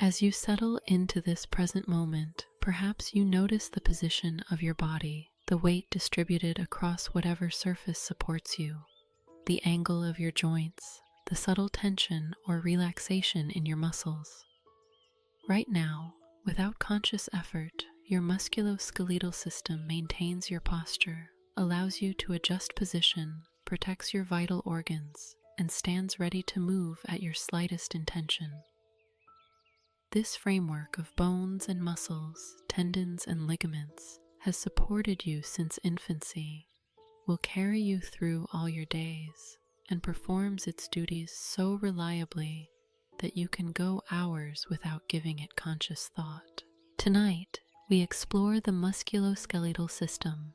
As you settle into this present moment, perhaps you notice the position of your body, the weight distributed across whatever surface supports you, the angle of your joints, the subtle tension or relaxation in your muscles. Right now, without conscious effort, your musculoskeletal system maintains your posture, allows you to adjust position, protects your vital organs, and stands ready to move at your slightest intention. This framework of bones and muscles, tendons and ligaments has supported you since infancy, will carry you through all your days, and performs its duties so reliably that you can go hours without giving it conscious thought. Tonight, we explore the musculoskeletal system,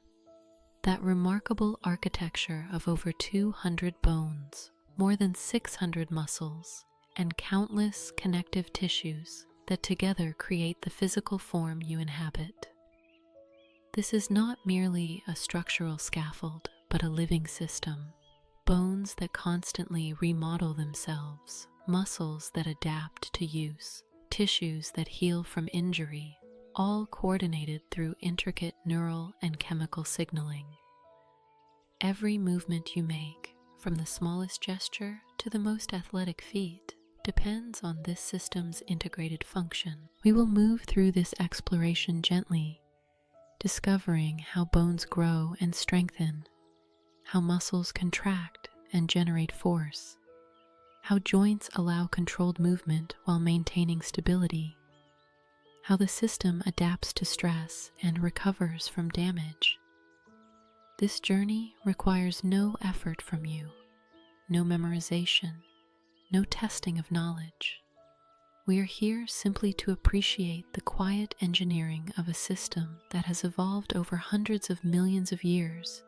that remarkable architecture of over 200 bones, more than 600 muscles, and countless connective tissues that together create the physical form you inhabit. This is not merely a structural scaffold, but a living system. Bones that constantly remodel themselves, muscles that adapt to use, tissues that heal from injury, all coordinated through intricate neural and chemical signaling. Every movement you make, from the smallest gesture to the most athletic feat, depends on this system's integrated function. We will move through this exploration gently, discovering how bones grow and strengthen, how muscles contract and generate force, how joints allow controlled movement while maintaining stability, how the system adapts to stress and recovers from damage. This journey requires no effort from you, no memorization, no testing of knowledge. We are here simply to appreciate the quiet engineering of a system that has evolved over hundreds of millions of years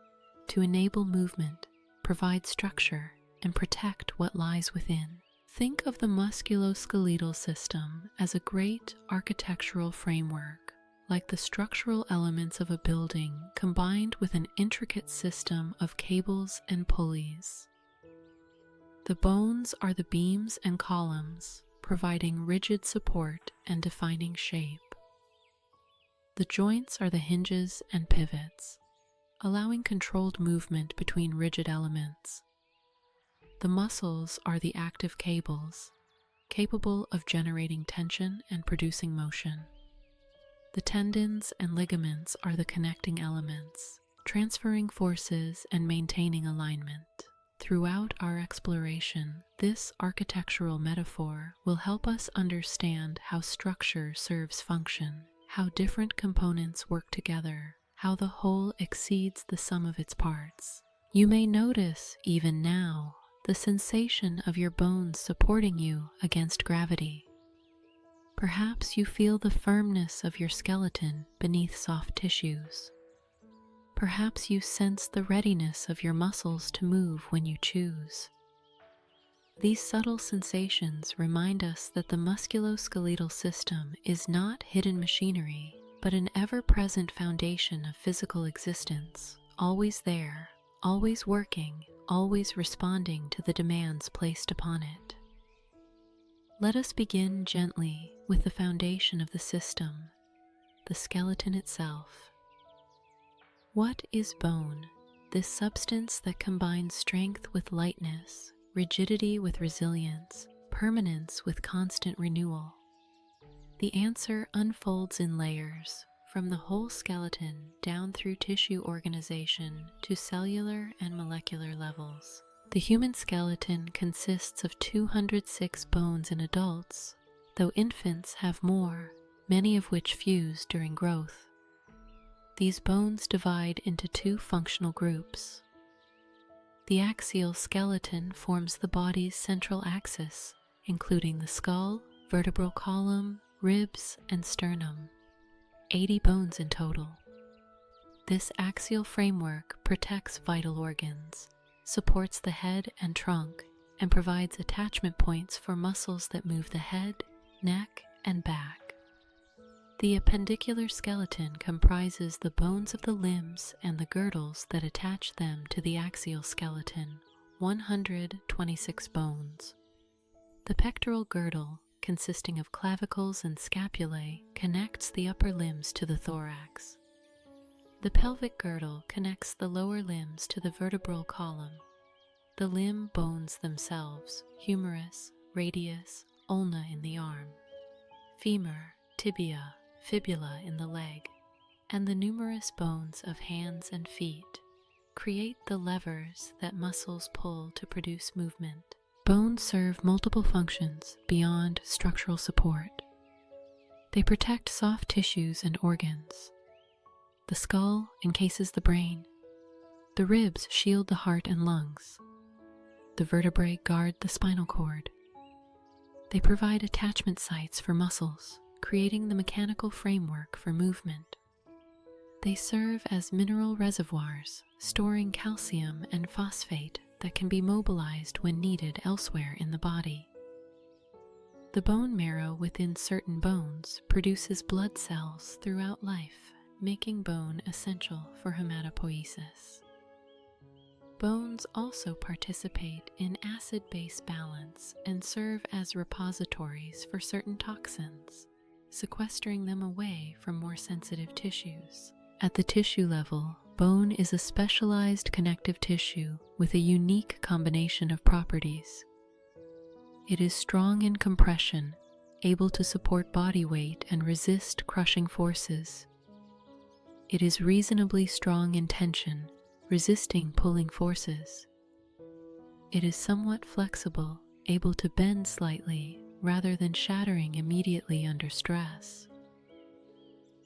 to enable movement, provide structure, and protect what lies within. Think of the musculoskeletal system as a great architectural framework, like the structural elements of a building combined with an intricate system of cables and pulleys. The bones are the beams and columns, providing rigid support and defining shape. The joints are the hinges and pivots, allowing controlled movement between rigid elements. The muscles are the active cables, capable of generating tension and producing motion. The tendons and ligaments are the connecting elements, transferring forces and maintaining alignment. Throughout our exploration, this architectural metaphor will help us understand how structure serves function, how different components work together, how the whole exceeds the sum of its parts. You may notice, even now, the sensation of your bones supporting you against gravity. Perhaps you feel the firmness of your skeleton beneath soft tissues. Perhaps you sense the readiness of your muscles to move when you choose. These subtle sensations remind us that the musculoskeletal system is not hidden machinery, but an ever-present foundation of physical existence, always there, always working, always responding to the demands placed upon it. Let us begin gently with the foundation of the system, the skeleton itself. What is bone? This substance that combines strength with lightness, rigidity with resilience, permanence with constant renewal. The answer unfolds in layers, from the whole skeleton down through tissue organization to cellular and molecular levels. The human skeleton consists of 206 bones in adults, though infants have more, many of which fuse during growth. These bones divide into two functional groups. The axial skeleton forms the body's central axis, including the skull, vertebral column, ribs, and sternum. 80 bones in total. This axial framework protects vital organs, supports the head and trunk, and provides attachment points for muscles that move the head, neck, and back. The appendicular skeleton comprises the bones of the limbs and the girdles that attach them to the axial skeleton, 126 bones. The pectoral girdle, consisting of clavicles and scapulae, connects the upper limbs to the thorax. The pelvic girdle connects the lower limbs to the vertebral column. The limb bones themselves, humerus, radius, ulna in the arm, femur, tibia, fibula in the leg, and the numerous bones of hands and feet create the levers that muscles pull to produce movement. Bones serve multiple functions beyond structural support. They protect soft tissues and organs. The skull encases the brain. The ribs shield the heart and lungs. The vertebrae guard the spinal cord. They provide attachment sites for muscles, creating the mechanical framework for movement. They serve as mineral reservoirs, storing calcium and phosphate that can be mobilized when needed elsewhere in the body. The bone marrow within certain bones produces blood cells throughout life, making bone essential for hematopoiesis. Bones also participate in acid-base balance and serve as repositories for certain toxins, sequestering them away from more sensitive tissues. At the tissue level, bone is a specialized connective tissue with a unique combination of properties. It is strong in compression, able to support body weight and resist crushing forces. It is reasonably strong in tension, resisting pulling forces. It is somewhat flexible, able to bend slightly rather than shattering immediately under stress.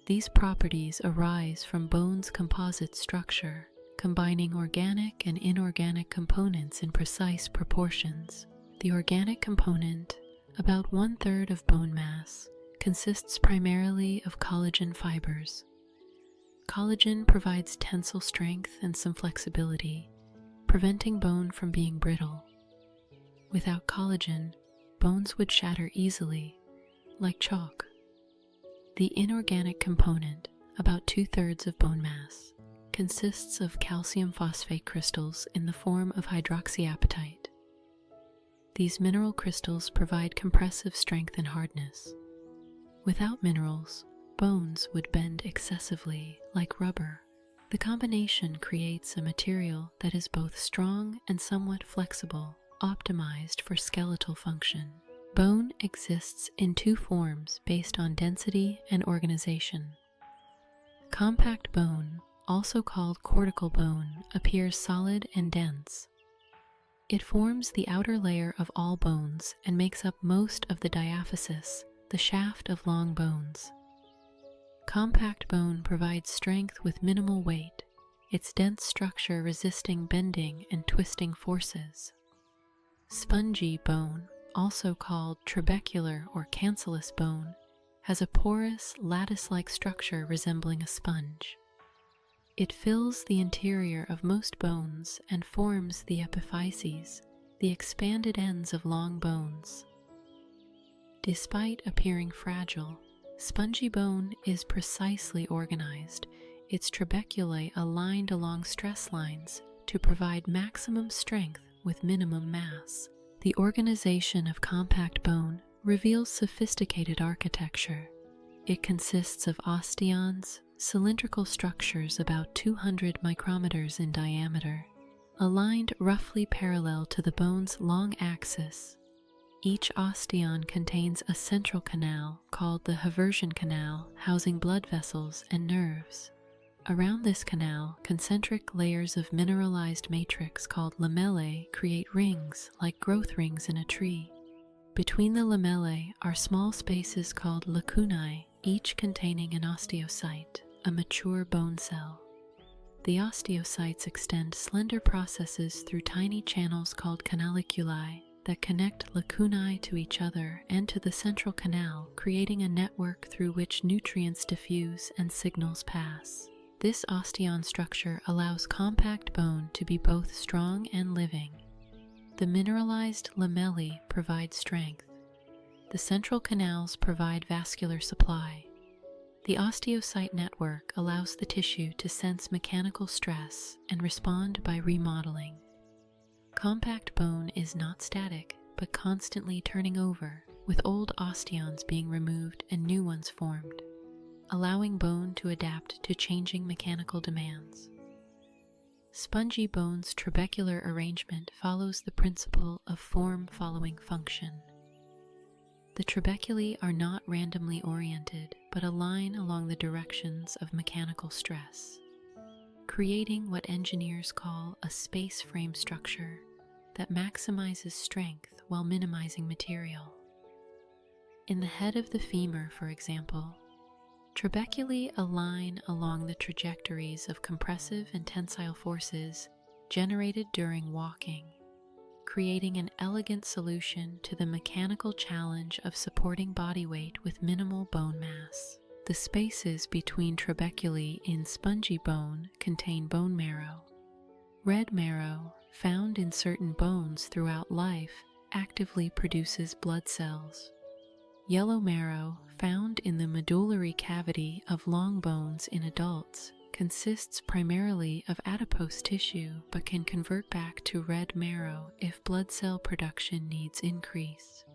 These properties arise from bone's composite structure, combining organic and inorganic components in precise proportions. The organic component, about 1/3 of bone mass, consists primarily of collagen fibers. Collagen provides tensile strength and some flexibility, preventing bone from being brittle. Without collagen, bones would shatter easily, like chalk. The inorganic component, about 2/3 of bone mass, consists of calcium phosphate crystals in the form of hydroxyapatite. These mineral crystals provide compressive strength and hardness. Without minerals, bones would bend excessively, like rubber. The combination creates a material that is both strong and somewhat flexible, optimized for skeletal function. Bone exists in two forms based on density and organization. Compact bone, also called cortical bone, appears solid and dense. It forms the outer layer of all bones and makes up most of the diaphysis, the shaft of long bones. Compact bone provides strength with minimal weight, its dense structure resisting bending and twisting forces. Spongy bone, also called trabecular or cancellous bone, has a porous, lattice-like structure resembling a sponge. It fills the interior of most bones and forms the epiphyses, the expanded ends of long bones. Despite appearing fragile, spongy bone is precisely organized, its trabeculae aligned along stress lines to provide maximum strength with minimum mass. The organization of compact bone reveals sophisticated architecture. It consists of osteons, cylindrical structures about 200 micrometers in diameter, aligned roughly parallel to the bone's long axis. Each osteon contains a central canal called the haversian canal, housing blood vessels and nerves. Around this canal, concentric layers of mineralized matrix called lamellae create rings like growth rings in a tree. Between the lamellae are small spaces called lacunae, each containing an osteocyte, a mature bone cell. The osteocytes extend slender processes through tiny channels called canaliculi that connect lacunae to each other and to the central canal, creating a network through which nutrients diffuse and signals pass. This osteon structure allows compact bone to be both strong and living. The mineralized lamellae provide strength. The central canals provide vascular supply. The osteocyte network allows the tissue to sense mechanical stress and respond by remodeling. Compact bone is not static, but constantly turning over, with old osteons being removed and new ones formed, allowing bone to adapt to changing mechanical demands. Spongy bone's trabecular arrangement follows the principle of form following function. The trabeculae are not randomly oriented, but align along the directions of mechanical stress, creating what engineers call a space frame structure that maximizes strength while minimizing material. In the head of the femur, for example, trabeculae align along the trajectories of compressive and tensile forces generated during walking, creating an elegant solution to the mechanical challenge of supporting body weight with minimal bone mass. The spaces between trabeculae in spongy bone contain bone marrow. Red marrow, found in certain bones throughout life, actively produces blood cells. Yellow marrow, found in the medullary cavity of long bones in adults, consists primarily of adipose tissue but can convert back to red marrow if blood cell production needs increase.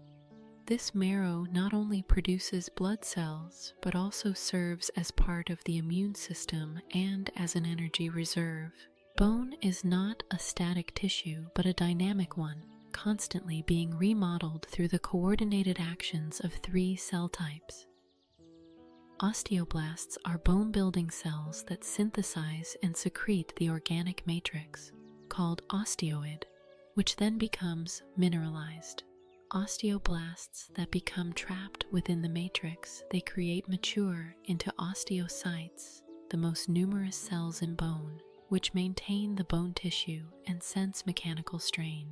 This marrow not only produces blood cells but also serves as part of the immune system and as an energy reserve. Bone is not a static tissue but a dynamic one, constantly being remodeled through the coordinated actions of 3 cell types. Osteoblasts are bone-building cells that synthesize and secrete the organic matrix, called osteoid, which then becomes mineralized. Osteoblasts that become trapped within the matrix they create mature into osteocytes, the most numerous cells in bone, which maintain the bone tissue and sense mechanical strain.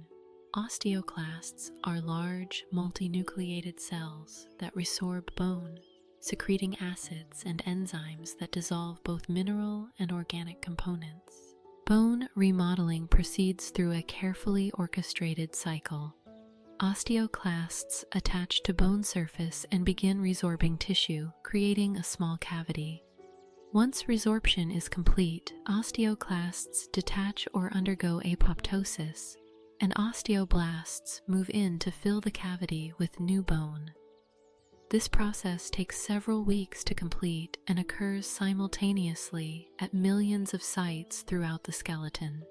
Osteoclasts are large, multinucleated cells that resorb bone, secreting acids and enzymes that dissolve both mineral and organic components. Bone remodeling proceeds through a carefully orchestrated cycle. Osteoclasts attach to bone surface and begin resorbing tissue, creating a small cavity. Once resorption is complete, osteoclasts detach or undergo apoptosis, and osteoblasts move in to fill the cavity with new bone. This process takes several weeks to complete and occurs simultaneously at millions of sites throughout the skeleton.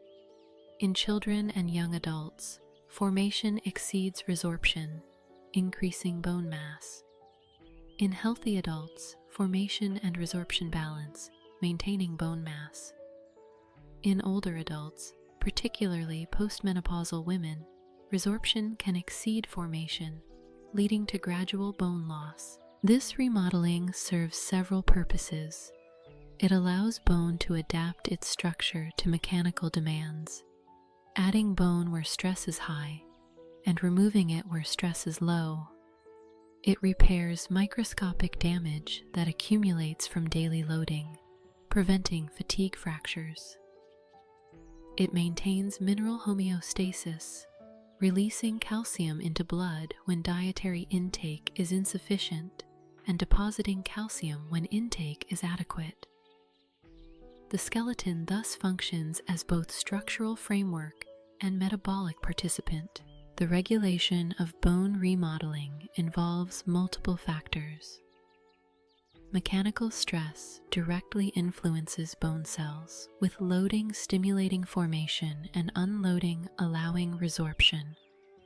In children and young adults, formation exceeds resorption, increasing bone mass. In healthy adults, formation and resorption balance, maintaining bone mass. In older adults, particularly postmenopausal women, resorption can exceed formation, leading to gradual bone loss. This remodeling serves several purposes. It allows bone to adapt its structure to mechanical demands, adding bone where stress is high and removing it where stress is low. It repairs microscopic damage that accumulates from daily loading, preventing fatigue fractures. It maintains mineral homeostasis, releasing calcium into blood when dietary intake is insufficient and depositing calcium when intake is adequate. The skeleton thus functions as both structural framework and metabolic participant. The regulation of bone remodeling involves multiple factors. Mechanical stress directly influences bone cells, with loading stimulating formation and unloading allowing resorption,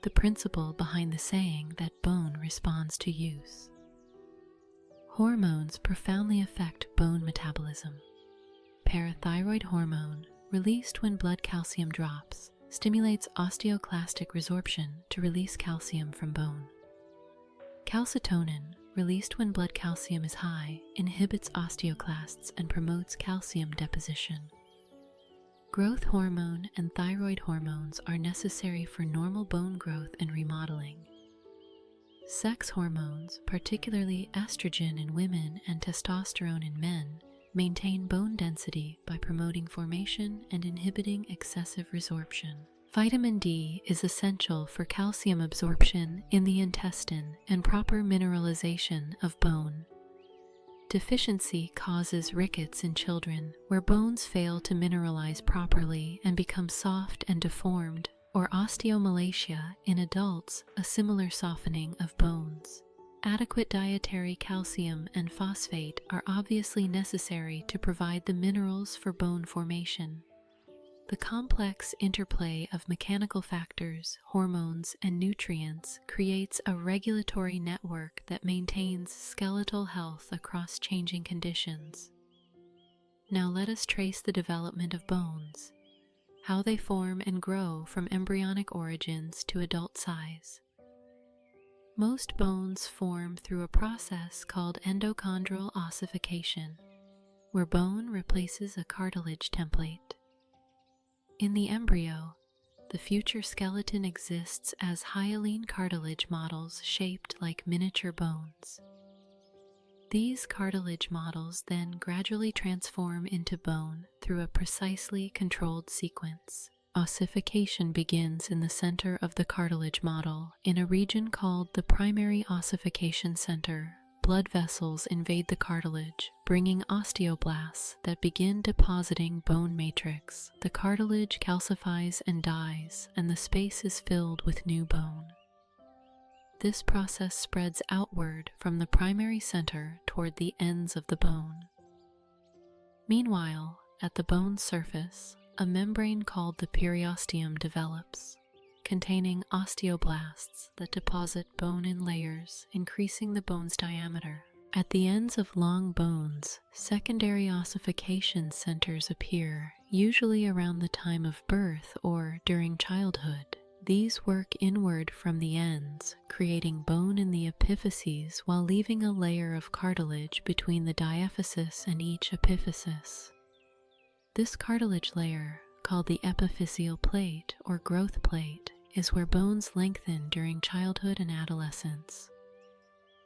the principle behind the saying that bone responds to use. Hormones profoundly affect bone metabolism. Parathyroid hormone, released when blood calcium drops, stimulates osteoclastic resorption to release calcium from bone. Calcitonin, released when blood calcium is high, inhibits osteoclasts and promotes calcium deposition. Growth hormone and thyroid hormones are necessary for normal bone growth and remodeling. Sex hormones, particularly estrogen in women and testosterone in men, maintain bone density by promoting formation and inhibiting excessive resorption. Vitamin D is essential for calcium absorption in the intestine and proper mineralization of bone. Deficiency causes rickets in children, where bones fail to mineralize properly and become soft and deformed, or osteomalacia in adults, a similar softening of bones. Adequate dietary calcium and phosphate are obviously necessary to provide the minerals for bone formation. The complex interplay of mechanical factors, hormones, and nutrients creates a regulatory network that maintains skeletal health across changing conditions. Now let us trace the development of bones, how they form and grow from embryonic origins to adult size. Most bones form through a process called endochondral ossification, where bone replaces a cartilage template. In the embryo, the future skeleton exists as hyaline cartilage models shaped like miniature bones. These cartilage models then gradually transform into bone through a precisely controlled sequence. Ossification begins in the center of the cartilage model in a region called the primary ossification center. Blood vessels invade the cartilage, bringing osteoblasts that begin depositing bone matrix. The cartilage calcifies and dies, and the space is filled with new bone. This process spreads outward from the primary center toward the ends of the bone. Meanwhile, at the bone's surface, a membrane called the periosteum develops, containing osteoblasts that deposit bone in layers, increasing the bone's diameter. At the ends of long bones, secondary ossification centers appear, usually around the time of birth or during childhood. These work inward from the ends, creating bone in the epiphyses while leaving a layer of cartilage between the diaphysis and each epiphysis. This cartilage layer, called the epiphyseal plate or growth plate, is where bones lengthen during childhood and adolescence.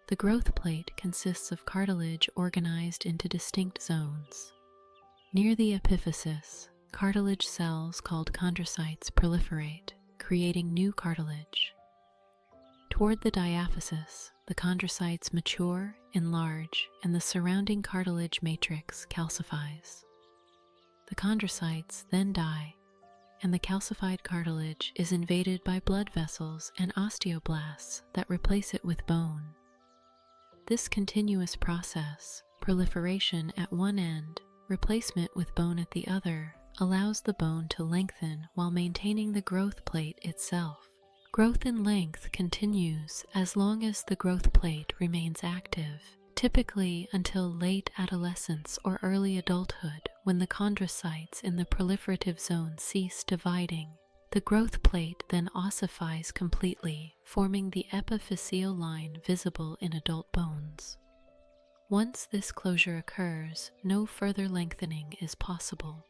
The growth plate consists of cartilage organized into distinct zones. Near the epiphysis, cartilage cells called chondrocytes proliferate, creating new cartilage. Toward the diaphysis, the chondrocytes mature, enlarge, and the surrounding cartilage matrix calcifies. The chondrocytes then die, and the calcified cartilage is invaded by blood vessels and osteoblasts that replace it with bone. This continuous process, proliferation at one end, replacement with bone at the other, allows the bone to lengthen while maintaining the growth plate itself. Growth in length continues as long as the growth plate remains active, typically until late adolescence or early adulthood, when the chondrocytes in the proliferative zone cease dividing. The growth plate then ossifies completely, forming the epiphyseal line visible in adult bones. Once this closure occurs, no further lengthening is possible.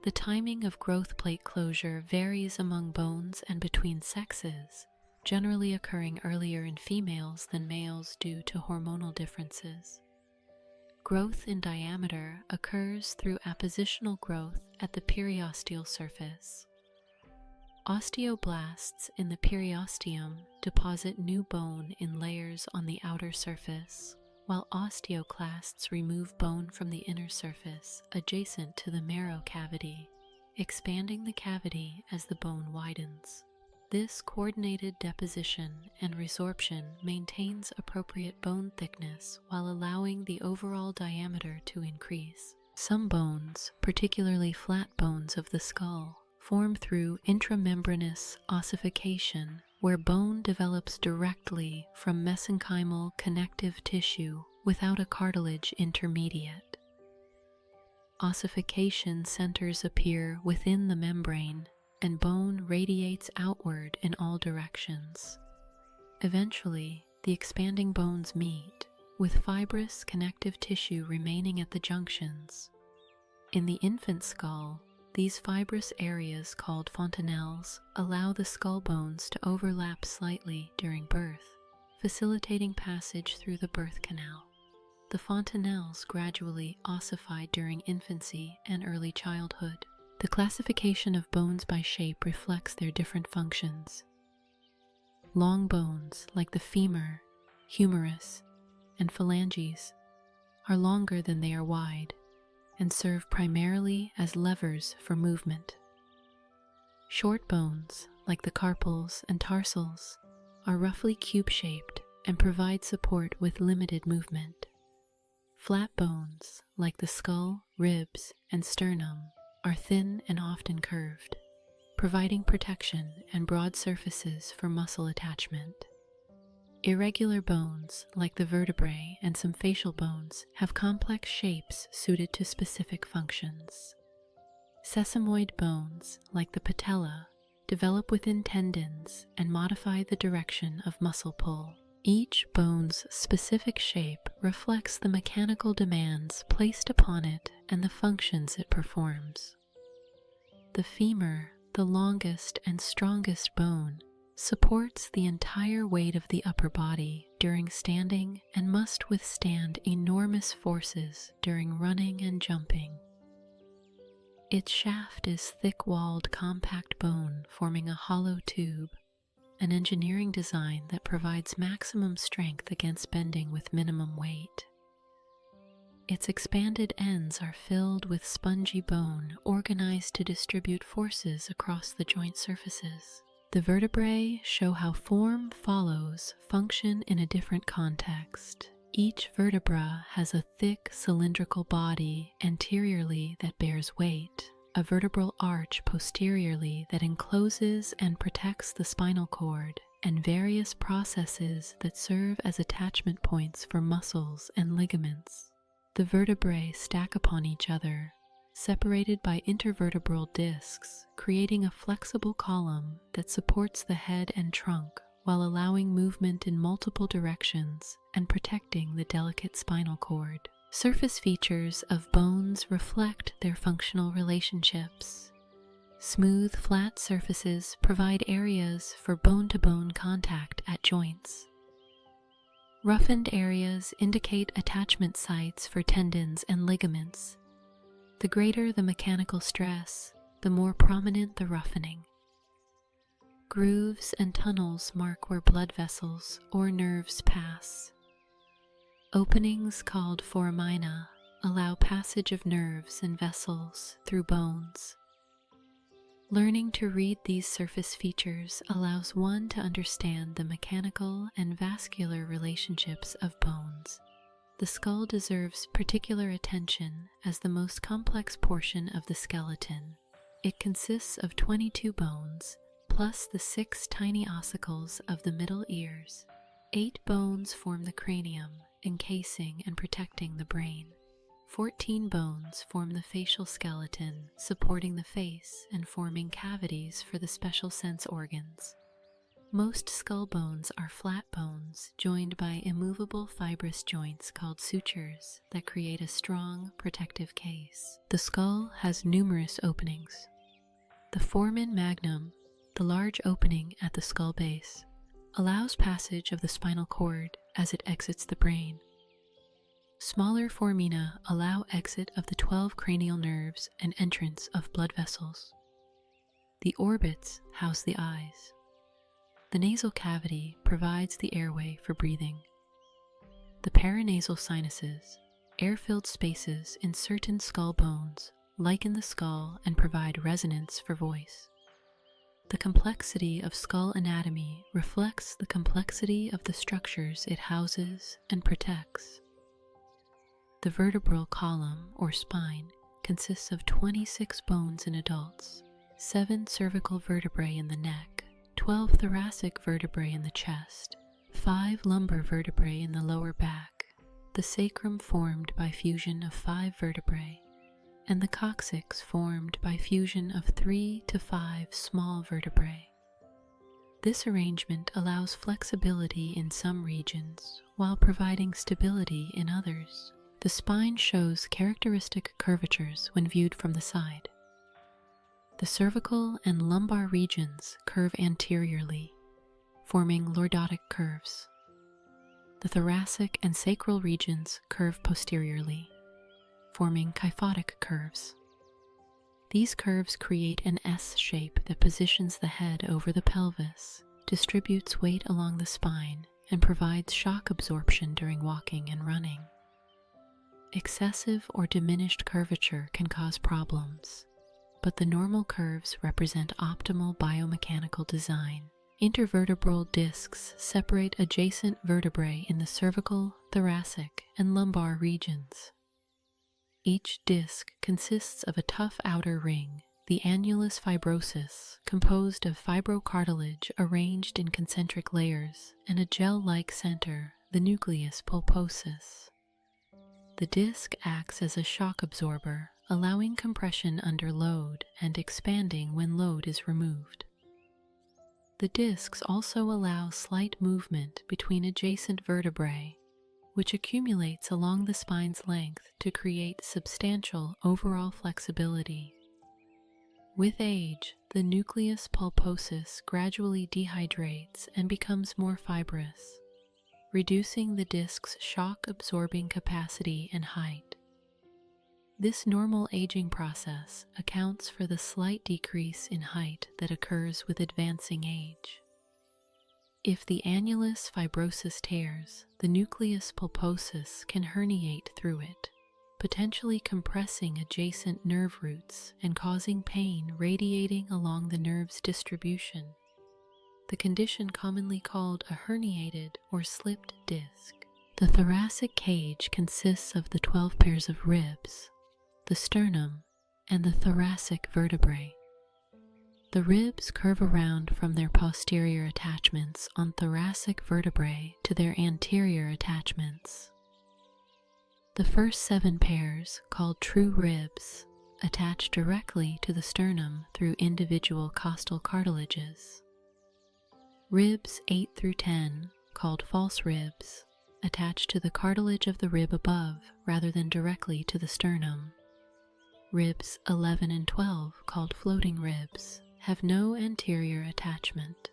The timing of growth plate closure varies among bones and between sexes, generally occurring earlier in females than males due to hormonal differences. Growth in diameter occurs through appositional growth at the periosteal surface. Osteoblasts in the periosteum deposit new bone in layers on the outer surface, while osteoclasts remove bone from the inner surface adjacent to the marrow cavity, expanding the cavity as the bone widens. This coordinated deposition and resorption maintains appropriate bone thickness while allowing the overall diameter to increase. Some bones, particularly flat bones of the skull, form through intramembranous ossification, where bone develops directly from mesenchymal connective tissue without a cartilage intermediate. Ossification centers appear within the membrane, and bone radiates outward in all directions. Eventually, the expanding bones meet, with fibrous connective tissue remaining at the junctions. In the infant skull, these fibrous areas called fontanelles allow the skull bones to overlap slightly during birth, facilitating passage through the birth canal. The fontanelles gradually ossify during infancy and early childhood. The classification of bones by shape reflects their different functions. Long bones, like the femur, humerus, and phalanges, are longer than they are wide and serve primarily as levers for movement. Short bones, like the carpals and tarsals, are roughly cube-shaped and provide support with limited movement. Flat bones, like the skull, ribs, and sternum, are thin and often curved, providing protection and broad surfaces for muscle attachment. Irregular bones, like the vertebrae and some facial bones, have complex shapes suited to specific functions. Sesamoid bones, like the patella, develop within tendons and modify the direction of muscle pull. Each bone's specific shape reflects the mechanical demands placed upon it and the functions it performs. The femur, the longest and strongest bone, supports the entire weight of the upper body during standing and must withstand enormous forces during running and jumping. Its shaft is thick-walled compact bone forming a hollow tube, an engineering design that provides maximum strength against bending with minimum weight. Its expanded ends are filled with spongy bone organized to distribute forces across the joint surfaces. The vertebrae show how form follows function in a different context. Each vertebra has a thick cylindrical body anteriorly that bears weight, a vertebral arch posteriorly that encloses and protects the spinal cord, and various processes that serve as attachment points for muscles and ligaments. The vertebrae stack upon each other, separated by intervertebral discs, creating a flexible column that supports the head and trunk while allowing movement in multiple directions and protecting the delicate spinal cord. Surface features of bones reflect their functional relationships. Smooth, flat surfaces provide areas for bone-to-bone contact at joints. Roughened areas indicate attachment sites for tendons and ligaments. The greater the mechanical stress, the more prominent the roughening. Grooves and tunnels mark where blood vessels or nerves pass. Openings called foramina allow passage of nerves and vessels through bones. Learning to read these surface features allows one to understand the mechanical and vascular relationships of bones. The skull deserves particular attention as the most complex portion of the skeleton. It consists of 22 bones, plus the 6 tiny ossicles of the middle ears. 8 bones form the cranium, encasing and protecting the brain. 14 bones form the facial skeleton, supporting the face and forming cavities for the special sense organs. Most skull bones are flat bones joined by immovable fibrous joints called sutures that create a strong protective case. The skull has numerous openings. The foramen magnum, the large opening at the skull base, allows passage of the spinal cord as it exits the brain. Smaller foramina allow exit of the 12 cranial nerves and entrance of blood vessels. The orbits house the eyes. The nasal cavity provides the airway for breathing. The paranasal sinuses, air-filled spaces in certain skull bones, liken the skull and provide resonance for voice. The complexity of skull anatomy reflects the complexity of the structures it houses and protects. The vertebral column, or spine, consists of 26 bones in adults, 7 cervical vertebrae in the neck, 12 thoracic vertebrae in the chest, 5 lumbar vertebrae in the lower back, the sacrum formed by fusion of 5 vertebrae, and the coccyx formed by fusion of 3 to 5 small vertebrae. This arrangement allows flexibility in some regions while providing stability in others. The spine shows characteristic curvatures when viewed from the side. The cervical and lumbar regions curve anteriorly, forming lordotic curves. The thoracic and sacral regions curve posteriorly, forming kyphotic curves. These curves create an S shape that positions the head over the pelvis, distributes weight along the spine, and provides shock absorption during walking and running. Excessive or diminished curvature can cause problems, but the normal curves represent optimal biomechanical design. Intervertebral discs separate adjacent vertebrae in the cervical, thoracic, and lumbar regions. Each disc consists of a tough outer ring, the annulus fibrosus, composed of fibrocartilage arranged in concentric layers, and a gel-like center, the nucleus pulposus. The disc acts as a shock absorber, allowing compression under load and expanding when load is removed. The discs also allow slight movement between adjacent vertebrae, which accumulates along the spine's length to create substantial overall flexibility. With age, the nucleus pulposus gradually dehydrates and becomes more fibrous, reducing the disc's shock-absorbing capacity and height. This normal aging process accounts for the slight decrease in height that occurs with advancing age. If the annulus fibrosus tears, the nucleus pulposus can herniate through it, potentially compressing adjacent nerve roots and causing pain radiating along the nerve's distribution. The condition commonly called a herniated or slipped disc. The thoracic cage consists of the 12 pairs of ribs, the sternum, and the thoracic vertebrae. The ribs curve around from their posterior attachments on thoracic vertebrae to their anterior attachments. The first 7 pairs, called true ribs, attach directly to the sternum through individual costal cartilages. Ribs 8 through 10, called false ribs, attach to the cartilage of the rib above rather than directly to the sternum. Ribs 11 and 12, called floating ribs, have no anterior attachment.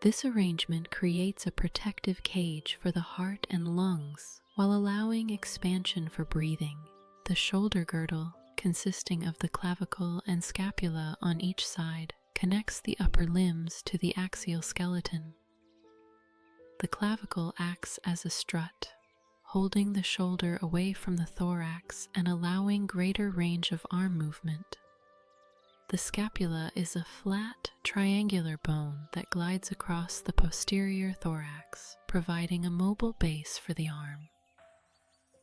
This arrangement creates a protective cage for the heart and lungs while allowing expansion for breathing. The shoulder girdle, consisting of the clavicle and scapula on each side, connects the upper limbs to the axial skeleton. The clavicle acts as a strut, holding the shoulder away from the thorax and allowing greater range of arm movement. The scapula is a flat, triangular bone that glides across the posterior thorax, providing a mobile base for the arm.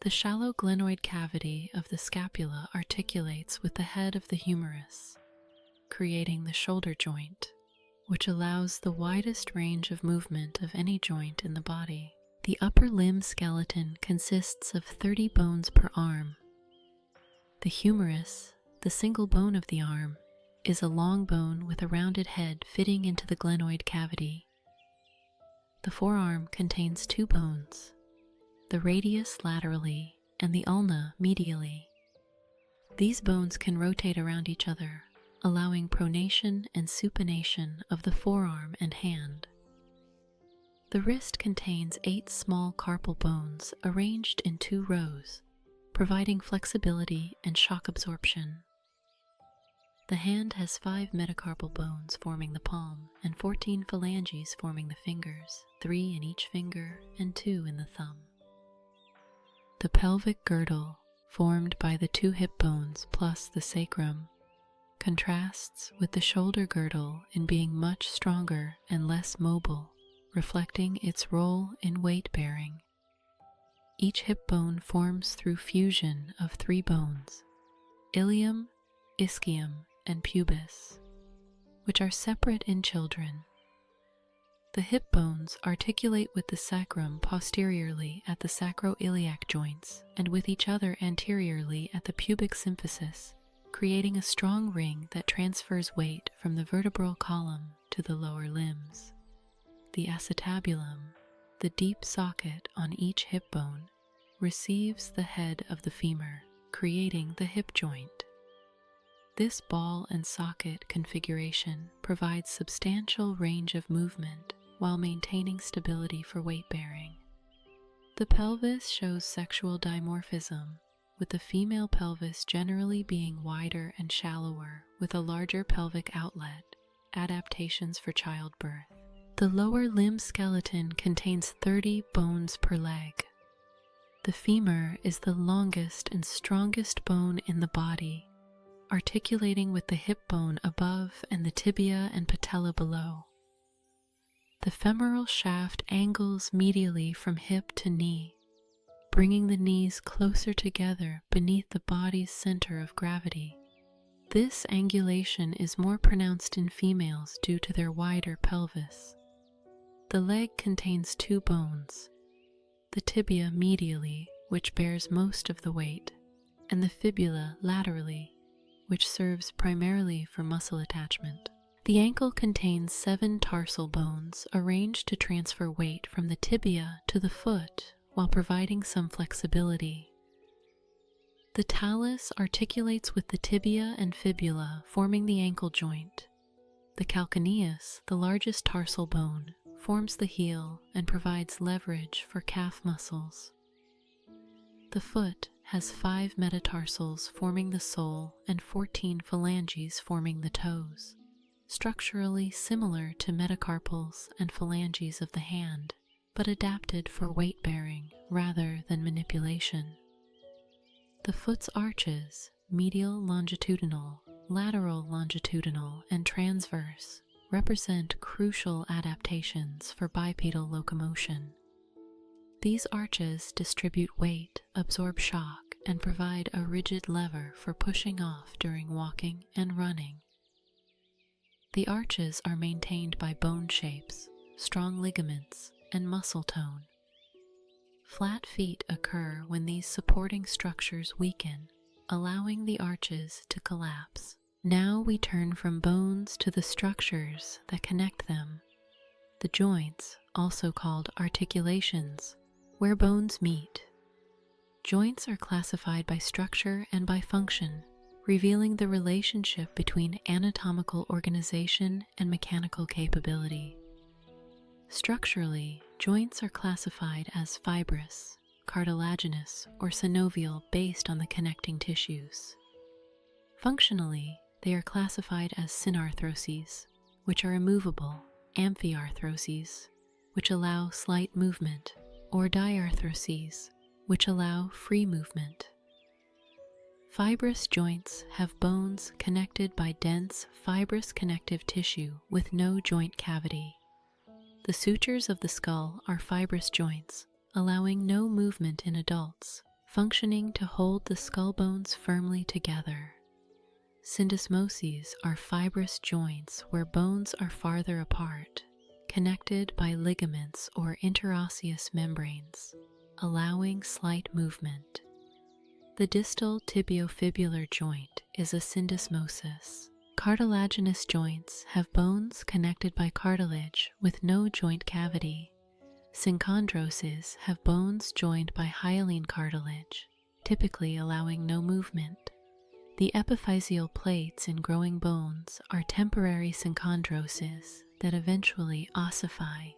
The shallow glenoid cavity of the scapula articulates with the head of the humerus, creating the shoulder joint, which allows the widest range of movement of any joint in the body. The upper limb skeleton consists of 30 bones per arm. The humerus, the single bone of the arm, is a long bone with a rounded head fitting into the glenoid cavity. The forearm contains 2 bones, the radius laterally and the ulna medially. These bones can rotate around each other, allowing pronation and supination of the forearm and hand. The wrist contains 8 small carpal bones arranged in 2 rows, providing flexibility and shock absorption. The hand has 5 metacarpal bones forming the palm and 14 phalanges forming the fingers, 3 in each finger and 2 in the thumb. The pelvic girdle, formed by the 2 hip bones plus the sacrum, contrasts with the shoulder girdle in being much stronger and less mobile, reflecting its role in weight bearing. Each hip bone forms through fusion of 3 bones, ilium, ischium, and pubis, which are separate in children. The hip bones articulate with the sacrum posteriorly at the sacroiliac joints and with each other anteriorly at the pubic symphysis, creating a strong ring that transfers weight from the vertebral column to the lower limbs. The acetabulum, the deep socket on each hip bone, receives the head of the femur, creating the hip joint. This ball and socket configuration provides substantial range of movement while maintaining stability for weight bearing. The pelvis shows sexual dimorphism, with the female pelvis generally being wider and shallower with a larger pelvic outlet, adaptations for childbirth. The lower limb skeleton contains 30 bones per leg. The femur is the longest and strongest bone in the body, articulating with the hip bone above and the tibia and patella below. The femoral shaft angles medially from hip to knee, bringing the knees closer together beneath the body's center of gravity. This angulation is more pronounced in females due to their wider pelvis. The leg contains two bones, the tibia medially, which bears most of the weight, and the fibula laterally, which serves primarily for muscle attachment. The ankle contains 7 tarsal bones arranged to transfer weight from the tibia to the foot while providing some flexibility. The talus articulates with the tibia and fibula, forming the ankle joint. The calcaneus, the largest tarsal bone, forms the heel and provides leverage for calf muscles. The foot has 5 metatarsals forming the sole and 14 phalanges forming the toes, structurally similar to metacarpals and phalanges of the hand, but adapted for weight bearing rather than manipulation. The foot's arches, medial longitudinal, lateral longitudinal, and transverse, represent crucial adaptations for bipedal locomotion. These arches distribute weight, absorb shock, and provide a rigid lever for pushing off during walking and running. The arches are maintained by bone shapes, strong ligaments, and muscle tone. Flat feet occur when these supporting structures weaken, allowing the arches to collapse. Now we turn from bones to the structures that connect them. The joints, also called articulations, where bones meet. Joints are classified by structure and by function, revealing the relationship between anatomical organization and mechanical capability. Structurally, joints are classified as fibrous, cartilaginous, or synovial based on the connecting tissues. Functionally, they are classified as synarthroses, which are immovable, amphiarthroses, which allow slight movement, or diarthroses, which allow free movement. Fibrous joints have bones connected by dense fibrous connective tissue with no joint cavity. The sutures of the skull are fibrous joints, allowing no movement in adults, functioning to hold the skull bones firmly together. Syndesmoses are fibrous joints where bones are farther apart, connected by ligaments or interosseous membranes, allowing slight movement. The distal tibiofibular joint is a syndesmosis. Cartilaginous joints have bones connected by cartilage with no joint cavity. Synchondroses have bones joined by hyaline cartilage, typically allowing no movement. The epiphyseal plates in growing bones are temporary synchondroses that eventually ossify.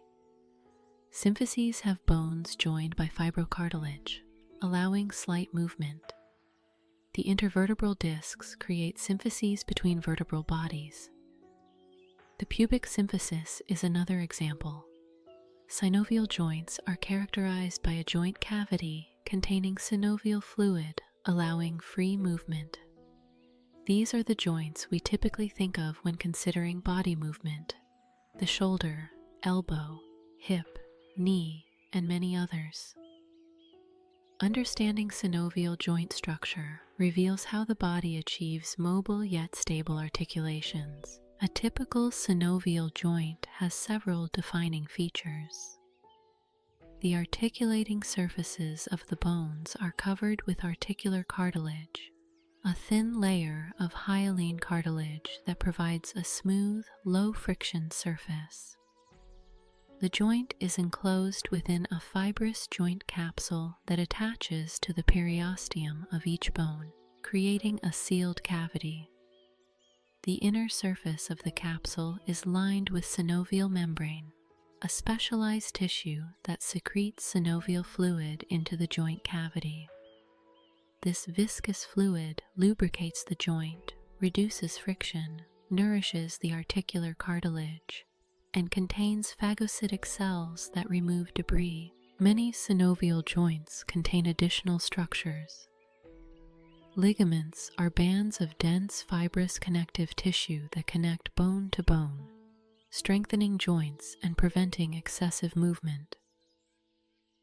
Symphyses have bones joined by fibrocartilage, allowing slight movement. The intervertebral discs create symphyses between vertebral bodies. The pubic symphysis is another example. Synovial joints are characterized by a joint cavity containing synovial fluid, allowing free movement. These are the joints we typically think of when considering body movement: the shoulder, elbow, hip, knee, and many others. Understanding synovial joint structure reveals how the body achieves mobile yet stable articulations. A typical synovial joint has several defining features. The articulating surfaces of the bones are covered with articular cartilage, a thin layer of hyaline cartilage that provides a smooth, low-friction surface. The joint is enclosed within a fibrous joint capsule that attaches to the periosteum of each bone, creating a sealed cavity. The inner surface of the capsule is lined with synovial membrane, a specialized tissue that secretes synovial fluid into the joint cavity. This viscous fluid lubricates the joint, reduces friction, nourishes the articular cartilage, and contains phagocytic cells that remove debris. Many synovial joints contain additional structures. Ligaments are bands of dense fibrous connective tissue that connect bone to bone, strengthening joints and preventing excessive movement.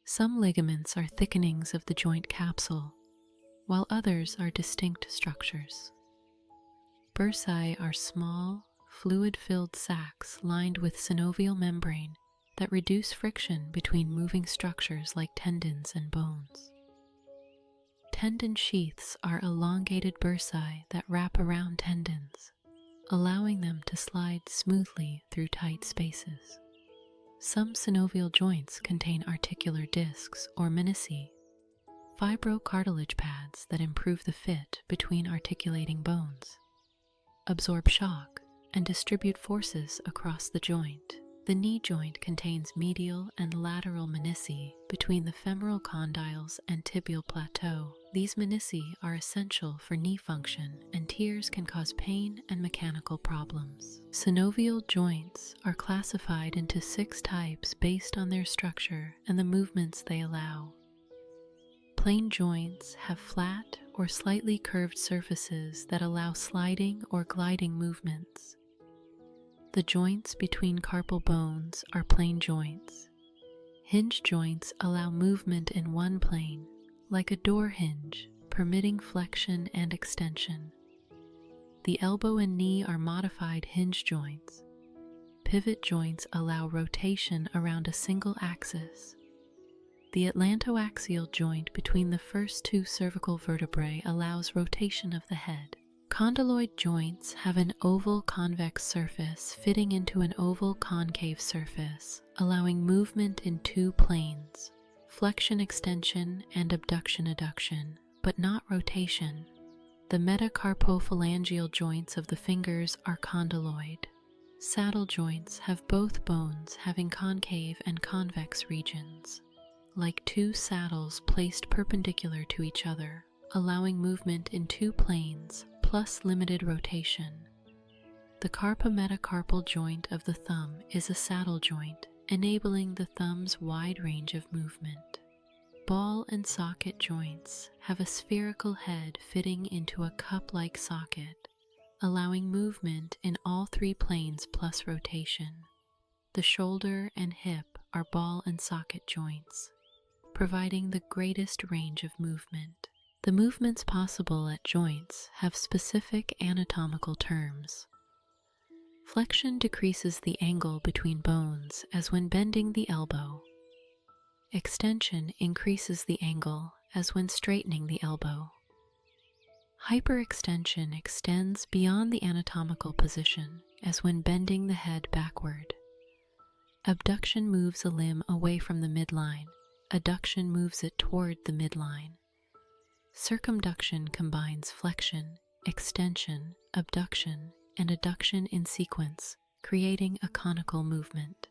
Some ligaments are thickenings of the joint capsule, while others are distinct structures. Bursae are small, fluid-filled sacs lined with synovial membrane that reduce friction between moving structures like tendons and bones. Tendon sheaths are elongated bursae that wrap around tendons, allowing them to slide smoothly through tight spaces. Some synovial joints contain articular discs or menisci, fibrocartilage pads that improve the fit between articulating bones, absorb shock, and distribute forces across the joint. The knee joint contains medial and lateral menisci between the femoral condyles and tibial plateau. These menisci are essential for knee function, and tears can cause pain and mechanical problems. Synovial joints are classified into 6 types based on their structure and the movements they allow. Plain joints have flat or slightly curved surfaces that allow sliding or gliding movements. The joints between carpal bones are plane joints. Hinge joints allow movement in one plane, like a door hinge, permitting flexion and extension. The elbow and knee are modified hinge joints. Pivot joints allow rotation around a single axis. The atlantoaxial joint between the first 2 cervical vertebrae allows rotation of the head. Condyloid joints have an oval convex surface fitting into an oval concave surface, allowing movement in 2 planes, flexion extension and abduction adduction, but not rotation. The metacarpophalangeal joints of the fingers are condyloid. Saddle joints have both bones having concave and convex regions, like 2 saddles placed perpendicular to each other, allowing movement in 2 planes plus limited rotation. The carpometacarpal joint of the thumb is a saddle joint, enabling the thumb's wide range of movement. Ball and socket joints have a spherical head fitting into a cup-like socket, allowing movement in all 3 planes plus rotation. The shoulder and hip are ball and socket joints, providing the greatest range of movement. The movements possible at joints have specific anatomical terms. Flexion decreases the angle between bones as when bending the elbow. Extension increases the angle as when straightening the elbow. Hyperextension extends beyond the anatomical position as when bending the head backward. Abduction moves a limb away from the midline. Adduction moves it toward the midline. Circumduction combines flexion, extension, abduction, and adduction in sequence, creating a conical movement.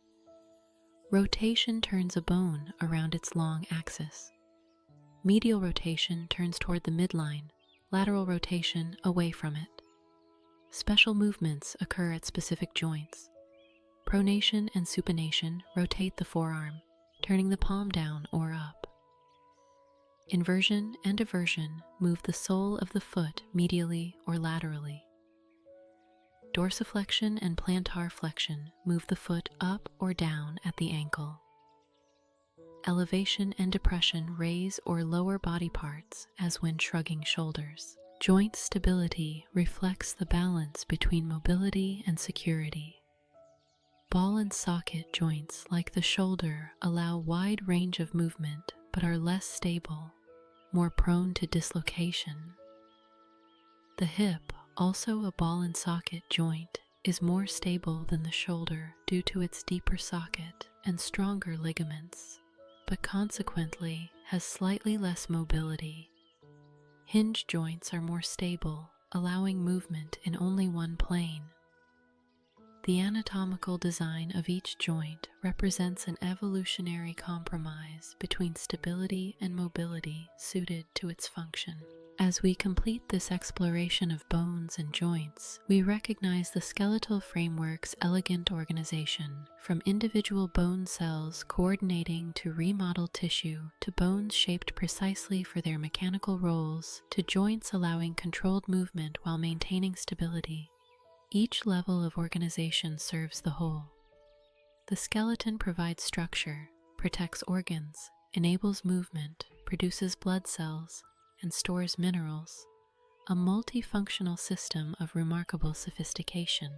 Rotation turns a bone around its long axis. Medial rotation turns toward the midline, lateral rotation away from it. Special movements occur at specific joints. Pronation and supination rotate the forearm, turning the palm down or up. Inversion and eversion move the sole of the foot medially or laterally. Dorsiflexion and plantar flexion move the foot up or down at the ankle. Elevation and depression raise or lower body parts as when shrugging shoulders. Joint stability reflects the balance between mobility and security. Ball and socket joints like the shoulder allow wide range of movement but are less stable, more prone to dislocation. The hip, also a ball and socket joint, is more stable than the shoulder due to its deeper socket and stronger ligaments, but consequently has slightly less mobility. Hinge joints are more stable, allowing movement in only one plane. The anatomical design of each joint represents an evolutionary compromise between stability and mobility suited to its function. As we complete this exploration of bones and joints, we recognize the skeletal framework's elegant organization, from individual bone cells coordinating to remodel tissue, to bones shaped precisely for their mechanical roles, to joints allowing controlled movement while maintaining stability. Each level of organization serves the whole. The skeleton provides structure, protects organs, enables movement, produces blood cells, and stores minerals, a multifunctional system of remarkable sophistication.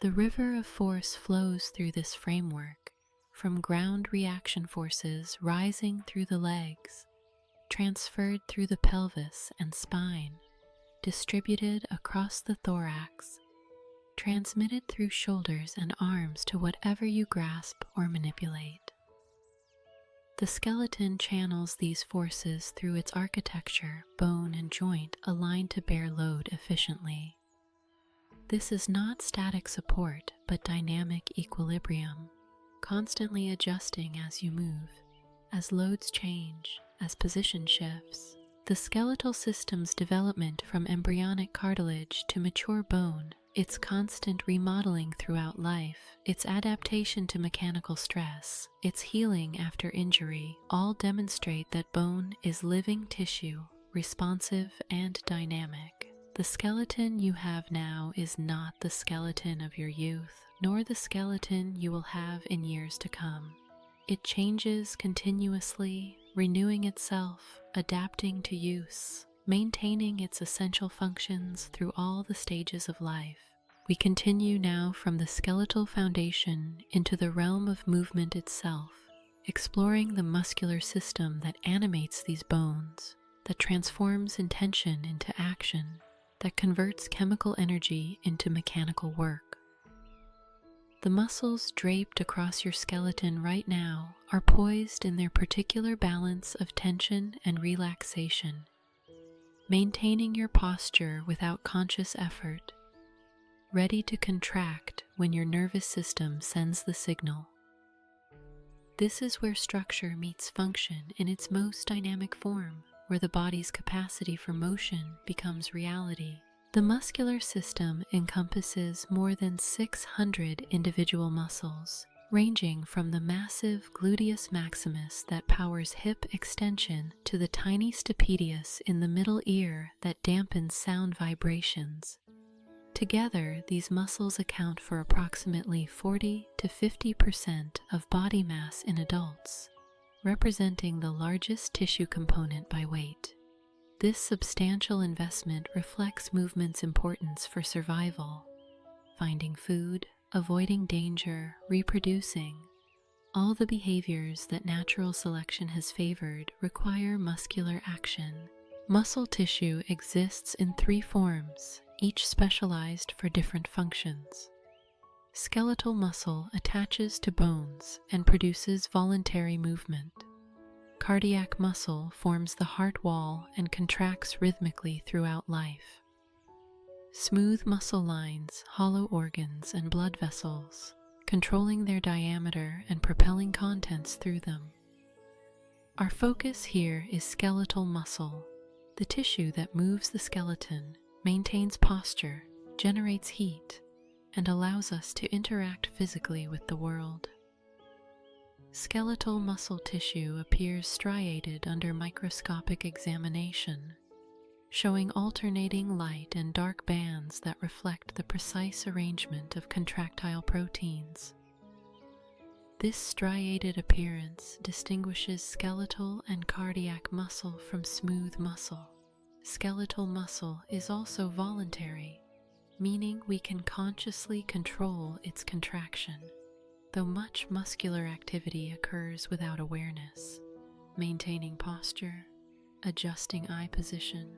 The river of force flows through this framework, from ground reaction forces rising through the legs, transferred through the pelvis and spine, distributed across the thorax, transmitted through shoulders and arms to whatever you grasp or manipulate. The skeleton channels these forces through its architecture, bone and joint aligned to bear load efficiently. This is not static support, but dynamic equilibrium, constantly adjusting as you move, as loads change, as position shifts. The skeletal system's development from embryonic cartilage to mature bone, its constant remodeling throughout life, its adaptation to mechanical stress, its healing after injury, all demonstrate that bone is living tissue, responsive and dynamic. The skeleton you have now is not the skeleton of your youth, nor the skeleton you will have in years to come. It changes continuously, renewing itself, adapting to use, maintaining its essential functions through all the stages of life. We continue now from the skeletal foundation into the realm of movement itself, exploring the muscular system that animates these bones, that transforms intention into action, that converts chemical energy into mechanical work. The muscles draped across your skeleton right now are poised in their particular balance of tension and relaxation, maintaining your posture without conscious effort, ready to contract when your nervous system sends the signal. This is where structure meets function in its most dynamic form, where the body's capacity for motion becomes reality. The muscular system encompasses more than 600 individual muscles, ranging from the massive gluteus maximus that powers hip extension to the tiny stapedius in the middle ear that dampens sound vibrations. Together, these muscles account for approximately 40 to 50% of body mass in adults, representing the largest tissue component by weight. This substantial investment reflects movement's importance for survival, finding food, avoiding danger, reproducing. All the behaviors that natural selection has favored require muscular action. Muscle tissue exists in 3 forms, each specialized for different functions. Skeletal muscle attaches to bones and produces voluntary movement. Cardiac muscle forms the heart wall and contracts rhythmically throughout life. Smooth muscle lines hollow organs and blood vessels, controlling their diameter and propelling contents through them. Our focus here is skeletal muscle, the tissue that moves the skeleton, maintains posture, generates heat, and allows us to interact physically with the world. Skeletal muscle tissue appears striated under microscopic examination, showing alternating light and dark bands that reflect the precise arrangement of contractile proteins. This striated appearance distinguishes skeletal and cardiac muscle from smooth muscle. Skeletal muscle is also voluntary, meaning we can consciously control its contraction, though much muscular activity occurs without awareness, maintaining posture, adjusting eye position,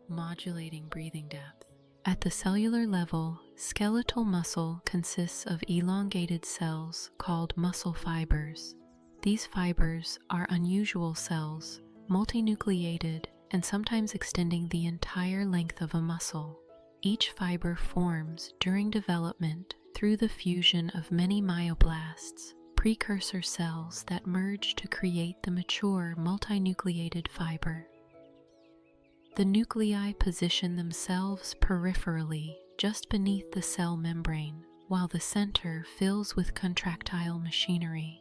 modulating breathing depth. At the cellular level, skeletal muscle consists of elongated cells called muscle fibers. These fibers are unusual cells, multinucleated and sometimes extending the entire length of a muscle. Each fiber forms during development through the fusion of many myoblasts, precursor cells that merge to create the mature multinucleated fiber. The nuclei position themselves peripherally, just beneath the cell membrane, while the center fills with contractile machinery.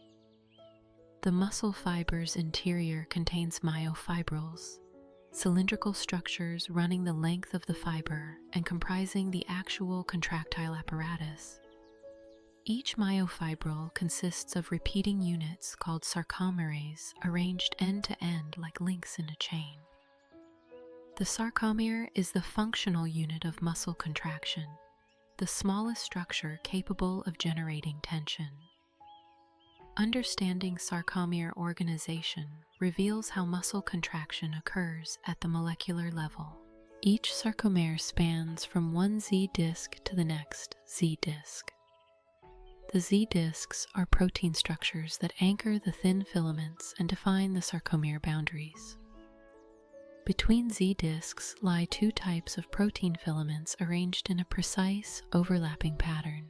The muscle fiber's interior contains myofibrils, cylindrical structures running the length of the fiber and comprising the actual contractile apparatus. Each myofibril consists of repeating units called sarcomeres arranged end to end like links in a chain. The sarcomere is the functional unit of muscle contraction, the smallest structure capable of generating tension. Understanding sarcomere organization reveals how muscle contraction occurs at the molecular level. Each sarcomere spans from one Z disc to the next Z disc. The Z discs are protein structures that anchor the thin filaments and define the sarcomere boundaries. Between Z discs lie two types of protein filaments arranged in a precise, overlapping pattern.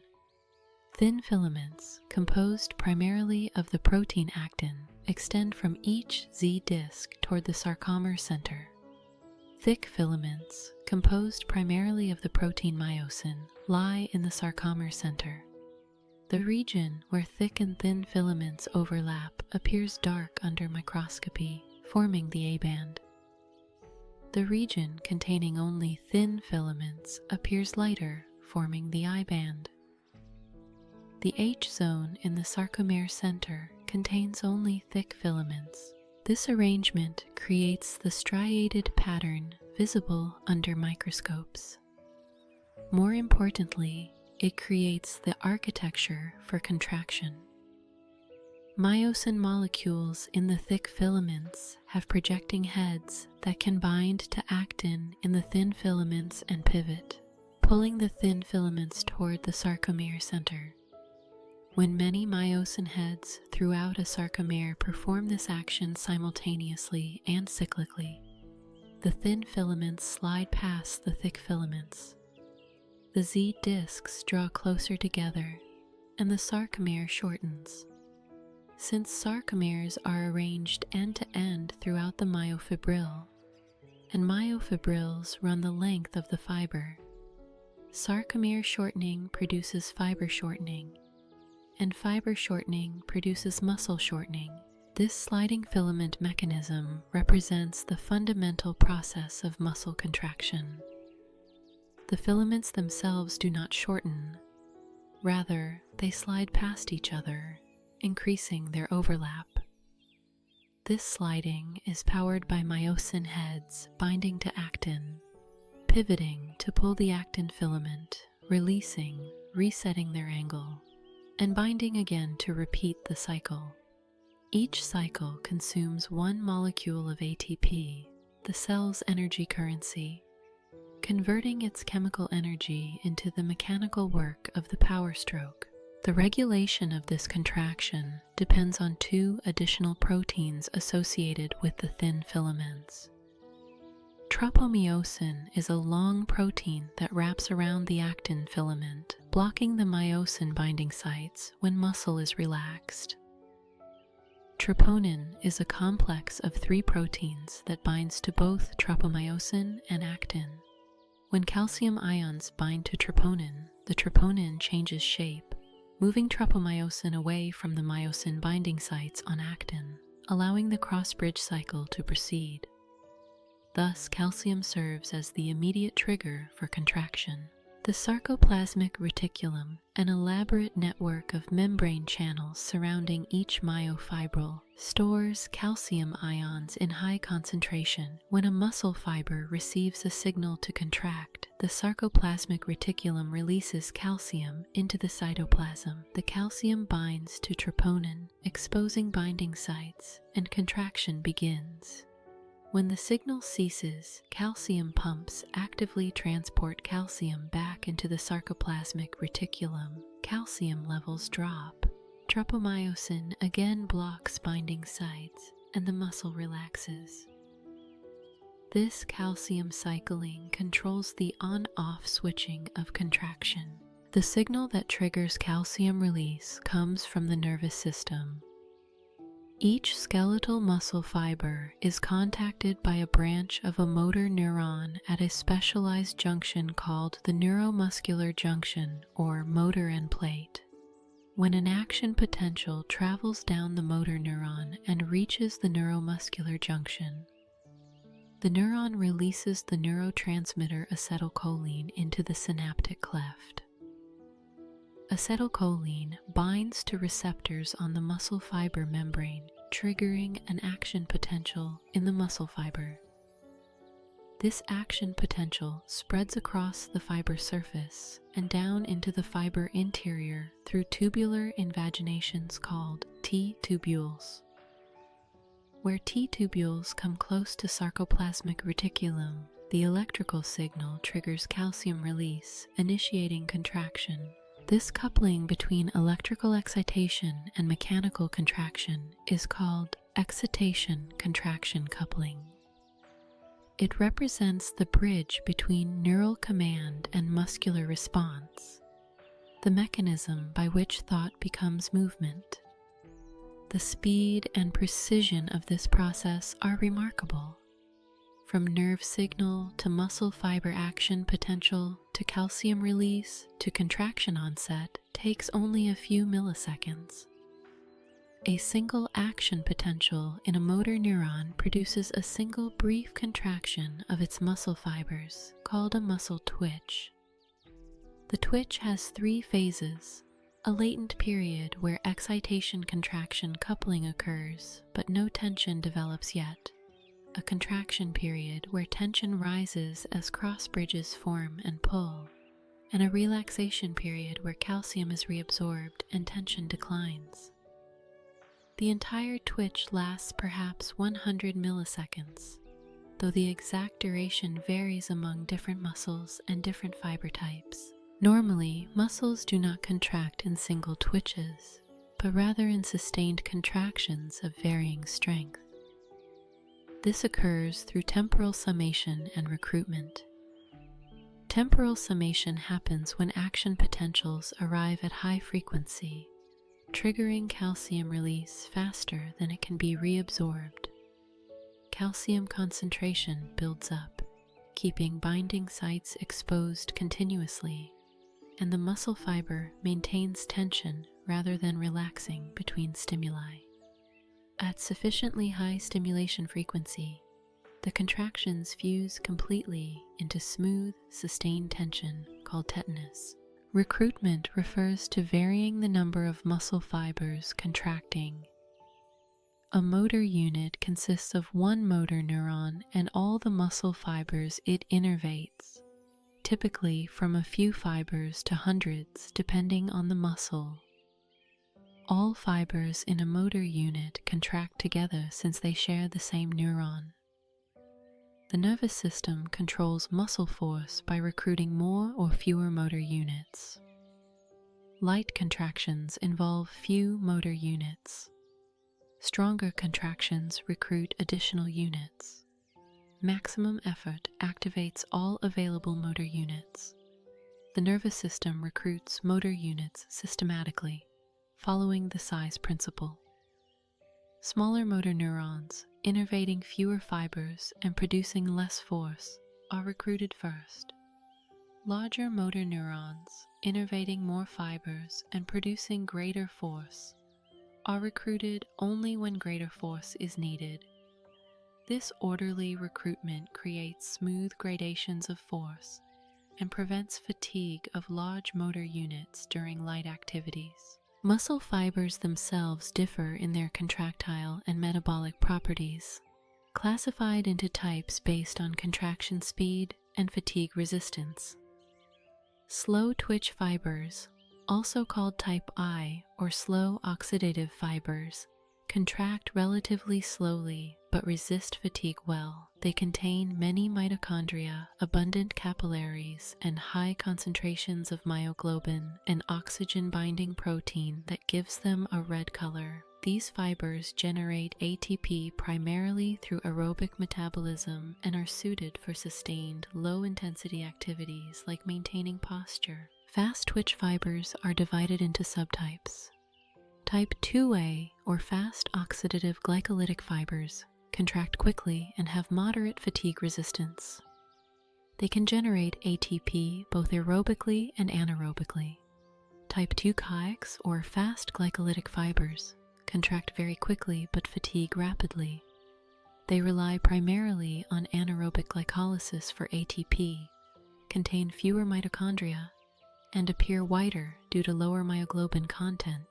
Thin filaments, composed primarily of the protein actin, extend from each Z disc toward the sarcomere center. Thick filaments, composed primarily of the protein myosin, lie in the sarcomere center. The region where thick and thin filaments overlap appears dark under microscopy, forming the A-band. The region containing only thin filaments appears lighter, forming the I-band. The H-zone in the sarcomere center contains only thick filaments. This arrangement creates the striated pattern visible under microscopes. More importantly, it creates the architecture for contraction. Myosin molecules in the thick filaments have projecting heads that can bind to actin in the thin filaments and pivot, pulling the thin filaments toward the sarcomere center. When many myosin heads throughout a sarcomere perform this action simultaneously and cyclically, the thin filaments slide past the thick filaments. The Z discs draw closer together, and the sarcomere shortens. Since sarcomeres are arranged end-to-end throughout the myofibril, and myofibrils run the length of the fiber, sarcomere shortening produces fiber shortening, and fiber shortening produces muscle shortening. This sliding filament mechanism represents the fundamental process of muscle contraction. The filaments themselves do not shorten. Rather, they slide past each other, increasing their overlap. This sliding is powered by myosin heads binding to actin, pivoting to pull the actin filament, releasing, resetting their angle, and binding again to repeat the cycle. Each cycle consumes one molecule of ATP, the cell's energy currency, converting its chemical energy into the mechanical work of the power stroke. The regulation of this contraction depends on two additional proteins associated with the thin filaments. Tropomyosin is a long protein that wraps around the actin filament, blocking the myosin binding sites when muscle is relaxed. Troponin is a complex of three proteins that binds to both tropomyosin and actin. When calcium ions bind to troponin, the troponin changes shape, moving tropomyosin away from the myosin binding sites on actin, allowing the cross-bridge cycle to proceed. Thus, calcium serves as the immediate trigger for contraction. The sarcoplasmic reticulum, an elaborate network of membrane channels surrounding each myofibril, stores calcium ions in high concentration. When a muscle fiber receives a signal to contract, the sarcoplasmic reticulum releases calcium into the cytoplasm. The calcium binds to troponin, exposing binding sites, and contraction begins. When the signal ceases, calcium pumps actively transport calcium back into the sarcoplasmic reticulum. Calcium levels drop. Tropomyosin again blocks binding sites, and the muscle relaxes. This calcium cycling controls the on-off switching of contraction. The signal that triggers calcium release comes from the nervous system. Each skeletal muscle fiber is contacted by a branch of a motor neuron at a specialized junction called the neuromuscular junction, or motor end plate. When an action potential travels down the motor neuron and reaches the neuromuscular junction, the neuron releases the neurotransmitter acetylcholine into the synaptic cleft. Acetylcholine binds to receptors on the muscle fiber membrane, triggering an action potential in the muscle fiber. This action potential spreads across the fiber surface and down into the fiber interior through tubular invaginations called T-tubules. Where T-tubules come close to sarcoplasmic reticulum, the electrical signal triggers calcium release, initiating contraction. This coupling between electrical excitation and mechanical contraction is called excitation-contraction coupling. It represents the bridge between neural command and muscular response, the mechanism by which thought becomes movement. The speed and precision of this process are remarkable. From nerve signal to muscle fiber action potential to calcium release to contraction onset takes only a few milliseconds. A single action potential in a motor neuron produces a single brief contraction of its muscle fibers, called a muscle twitch. The twitch has 3 phases: a latent period where excitation-contraction coupling occurs, but no tension develops yet; a contraction period where tension rises as cross bridges form and pull; and a relaxation period where calcium is reabsorbed and tension declines. The entire twitch lasts perhaps 100 milliseconds, though the exact duration varies among different muscles and different fiber types. Normally, muscles do not contract in single twitches, but rather in sustained contractions of varying strength. This occurs through temporal summation and recruitment. Temporal summation happens when action potentials arrive at high frequency, triggering calcium release faster than it can be reabsorbed. Calcium concentration builds up, keeping binding sites exposed continuously, and the muscle fiber maintains tension rather than relaxing between stimuli. At sufficiently high stimulation frequency, the contractions fuse completely into smooth, sustained tension called tetanus. Recruitment refers to varying the number of muscle fibers contracting. A motor unit consists of one motor neuron and all the muscle fibers it innervates, typically from a few fibers to hundreds depending on the muscle. All fibers in a motor unit contract together since they share the same neuron. The nervous system controls muscle force by recruiting more or fewer motor units. Light contractions involve few motor units. Stronger contractions recruit additional units. Maximum effort activates all available motor units. The nervous system recruits motor units systematically, following the size principle. Smaller motor neurons, innervating fewer fibers and producing less force, are recruited first. Larger motor neurons, innervating more fibers and producing greater force, are recruited only when greater force is needed. This orderly recruitment creates smooth gradations of force and prevents fatigue of large motor units during light activities. Muscle fibers themselves differ in their contractile and metabolic properties, classified into types based on contraction speed and fatigue resistance. Slow twitch fibers, also called type I or slow oxidative fibers, contract relatively slowly but resist fatigue well. They contain many mitochondria, abundant capillaries, and high concentrations of myoglobin, an oxygen-binding protein that gives them a red color. These fibers generate ATP primarily through aerobic metabolism and are suited for sustained, low-intensity activities like maintaining posture. Fast twitch fibers are divided into subtypes. Type 2A, or fast oxidative glycolytic fibers, contract quickly and have moderate fatigue resistance. They can generate ATP both aerobically and anaerobically. Type 2 kayaks, or fast glycolytic fibers, contract very quickly but fatigue rapidly. They rely primarily on anaerobic glycolysis for ATP, contain fewer mitochondria, and appear whiter due to lower myoglobin content.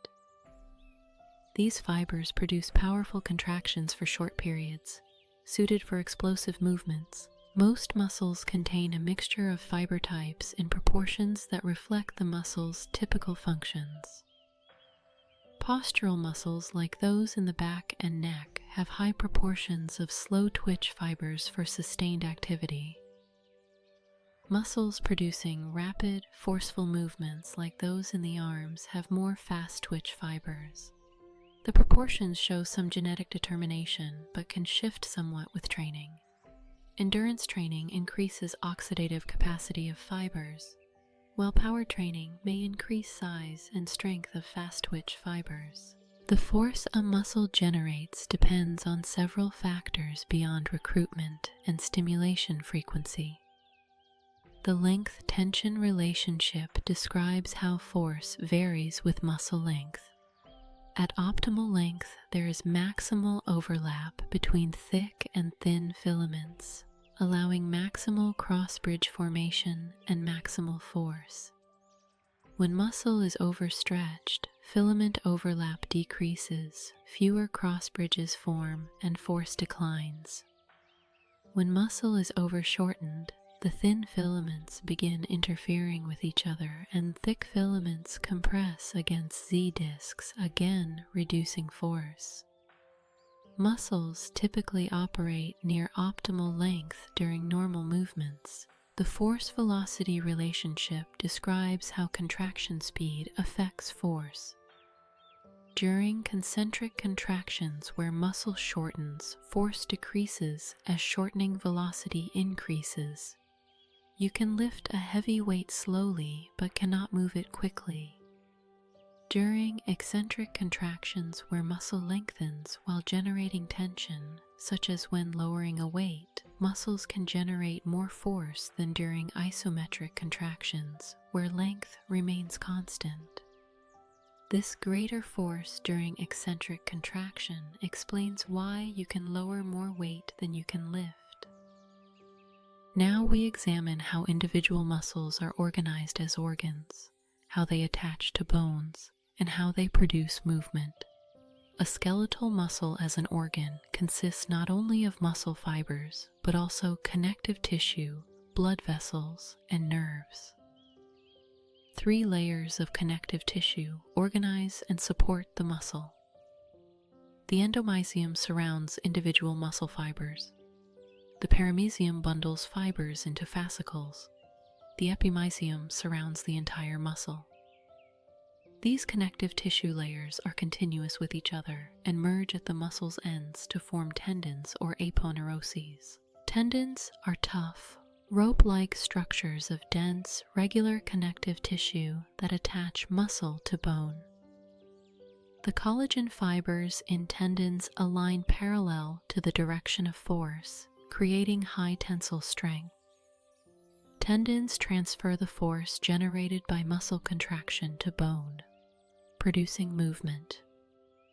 These fibers produce powerful contractions for short periods, suited for explosive movements. Most muscles contain a mixture of fiber types in proportions that reflect the muscle's typical functions. Postural muscles, like those in the back and neck, have high proportions of slow-twitch fibers for sustained activity. Muscles producing rapid, forceful movements, like those in the arms, have more fast-twitch fibers. The proportions show some genetic determination, but can shift somewhat with training. Endurance training increases oxidative capacity of fibers, while power training may increase size and strength of fast-twitch fibers. The force a muscle generates depends on several factors beyond recruitment and stimulation frequency. The length-tension relationship describes how force varies with muscle length. At optimal length, there is maximal overlap between thick and thin filaments, allowing maximal cross-bridge formation and maximal force. When muscle is overstretched, filament overlap decreases, fewer cross-bridges form, and force declines. When muscle is overshortened, the thin filaments begin interfering with each other, and thick filaments compress against Z-discs, again reducing force. Muscles typically operate near optimal length during normal movements. The force-velocity relationship describes how contraction speed affects force. During concentric contractions where muscle shortens, force decreases as shortening velocity increases. You can lift a heavy weight slowly but cannot move it quickly. During eccentric contractions where muscle lengthens while generating tension, such as when lowering a weight, muscles can generate more force than during isometric contractions, where length remains constant. This greater force during eccentric contraction explains why you can lower more weight than you can lift. Now we examine how individual muscles are organized as organs, how they attach to bones, and how they produce movement. A skeletal muscle as an organ consists not only of muscle fibers, but also connective tissue, blood vessels, and nerves. 3 layers of connective tissue organize and support the muscle. The endomysium surrounds individual muscle fibers. The paramysium bundles fibers into fascicles. The epimysium surrounds the entire muscle. These connective tissue layers are continuous with each other and merge at the muscle's ends to form tendons or aponeuroses. Tendons are tough, rope-like structures of dense, regular connective tissue that attach muscle to bone. The collagen fibers in tendons align parallel to the direction of force, creating high tensile strength. Tendons transfer the force generated by muscle contraction to bone, producing movement.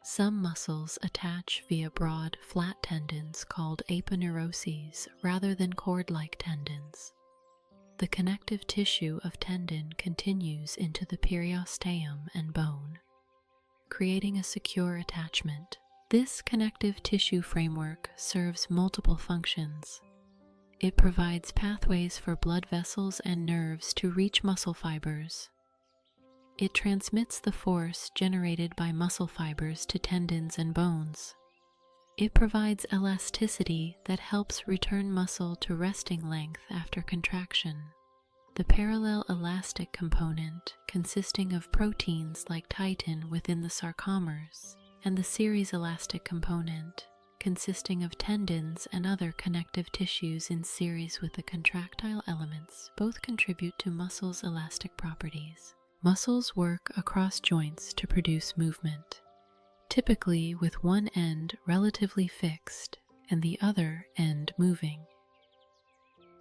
Some muscles attach via broad, flat tendons called aponeuroses rather than cord-like tendons. The connective tissue of tendon continues into the periosteum and bone, creating a secure attachment. This connective tissue framework serves multiple functions. It provides pathways for blood vessels and nerves to reach muscle fibers. It transmits the force generated by muscle fibers to tendons and bones. It provides elasticity that helps return muscle to resting length after contraction. The parallel elastic component, consisting of proteins like titin within the sarcomers, and the series elastic component, consisting of tendons and other connective tissues in series with the contractile elements, both contribute to muscles' elastic properties. Muscles work across joints to produce movement. typically with one end relatively fixed and the other end moving.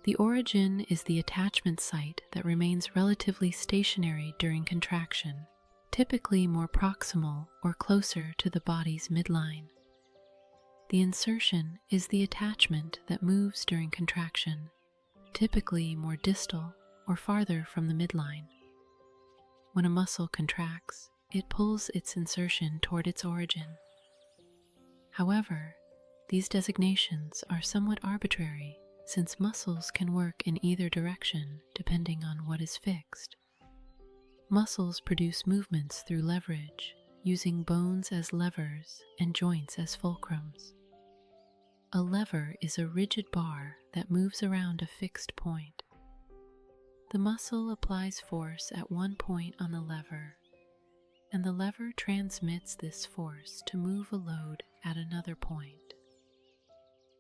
The origin is the attachment site that remains relatively stationary during contraction, typically more proximal or closer to the body's midline. The insertion is the attachment that moves during contraction, typically more distal or farther from the midline. When a muscle contracts, it pulls its insertion toward its origin. However, these designations are somewhat arbitrary since muscles can work in either direction depending on what is fixed. Muscles produce movements through leverage, using bones as levers and joints as fulcrums. A lever is a rigid bar that moves around a fixed point. The muscle applies force at one point on the lever, and the lever transmits this force to move a load at another point.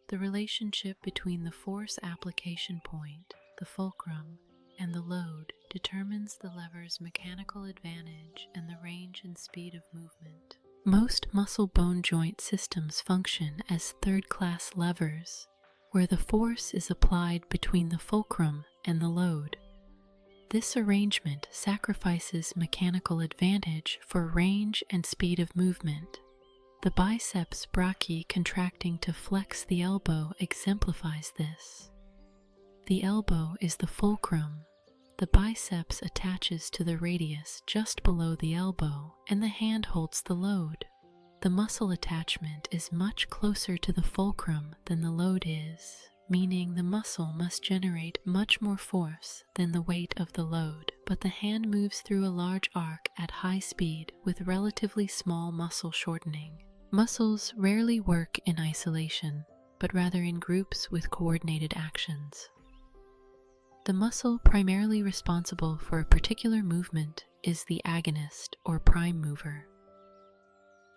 The relationship between the force application point, the fulcrum, and the load determines the lever's mechanical advantage and the range and speed of movement. Most muscle bone joint systems function as third-class levers, where the force is applied between the fulcrum and the load. This arrangement sacrifices mechanical advantage for range and speed of movement. The biceps brachii contracting to flex the elbow exemplifies this. The elbow is the fulcrum. The biceps attaches to the radius just below the elbow, and the hand holds the load. The muscle attachment is much closer to the fulcrum than the load is, meaning the muscle must generate much more force than the weight of the load, but the hand moves through a large arc at high speed with relatively small muscle shortening. Muscles rarely work in isolation, but rather in groups with coordinated actions. The muscle primarily responsible for a particular movement is the agonist or prime mover.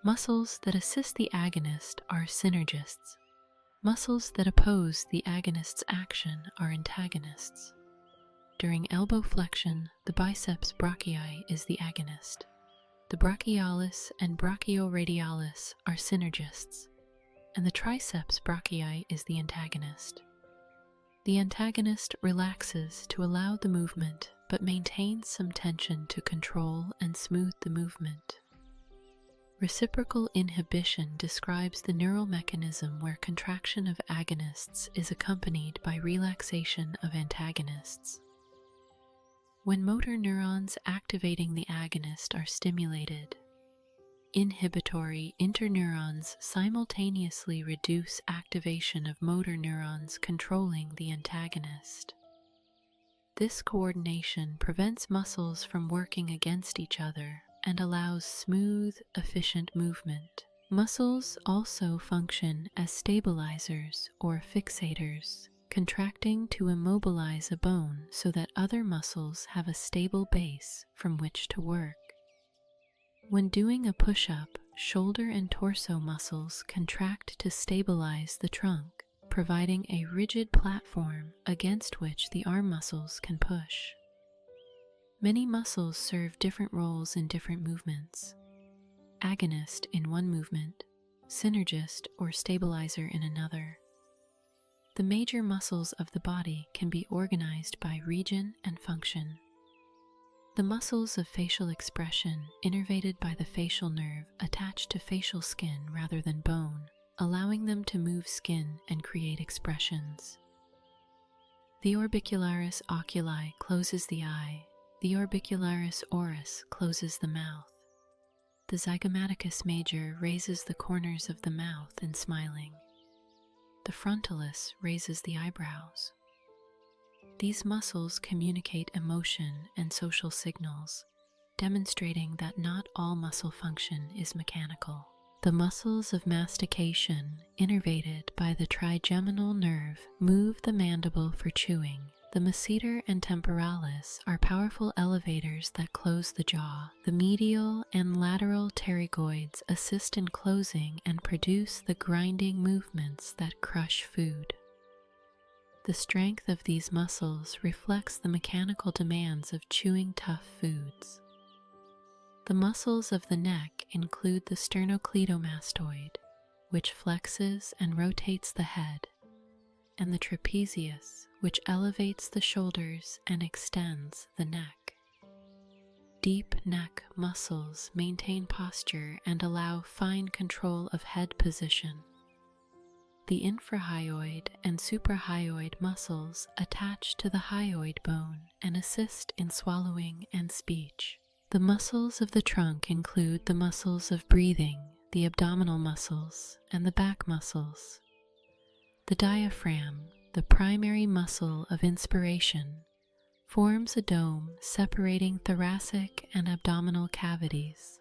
Muscles that assist the agonist are synergists. Muscles that oppose the agonist's action are antagonists. During elbow flexion, the biceps brachii is the agonist. The brachialis and brachioradialis are synergists, and the triceps brachii is the antagonist. The antagonist relaxes to allow the movement, but maintains some tension to control and smooth the movement. Reciprocal inhibition describes the neural mechanism where contraction of agonists is accompanied by relaxation of antagonists. When motor neurons activating the agonist are stimulated, inhibitory interneurons simultaneously reduce activation of motor neurons controlling the antagonist. This coordination prevents muscles from working against each other and allows smooth, efficient movement. Muscles also function as stabilizers or fixators, contracting to immobilize a bone so that other muscles have a stable base from which to work. When doing a push-up, shoulder and torso muscles contract to stabilize the trunk, providing a rigid platform against which the arm muscles can push. Many muscles serve different roles in different movements. Agonist in one movement, synergist or stabilizer in another. The major muscles of the body can be organized by region and function. The muscles of facial expression, innervated by the facial nerve, attach to facial skin rather than bone, allowing them to move skin and create expressions. The orbicularis oculi closes the eye. The orbicularis oris closes the mouth. The zygomaticus major raises the corners of the mouth in smiling. The frontalis raises the eyebrows. These muscles communicate emotion and social signals, demonstrating that not all muscle function is mechanical. The muscles of mastication, innervated by the trigeminal nerve, move the mandible for chewing. The masseter and temporalis are powerful elevators that close the jaw. The medial and lateral pterygoids assist in closing and produce the grinding movements that crush food. The strength of these muscles reflects the mechanical demands of chewing tough foods. The muscles of the neck include the sternocleidomastoid, which flexes and rotates the head, and the trapezius, which elevates the shoulders and extends the neck. Deep neck muscles maintain posture and allow fine control of head position. The infrahyoid and suprahyoid muscles attach to the hyoid bone and assist in swallowing and speech. The muscles of the trunk include the muscles of breathing, the abdominal muscles, and the back muscles. The diaphragm, the primary muscle of inspiration, forms a dome separating thoracic and abdominal cavities.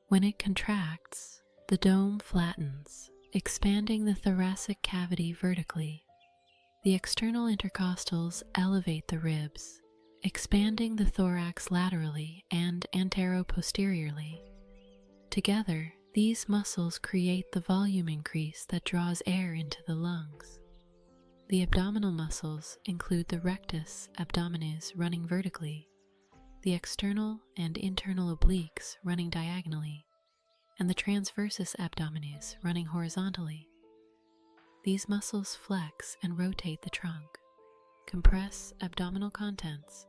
When it contracts, the dome flattens, expanding the thoracic cavity vertically. The external intercostals elevate the ribs, expanding the thorax laterally and antero-posteriorly. Together, these muscles create the volume increase that draws air into the lungs. The abdominal muscles include the rectus abdominis running vertically, the external and internal obliques running diagonally, and the transversus abdominis running horizontally. These muscles flex and rotate the trunk, compress abdominal contents,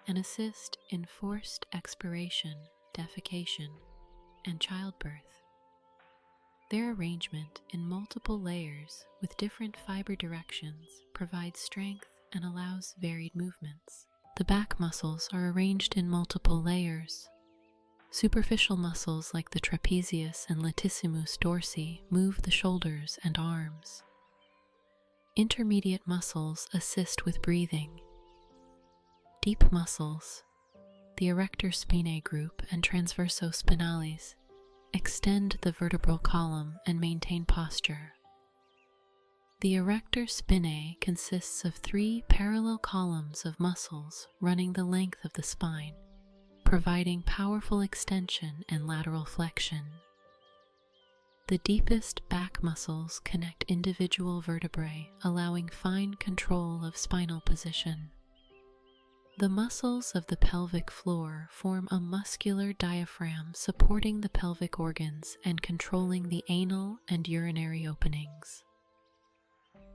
and assist in forced expiration, defecation, and childbirth. Their arrangement in multiple layers with different fiber directions provides strength and allows varied movements. The back muscles are arranged in multiple layers. Superficial muscles like the trapezius and latissimus dorsi move the shoulders and arms. Intermediate muscles assist with breathing. Deep muscles, the erector spinae group and transversospinalis, extend the vertebral column and maintain posture. The erector spinae consists of 3 parallel columns of muscles running the length of the spine, providing powerful extension and lateral flexion. The deepest back muscles connect individual vertebrae, allowing fine control of spinal position. The muscles of the pelvic floor form a muscular diaphragm supporting the pelvic organs and controlling the anal and urinary openings.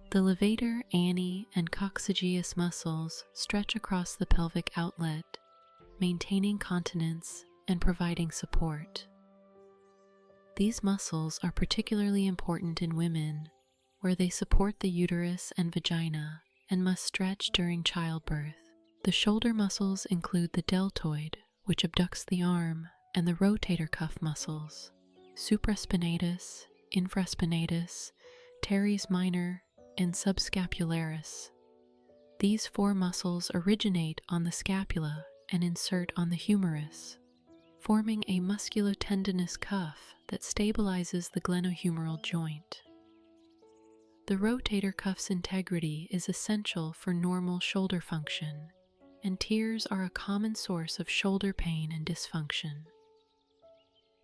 The levator, ani, and coccygeus muscles stretch across the pelvic outlet, maintaining continence and providing support. These muscles are particularly important in women, where they support the uterus and vagina and must stretch during childbirth. The shoulder muscles include the deltoid, which abducts the arm, and the rotator cuff muscles, supraspinatus, infraspinatus, teres minor, and subscapularis. These 4 muscles originate on the scapula and insert on the humerus, forming a musculotendinous cuff that stabilizes the glenohumeral joint. The rotator cuff's integrity is essential for normal shoulder function, and tears are a common source of shoulder pain and dysfunction.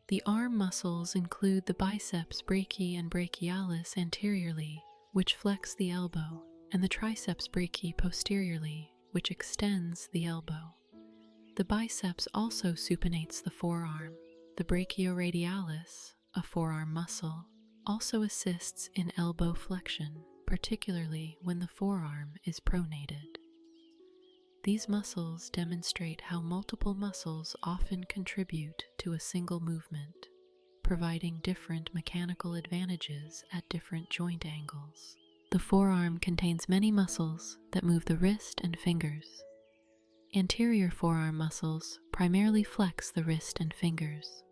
The arm muscles include the biceps brachii and brachialis anteriorly, which flex the elbow, and the triceps brachii posteriorly, which extends the elbow. The biceps also supinates the forearm. The brachioradialis, a forearm muscle, also assists in elbow flexion, particularly when the forearm is pronated. These muscles demonstrate how multiple muscles often contribute to a single movement, providing different mechanical advantages at different joint angles. The forearm contains many muscles that move the wrist and fingers. Anterior forearm muscles primarily flex the wrist and fingers.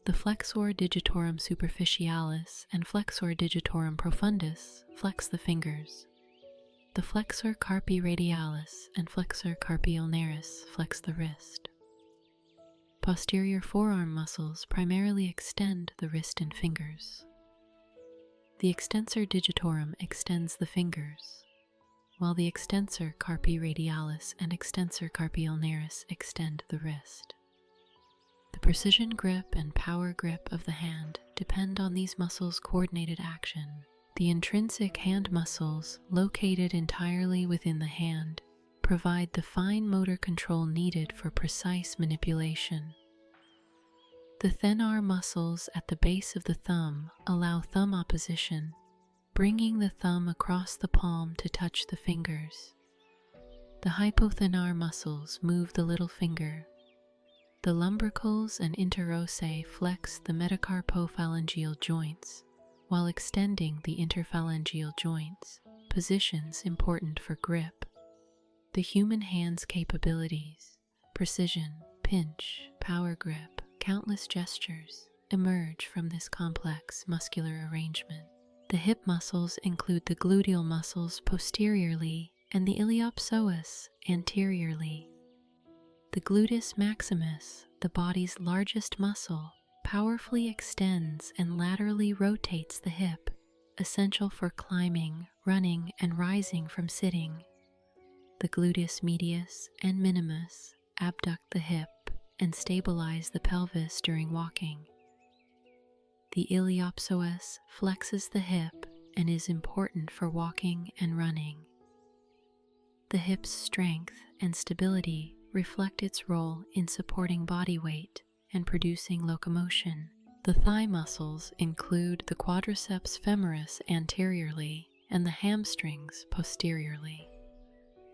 The flexor digitorum superficialis and flexor digitorum profundus flex the fingers. The flexor carpi radialis and flexor carpi ulnaris flex the wrist. Posterior forearm muscles primarily extend the wrist and fingers. The extensor digitorum extends the fingers, while the extensor carpi radialis and extensor carpi ulnaris extend the wrist. The precision grip and power grip of the hand depend on these muscles' coordinated action. The intrinsic hand muscles, located entirely within the hand, provide the fine motor control needed for precise manipulation. The thenar muscles at the base of the thumb allow thumb opposition, bringing the thumb across the palm to touch the fingers. The hypothenar muscles move the little finger. The lumbricals and interossae flex the metacarpophalangeal joints, while extending the interphalangeal joints, positions important for grip. The human hand's capabilities, precision, pinch, power grip, countless gestures, emerge from this complex muscular arrangement. The hip muscles include the gluteal muscles posteriorly and the iliopsoas anteriorly. The gluteus maximus, the body's largest muscle, powerfully extends and laterally rotates the hip, essential for climbing, running, and rising from sitting. The gluteus medius and minimus abduct the hip and stabilize the pelvis during walking. The iliopsoas flexes the hip and is important for walking and running. The hip's strength and stability reflect its role in supporting body weight and producing locomotion. The thigh muscles include the quadriceps femoris anteriorly and the hamstrings posteriorly.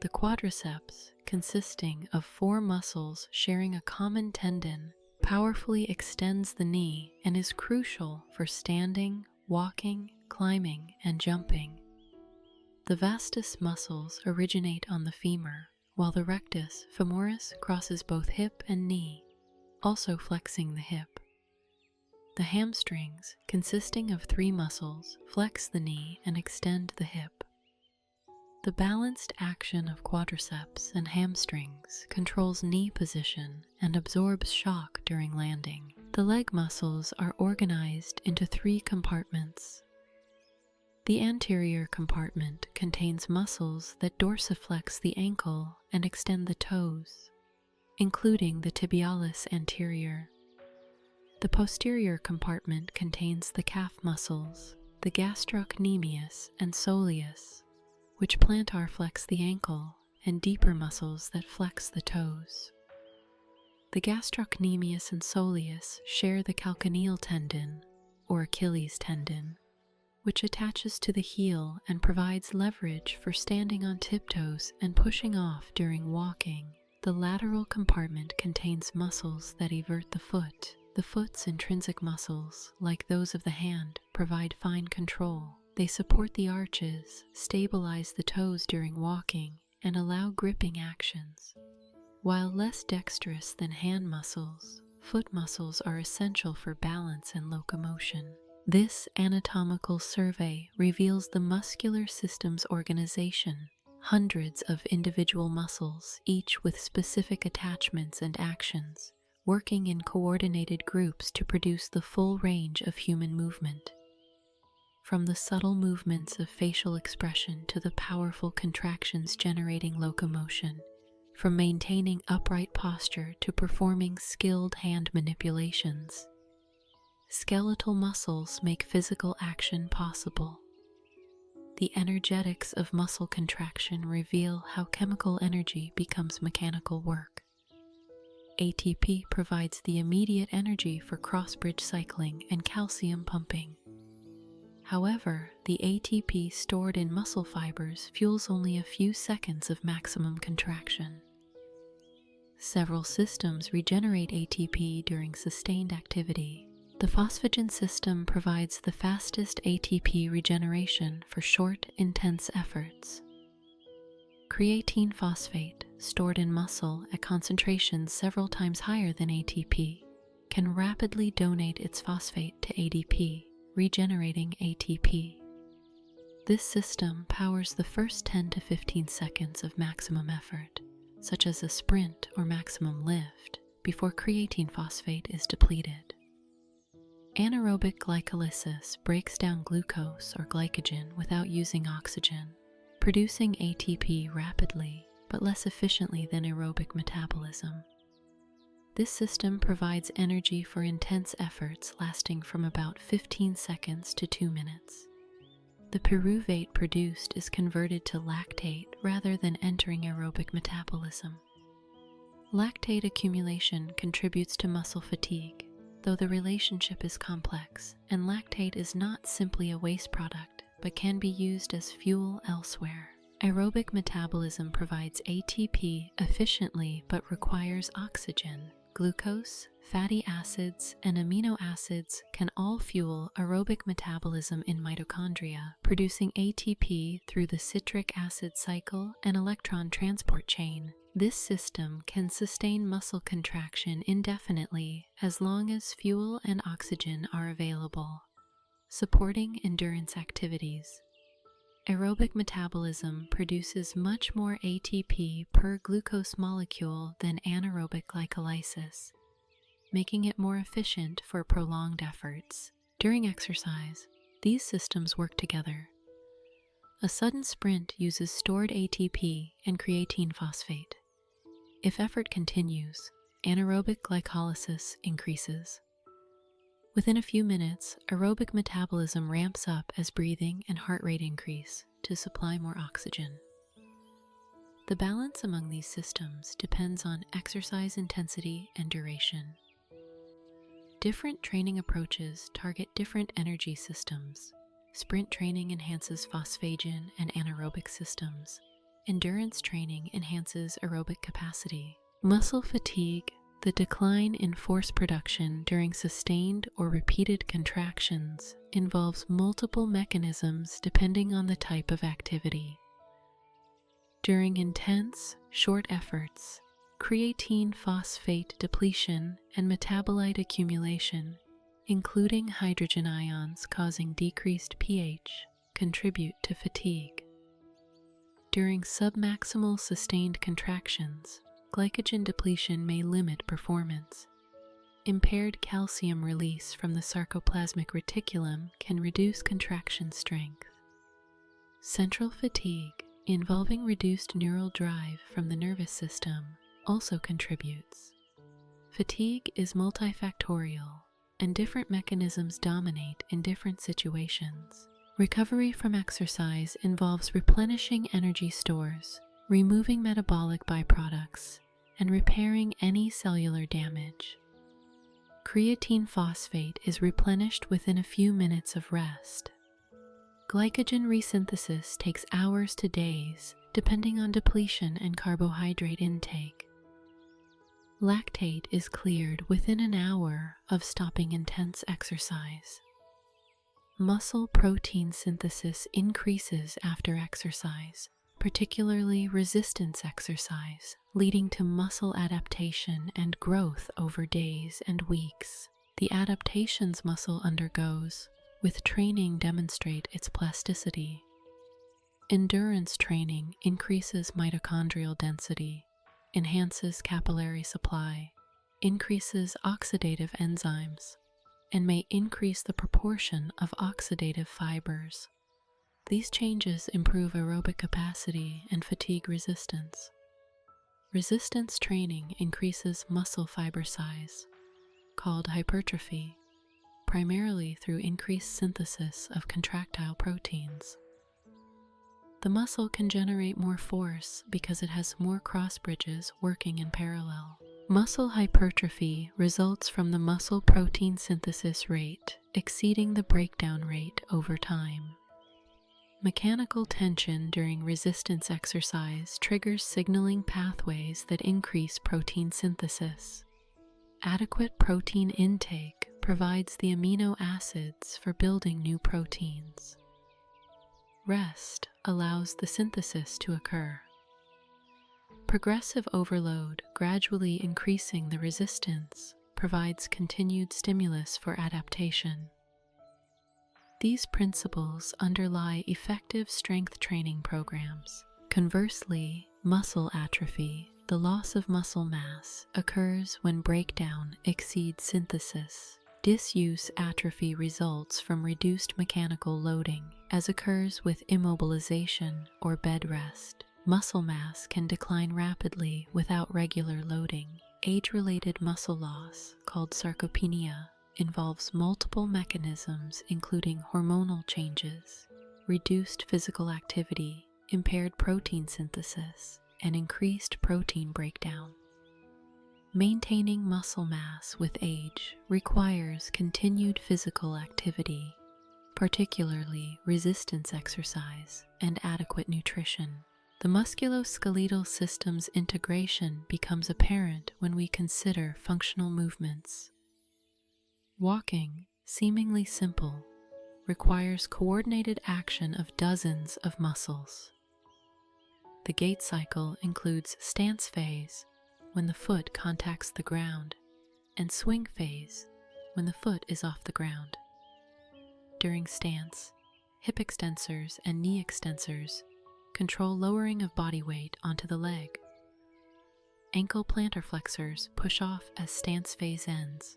The quadriceps, consisting of 4 muscles sharing a common tendon, powerfully extends the knee and is crucial for standing, walking, climbing, and jumping. The vastus muscles originate on the femur, while the rectus femoris crosses both hip and knee, also flexing the hip. The hamstrings, consisting of 3 muscles, flex the knee and extend the hip. The balanced action of quadriceps and hamstrings controls knee position and absorbs shock during landing. The leg muscles are organized into 3 compartments. The anterior compartment contains muscles that dorsiflex the ankle and extend the toes, including the tibialis anterior. The posterior compartment contains the calf muscles, the gastrocnemius and soleus, which plantar flex the ankle, and deeper muscles that flex the toes. The gastrocnemius and soleus share the calcaneal tendon, or Achilles tendon, which attaches to the heel and provides leverage for standing on tiptoes and pushing off during walking. The lateral compartment contains muscles that evert the foot. The foot's intrinsic muscles, like those of the hand, provide fine control. They support the arches, stabilize the toes during walking, and allow gripping actions. While less dexterous than hand muscles, foot muscles are essential for balance and locomotion. This anatomical survey reveals the muscular system's organization, hundreds of individual muscles, each with specific attachments and actions, working in coordinated groups to produce the full range of human movement. From the subtle movements of facial expression to the powerful contractions generating locomotion, from maintaining upright posture to performing skilled hand manipulations, skeletal muscles make physical action possible. The energetics of muscle contraction reveal how chemical energy becomes mechanical work. ATP provides the immediate energy for cross-bridge cycling and calcium pumping. However, the ATP stored in muscle fibers fuels only a few seconds of maximum contraction. Several systems regenerate ATP during sustained activity. The phosphagen system provides the fastest ATP regeneration for short, intense efforts. Creatine phosphate, stored in muscle at concentrations several times higher than ATP, can rapidly donate its phosphate to ADP, regenerating ATP. This system powers the first 10 to 15 seconds of maximum effort, such as a sprint or maximum lift, before creatine phosphate is depleted. Anaerobic glycolysis breaks down glucose or glycogen without using oxygen, producing ATP rapidly but less efficiently than aerobic metabolism. This system provides energy for intense efforts lasting from about 15 seconds to 2 minutes. The pyruvate produced is converted to lactate rather than entering aerobic metabolism. Lactate accumulation contributes to muscle fatigue, though the relationship is complex, and lactate is not simply a waste product, but can be used as fuel elsewhere. Aerobic metabolism provides ATP efficiently but requires oxygen. Glucose, fatty acids, and amino acids can all fuel aerobic metabolism in mitochondria, producing ATP through the citric acid cycle and electron transport chain. This system can sustain muscle contraction indefinitely as long as fuel and oxygen are available, supporting endurance activities. Aerobic metabolism produces much more ATP per glucose molecule than anaerobic glycolysis, making it more efficient for prolonged efforts. During exercise, these systems work together. A sudden sprint uses stored ATP and creatine phosphate. If effort continues, anaerobic glycolysis increases. Within a few minutes, aerobic metabolism ramps up as breathing and heart rate increase to supply more oxygen. The balance among these systems depends on exercise intensity and duration. Different training approaches target different energy systems. Sprint training enhances phosphagen and anaerobic systems. Endurance training enhances aerobic capacity. Muscle fatigue, the decline in force production during sustained or repeated contractions, involves multiple mechanisms depending on the type of activity. During intense, short efforts, creatine phosphate depletion and metabolite accumulation, including hydrogen ions causing decreased pH, contribute to fatigue. During submaximal sustained contractions, glycogen depletion may limit performance. Impaired calcium release from the sarcoplasmic reticulum can reduce contraction strength. Central fatigue, involving reduced neural drive from the nervous system, also contributes. Fatigue is multifactorial, and different mechanisms dominate in different situations. Recovery from exercise involves replenishing energy stores, removing metabolic byproducts, and repairing any cellular damage. Creatine phosphate is replenished within a few minutes of rest. Glycogen resynthesis takes hours to days, depending on depletion and carbohydrate intake. Lactate is cleared within an hour of stopping intense exercise. Muscle protein synthesis increases after exercise, particularly resistance exercise, leading to muscle adaptation and growth over days and weeks. The adaptations muscle undergoes with training demonstrate its plasticity. Endurance training increases mitochondrial density, enhances capillary supply, increases oxidative enzymes, and may increase the proportion of oxidative fibers. These changes improve aerobic capacity and fatigue resistance. Resistance training increases muscle fiber size, called hypertrophy, primarily through increased synthesis of contractile proteins. The muscle can generate more force because it has more cross bridges working in parallel. Muscle hypertrophy results from the muscle protein synthesis rate exceeding the breakdown rate over time. Mechanical tension during resistance exercise triggers signaling pathways that increase protein synthesis. Adequate protein intake provides the amino acids for building new proteins. Rest allows the synthesis to occur. Progressive overload, gradually increasing the resistance, provides continued stimulus for adaptation. These principles underlie effective strength training programs. Conversely, muscle atrophy, the loss of muscle mass, occurs when breakdown exceeds synthesis. Disuse atrophy results from reduced mechanical loading, as occurs with immobilization or bed rest. Muscle mass can decline rapidly without regular loading. Age-related muscle loss, called sarcopenia, involves multiple mechanisms including hormonal changes, reduced physical activity, impaired protein synthesis, and increased protein breakdown. Maintaining muscle mass with age requires continued physical activity, particularly resistance exercise and adequate nutrition. The musculoskeletal system's integration becomes apparent when we consider functional movements. Walking, seemingly simple, requires coordinated action of dozens of muscles. The gait cycle includes stance phase, when the foot contacts the ground, and swing phase, when the foot is off the ground. During stance, hip extensors and knee extensors control lowering of body weight onto the leg. Ankle plantar flexors push off as stance phase ends.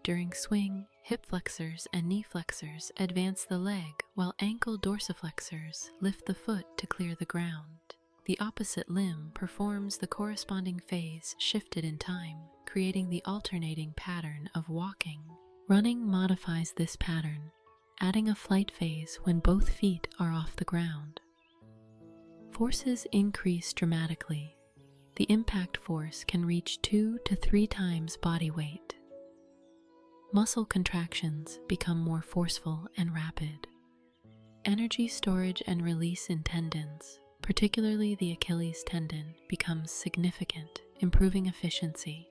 During swing, hip flexors and knee flexors advance the leg, while ankle dorsiflexors lift the foot to clear the ground. The opposite limb performs the corresponding phase shifted in time, creating the alternating pattern of walking. Running modifies this pattern, adding a flight phase when both feet are off the ground. Forces increase dramatically. The impact force can reach 2 to 3 times body weight. Muscle contractions become more forceful and rapid. Energy storage and release in tendons, particularly the Achilles tendon, becomes significant, improving efficiency.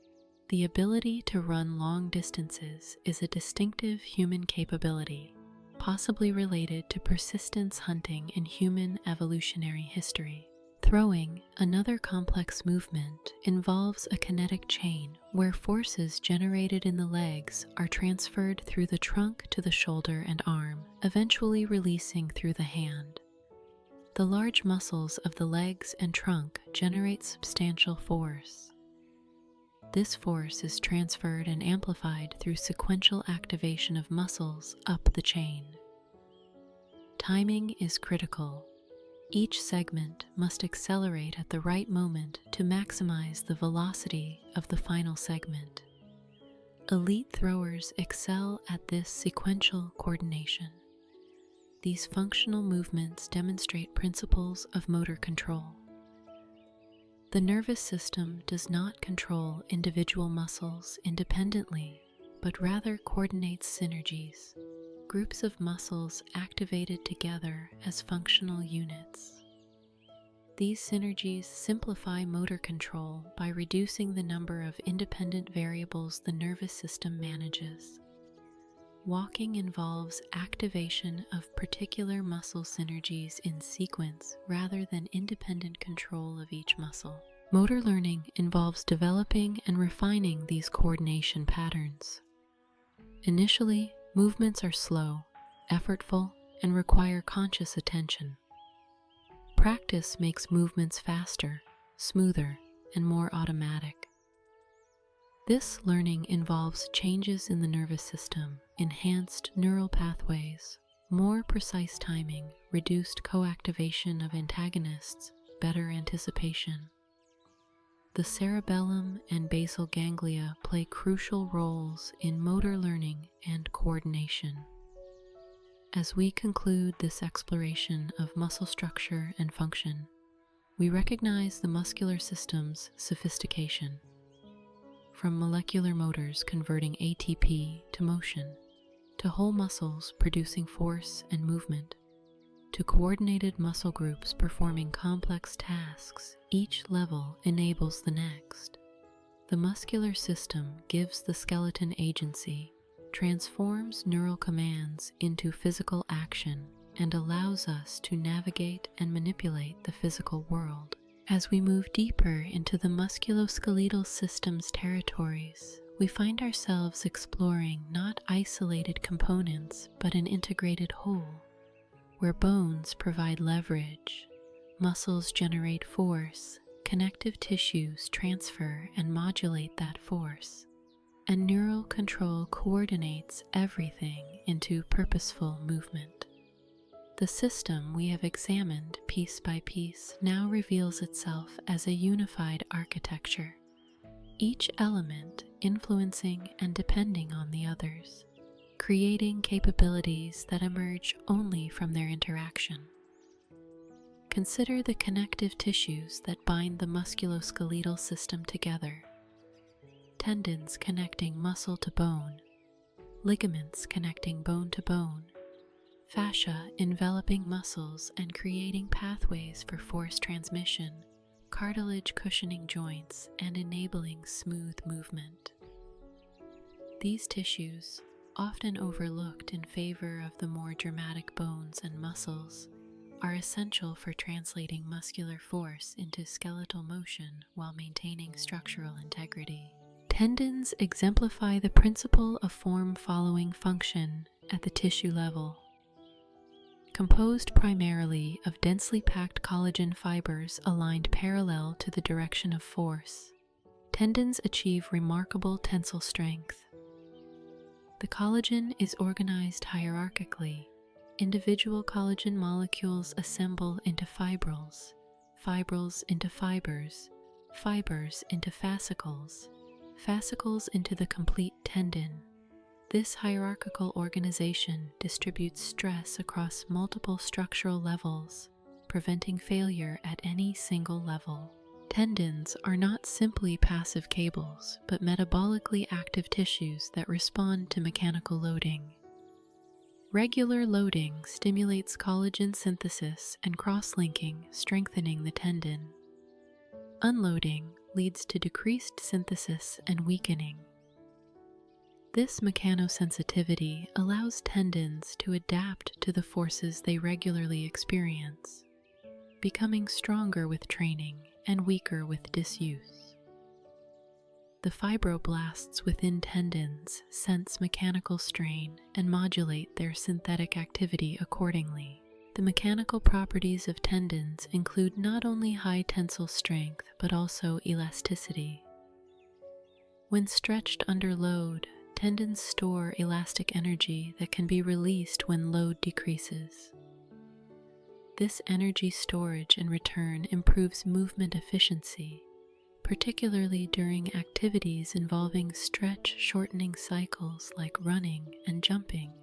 The ability to run long distances is a distinctive human capability, possibly related to persistence hunting in human evolutionary history. Throwing, another complex movement, involves a kinetic chain where forces generated in the legs are transferred through the trunk to the shoulder and arm, eventually releasing through the hand. The large muscles of the legs and trunk generate substantial force. This force is transferred and amplified through sequential activation of muscles up the chain. Timing is critical. Each segment must accelerate at the right moment to maximize the velocity of the final segment. Elite throwers excel at this sequential coordination. These functional movements demonstrate principles of motor control. The nervous system does not control individual muscles independently, but rather coordinates synergies. Groups of muscles activated together as functional units. These synergies simplify motor control by reducing the number of independent variables the nervous system manages. Walking involves activation of particular muscle synergies in sequence rather than independent control of each muscle. Motor learning involves developing and refining these coordination patterns. Initially, movements are slow, effortful, and require conscious attention. Practice makes movements faster, smoother, and more automatic. This learning involves changes in the nervous system, enhanced neural pathways, more precise timing, reduced co-activation of antagonists, better anticipation. The cerebellum and basal ganglia play crucial roles in motor learning and coordination. As we conclude this exploration of muscle structure and function, we recognize the muscular system's sophistication. From molecular motors converting ATP to motion, to whole muscles producing force and movement, to coordinated muscle groups performing complex tasks, each level enables the next. The muscular system gives the skeleton agency, transforms neural commands into physical action, and allows us to navigate and manipulate the physical world. As we move deeper into the musculoskeletal system's territories, we find ourselves exploring not isolated components but an integrated whole, where bones provide leverage, muscles generate force, connective tissues transfer and modulate that force, and neural control coordinates everything into purposeful movement. The system we have examined piece by piece now reveals itself as a unified architecture, each element influencing and depending on the others, creating capabilities that emerge only from their interaction. Consider the connective tissues that bind the musculoskeletal system together. tendons connecting muscle to bone, ligaments connecting bone to bone, fascia enveloping muscles and creating pathways for force transmission, cartilage cushioning joints and enabling smooth movement. These tissues, often overlooked in favor of the more dramatic bones and muscles, are essential for translating muscular force into skeletal motion while maintaining structural integrity. Tendons exemplify the principle of form-following function at the tissue level. Composed primarily of densely packed collagen fibers aligned parallel to the direction of force, tendons achieve remarkable tensile strength. The collagen is organized hierarchically. Individual collagen molecules assemble into fibrils, fibrils into fibers, fibers into fascicles, fascicles into the complete tendon. This hierarchical organization distributes stress across multiple structural levels, preventing failure at any single level. Tendons are not simply passive cables, but metabolically active tissues that respond to mechanical loading. Regular loading stimulates collagen synthesis and cross-linking, strengthening the tendon. Unloading leads to decreased synthesis and weakening. This mechanosensitivity allows tendons to adapt to the forces they regularly experience, becoming stronger with training and weaker with disuse. The fibroblasts within tendons sense mechanical strain and modulate their synthetic activity accordingly. The mechanical properties of tendons include not only high tensile strength but also elasticity. When stretched under load, tendons store elastic energy that can be released when load decreases. This energy storage and return improves movement efficiency, particularly during activities involving stretch-shortening cycles like running and jumping.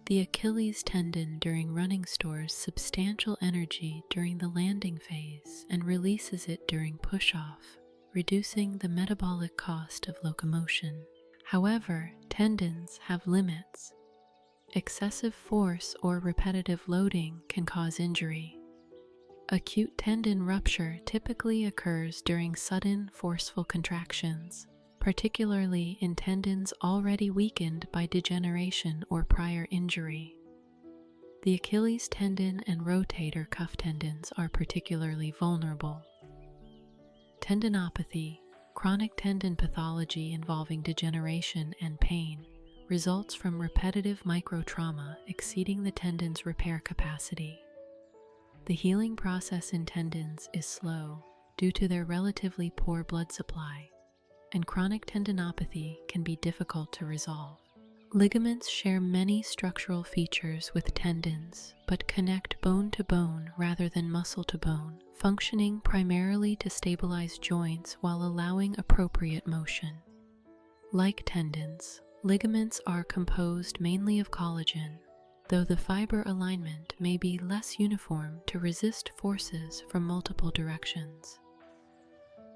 The Achilles tendon during running stores substantial energy during the landing phase and releases it during push-off, reducing the metabolic cost of locomotion. However, tendons have limits. Excessive force or repetitive loading can cause injury. Acute tendon rupture typically occurs during sudden, forceful contractions, particularly in tendons already weakened by degeneration or prior injury. The Achilles tendon and rotator cuff tendons are particularly vulnerable. Tendinopathy, chronic tendon pathology involving degeneration and pain, results from repetitive microtrauma exceeding the tendon's repair capacity. The healing process in tendons is slow due to their relatively poor blood supply, and chronic tendinopathy can be difficult to resolve. Ligaments share many structural features with tendons, but connect bone to bone rather than muscle to bone, functioning primarily to stabilize joints while allowing appropriate motion. Like tendons, ligaments are composed mainly of collagen, though the fiber alignment may be less uniform to resist forces from multiple directions.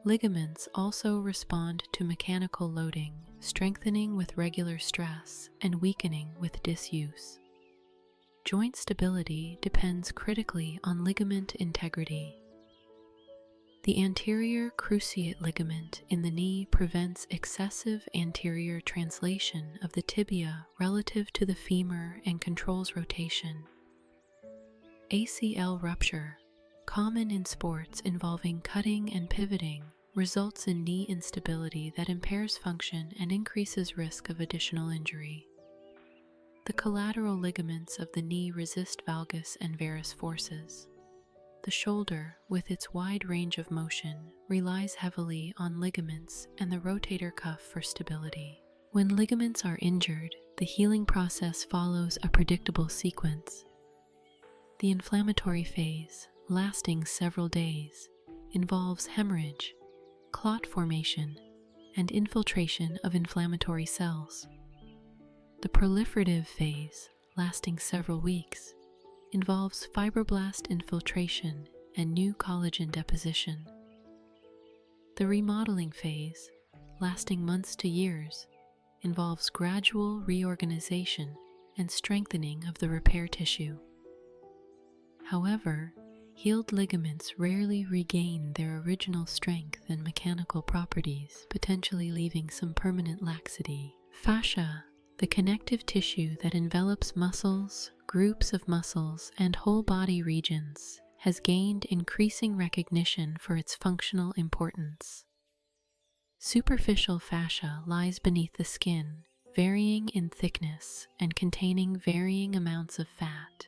Ligaments also respond to mechanical loading, strengthening with regular stress and weakening with disuse. Joint stability depends critically on ligament integrity. The anterior cruciate ligament in the knee prevents excessive anterior translation of the tibia relative to the femur and controls rotation. ACL rupture, common in sports involving cutting and pivoting, results in knee instability that impairs function and increases risk of additional injury. The collateral ligaments of the knee resist valgus and varus forces. The shoulder, with its wide range of motion, relies heavily on ligaments and the rotator cuff for stability. When ligaments are injured, the healing process follows a predictable sequence. The inflammatory phase, lasting several days, involves hemorrhage, clot formation, and infiltration of inflammatory cells. The proliferative phase, lasting several weeks, involves fibroblast infiltration and new collagen deposition. The remodeling phase, lasting months to years, involves gradual reorganization and strengthening of the repair tissue. However, healed ligaments rarely regain their original strength and mechanical properties, potentially leaving some permanent laxity. Fascia, the connective tissue that envelops muscles, groups of muscles, and whole body regions, has gained increasing recognition for its functional importance. Superficial fascia lies beneath the skin, varying in thickness and containing varying amounts of fat.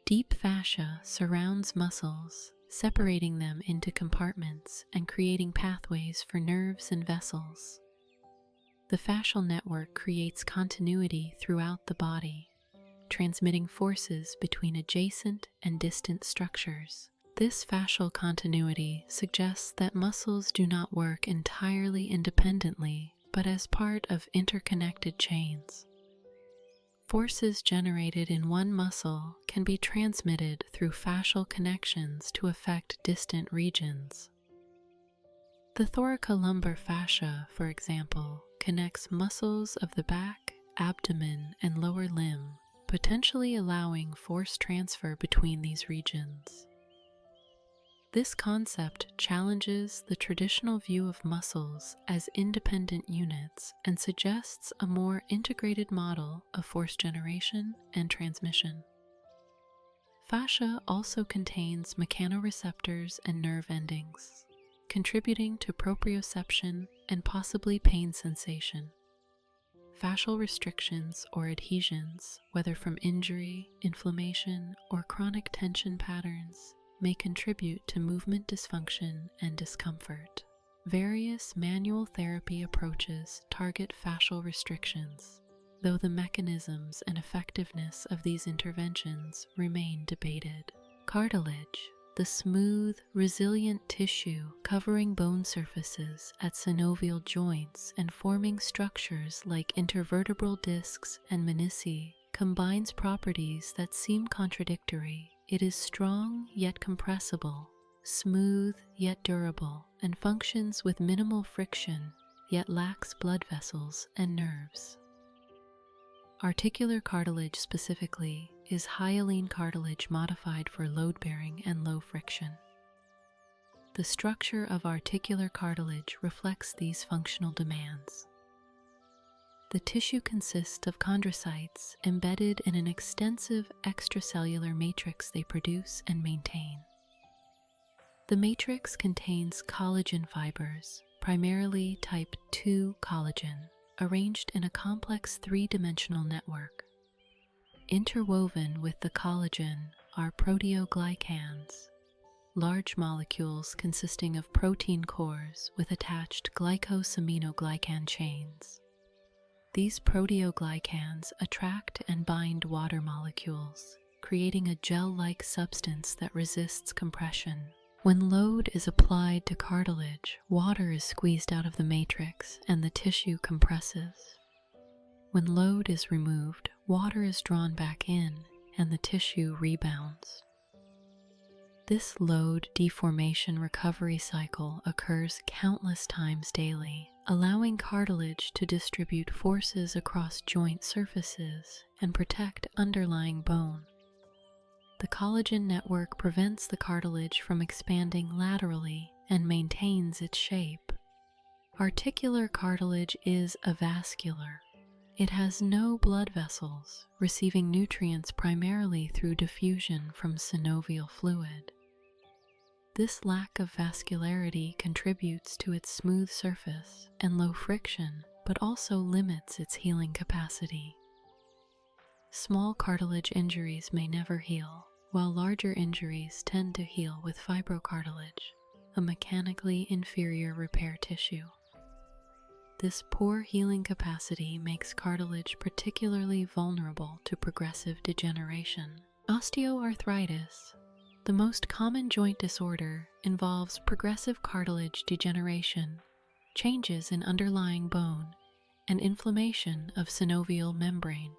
Deep fascia surrounds muscles, separating them into compartments and creating pathways for nerves and vessels. The fascial network creates continuity throughout the body, transmitting forces between adjacent and distant structures. This fascial continuity suggests that muscles do not work entirely independently, but as part of interconnected chains. Forces generated in one muscle can be transmitted through fascial connections to affect distant regions. The thoracolumbar fascia, for example, connects muscles of the back, abdomen, and lower limb, potentially allowing force transfer between these regions. This concept challenges the traditional view of muscles as independent units and suggests a more integrated model of force generation and transmission. Fascia also contains mechanoreceptors and nerve endings, contributing to proprioception and possibly pain sensation. Fascial restrictions or adhesions, whether from injury, inflammation, or chronic tension patterns, may contribute to movement dysfunction and discomfort. Various manual therapy approaches target fascial restrictions, though the mechanisms and effectiveness of these interventions remain debated. Cartilage, the smooth, resilient tissue covering bone surfaces at synovial joints and forming structures like intervertebral discs and menisci, combines properties that seem contradictory. It is strong yet compressible, smooth yet durable, and functions with minimal friction, yet lacks blood vessels and nerves. Articular cartilage specifically is hyaline cartilage modified for load-bearing and low friction. The structure of articular cartilage reflects these functional demands. The tissue consists of chondrocytes embedded in an extensive extracellular matrix they produce and maintain. The matrix contains collagen fibers, primarily type 2 collagen, arranged in a complex three-dimensional network. Interwoven with the collagen are proteoglycans, large molecules consisting of protein cores with attached glycosaminoglycan chains. These proteoglycans attract and bind water molecules, creating a gel-like substance that resists compression. When load is applied to cartilage, water is squeezed out of the matrix and the tissue compresses. When load is removed, water is drawn back in and the tissue rebounds. This load deformation recovery cycle occurs countless times daily, allowing cartilage to distribute forces across joint surfaces and protect underlying bone. The collagen network prevents the cartilage from expanding laterally and maintains its shape. Articular cartilage is avascular. It has no blood vessels, receiving nutrients primarily through diffusion from synovial fluid. This lack of vascularity contributes to its smooth surface and low friction, but also limits its healing capacity. Small cartilage injuries may never heal, while larger injuries tend to heal with fibrocartilage, a mechanically inferior repair tissue. This poor healing capacity makes cartilage particularly vulnerable to progressive degeneration. Osteoarthritis, the most common joint disorder, involves progressive cartilage degeneration, changes in underlying bone, and inflammation of synovial membrane.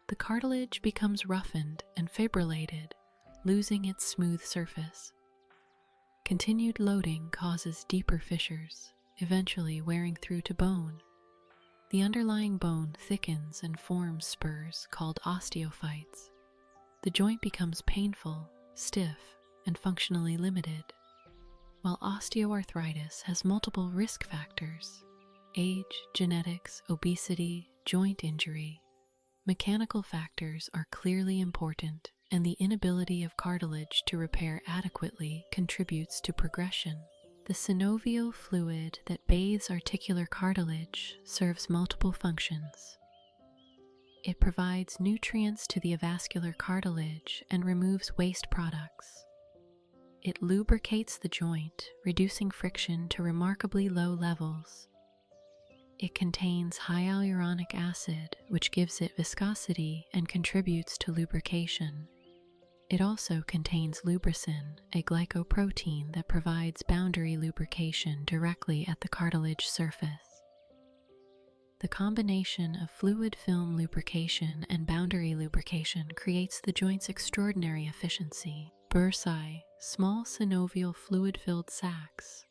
The cartilage becomes roughened and fibrillated, losing its smooth surface. Continued loading causes deeper fissures, eventually wearing through to bone. The underlying bone thickens and forms spurs called osteophytes. The joint becomes painful, stiff, and functionally limited. While osteoarthritis has multiple risk factors: age, genetics, obesity, joint injury, mechanical factors are clearly important, and the inability of cartilage to repair adequately contributes to progression. The synovial fluid that bathes articular cartilage serves multiple functions. It provides nutrients to the avascular cartilage and removes waste products. It lubricates the joint, reducing friction to remarkably low levels. It contains high hyaluronic acid, which gives it viscosity and contributes to lubrication. It also contains lubricin, a glycoprotein that provides boundary lubrication directly at the cartilage surface. The combination of fluid film lubrication and boundary lubrication creates the joint's extraordinary efficiency. Bursae, small synovial fluid-filled sacs,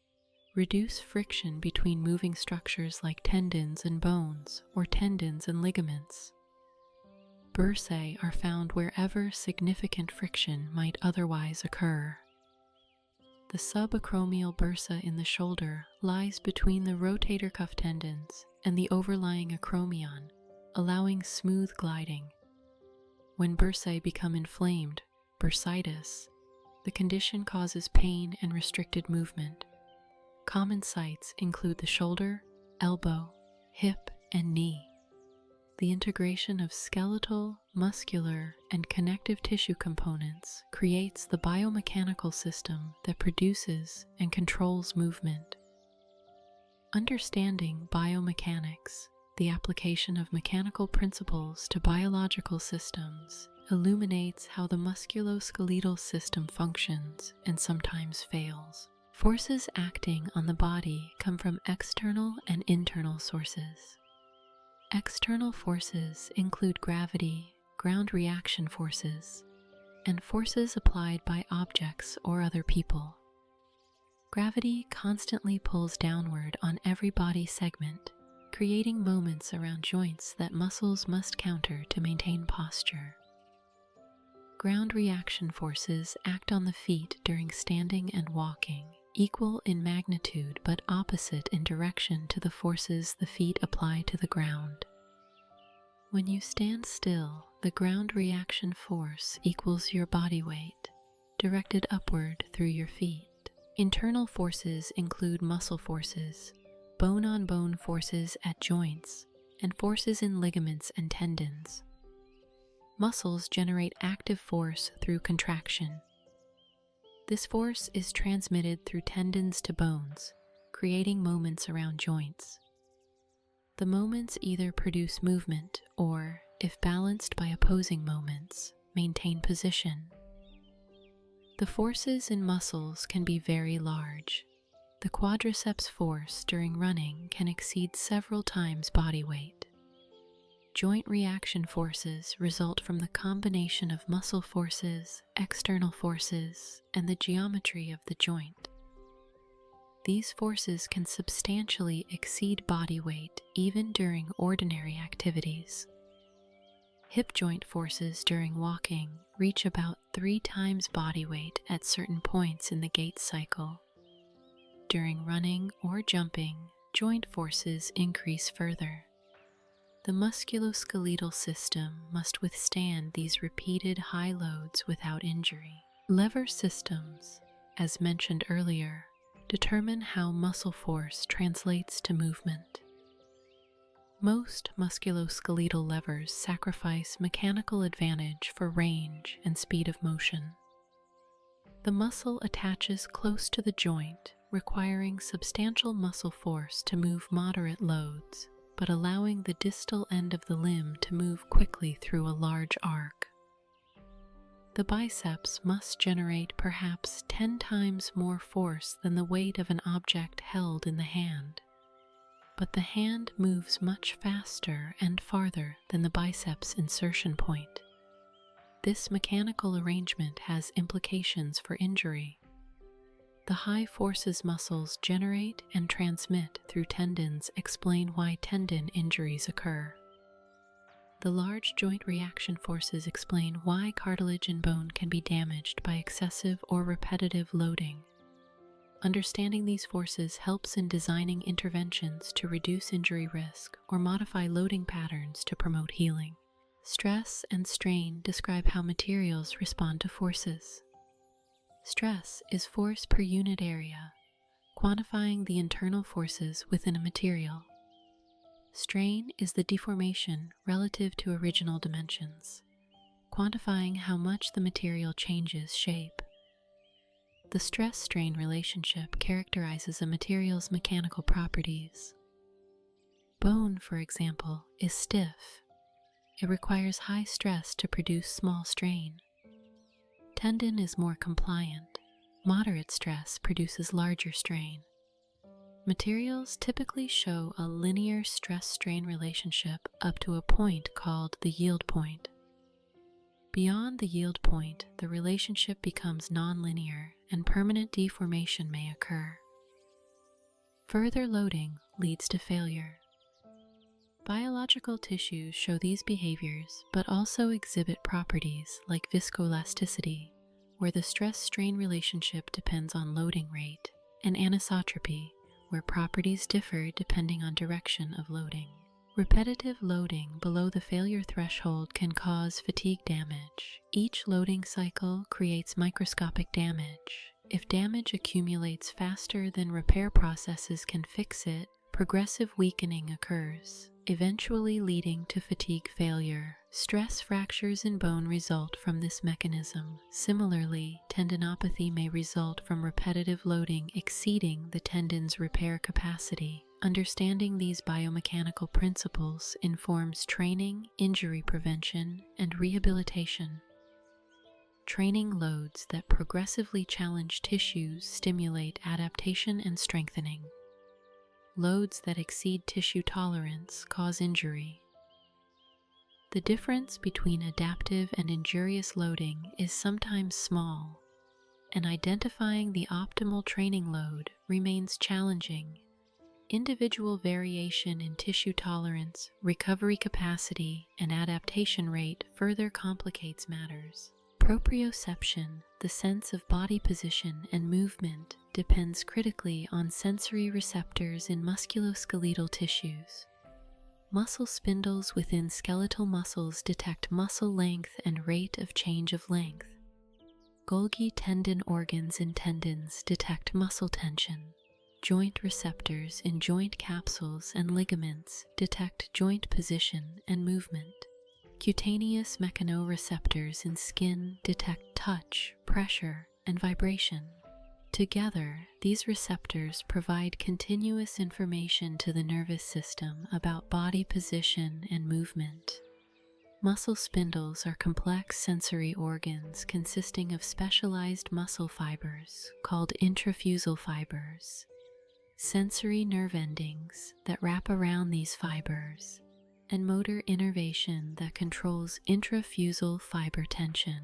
reduce friction between moving structures like tendons and bones or tendons and ligaments. Bursae are found wherever significant friction might otherwise occur. The subacromial bursa in the shoulder lies between the rotator cuff tendons and the overlying acromion, allowing smooth gliding. When bursae become inflamed, bursitis, the condition causes pain and restricted movement. Common sites include the shoulder, elbow, hip, and knee. The integration of skeletal, muscular, and connective tissue components creates the biomechanical system that produces and controls movement. Understanding biomechanics, the application of mechanical principles to biological systems, illuminates how the musculoskeletal system functions and sometimes fails. Forces acting on the body come from external and internal sources. External forces include gravity, ground reaction forces, and forces applied by objects or other people. Gravity constantly pulls downward on every body segment, creating moments around joints that muscles must counter to maintain posture. Ground reaction forces act on the feet during standing and walking, equal in magnitude but opposite in direction to the forces the feet apply to the ground. When you stand still, the ground reaction force equals your body weight, directed upward through your feet. Internal forces include muscle forces, bone-on-bone forces at joints, and forces in ligaments and tendons. Muscles generate active force through contraction. This force is transmitted through tendons to bones, creating moments around joints. The moments either produce movement or, if balanced by opposing moments, maintain position. The forces in muscles can be very large. The quadriceps force during running can exceed several times body weight. Joint reaction forces result from the combination of muscle forces, external forces, and the geometry of the joint. These forces can substantially exceed body weight even during ordinary activities. Hip joint forces during walking reach about 3 times body weight at certain points in the gait cycle. During running or jumping, joint forces increase further. The musculoskeletal system must withstand these repeated high loads without injury. Lever systems, as mentioned earlier, determine how muscle force translates to movement. Most musculoskeletal levers sacrifice mechanical advantage for range and speed of motion. The muscle attaches close to the joint, requiring substantial muscle force to move moderate loads, but allowing the distal end of the limb to move quickly through a large arc. The biceps must generate perhaps 10 times more force than the weight of an object held in the hand. But the hand moves much faster and farther than the biceps insertion point. This mechanical arrangement has implications for injury. The high forces muscles generate and transmit through tendons explain why tendon injuries occur. The large joint reaction forces explain why cartilage and bone can be damaged by excessive or repetitive loading. Understanding these forces helps in designing interventions to reduce injury risk or modify loading patterns to promote healing. Stress and strain describe how materials respond to forces. Stress is force per unit area, quantifying the internal forces within a material. Strain is the deformation relative to original dimensions, quantifying how much the material changes shape. The stress-strain relationship characterizes a material's mechanical properties. Bone, for example, is stiff. It requires high stress to produce small strain. Tendon is more compliant. Moderate stress produces larger strain. Materials typically show a linear stress-strain relationship up to a point called the yield point. Beyond the yield point, the relationship becomes nonlinear and permanent deformation may occur. Further loading leads to failure. Biological tissues show these behaviors but also exhibit properties like viscoelasticity, where the stress-strain relationship depends on loading rate, and anisotropy, where properties differ depending on direction of loading. Repetitive loading below the failure threshold can cause fatigue damage. Each loading cycle creates microscopic damage. If damage accumulates faster than repair processes can fix it, progressive weakening occurs, eventually leading to fatigue failure. Stress fractures in bone result from this mechanism. Similarly, tendinopathy may result from repetitive loading exceeding the tendon's repair capacity. Understanding these biomechanical principles informs training, injury prevention, and rehabilitation. Training loads that progressively challenge tissues stimulate adaptation and strengthening. Loads that exceed tissue tolerance cause injury. The difference between adaptive and injurious loading is sometimes small, and identifying the optimal training load remains challenging. Individual variation in tissue tolerance, recovery capacity, and adaptation rate further complicates matters. Proprioception, the sense of body position and movement, depends critically on sensory receptors in musculoskeletal tissues. Muscle spindles within skeletal muscles detect muscle length and rate of change of length. Golgi tendon organs in tendons detect muscle tension. Joint receptors in joint capsules and ligaments detect joint position and movement. Cutaneous mechanoreceptors in skin detect touch, pressure, and vibration. Together, these receptors provide continuous information to the nervous system about body position and movement. Muscle spindles are complex sensory organs consisting of specialized muscle fibers called intrafusal fibers, sensory nerve endings that wrap around these fibers, and motor innervation that controls intrafusal fiber tension.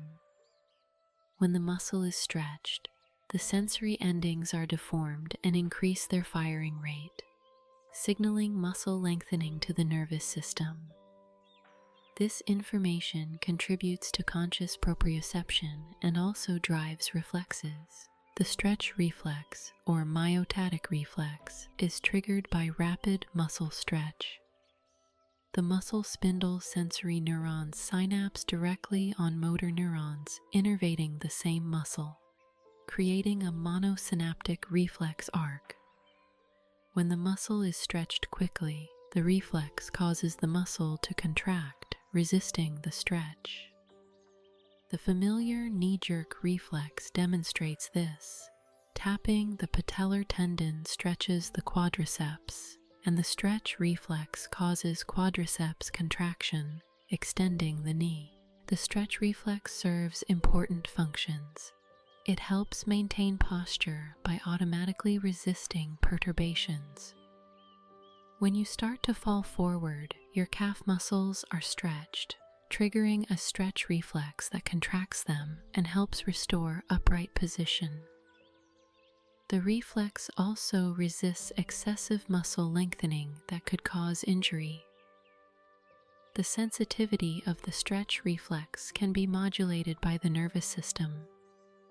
When the muscle is stretched, the sensory endings are deformed and increase their firing rate, signaling muscle lengthening to the nervous system. This information contributes to conscious proprioception and also drives reflexes. The stretch reflex, or myotatic reflex, is triggered by rapid muscle stretch. The muscle spindle sensory neurons synapse directly on motor neurons innervating the same muscle, creating a monosynaptic reflex arc. When the muscle is stretched quickly, the reflex causes the muscle to contract, resisting the stretch. The familiar knee-jerk reflex demonstrates this. Tapping the patellar tendon stretches the quadriceps, and the stretch reflex causes quadriceps contraction, extending the knee. The stretch reflex serves important functions. It helps maintain posture by automatically resisting perturbations. When you start to fall forward, your calf muscles are stretched, triggering a stretch reflex that contracts them and helps restore upright position. The reflex also resists excessive muscle lengthening that could cause injury. The sensitivity of the stretch reflex can be modulated by the nervous system,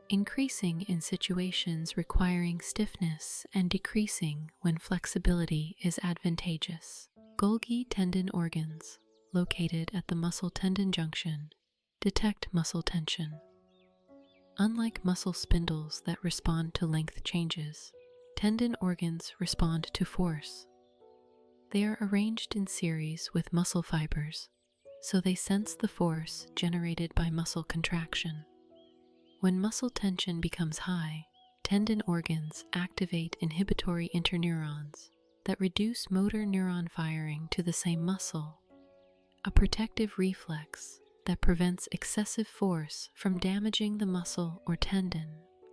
increasing in situations requiring stiffness and decreasing when flexibility is advantageous. Golgi tendon organs, located at the muscle-tendon junction, detect muscle tension. Unlike muscle spindles that respond to length changes, tendon organs respond to force. They are arranged in series with muscle fibers, so they sense the force generated by muscle contraction. When muscle tension becomes high, tendon organs activate inhibitory interneurons that reduce motor neuron firing to the same muscle, a protective reflex that prevents excessive force from damaging the muscle or tendon.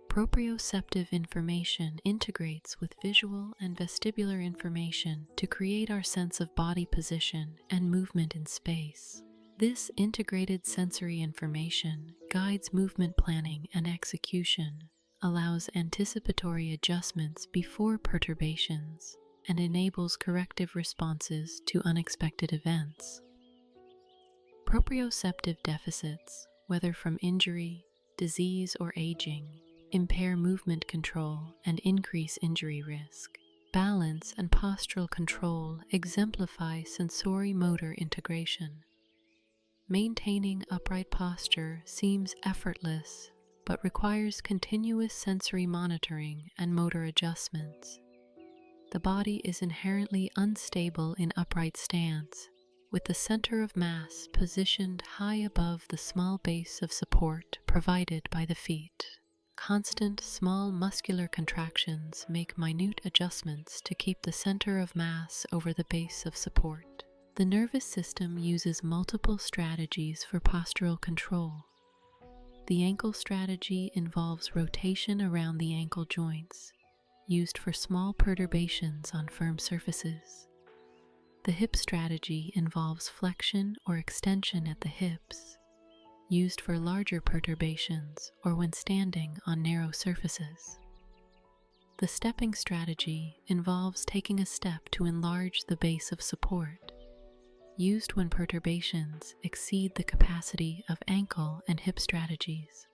Proprioceptive information integrates with visual and vestibular information to create our sense of body position and movement in space. This integrated sensory information guides movement planning and execution, allows anticipatory adjustments before perturbations, and enables corrective responses to unexpected events. Proprioceptive deficits, whether from injury, disease, or aging, impair movement control and increase injury risk. Balance and postural control exemplify sensory-motor integration. Maintaining upright posture seems effortless, but requires continuous sensory monitoring and motor adjustments. The body is inherently unstable in upright stance, with the center of mass positioned high above the small base of support provided by the feet. Constant small muscular contractions make minute adjustments to keep the center of mass over the base of support. The nervous system uses multiple strategies for postural control. The ankle strategy involves rotation around the ankle joints, used for small perturbations on firm surfaces. The hip strategy involves flexion or extension at the hips, used for larger perturbations or when standing on narrow surfaces. The stepping strategy involves taking a step to enlarge the base of support, used when perturbations exceed the capacity of ankle and hip strategies.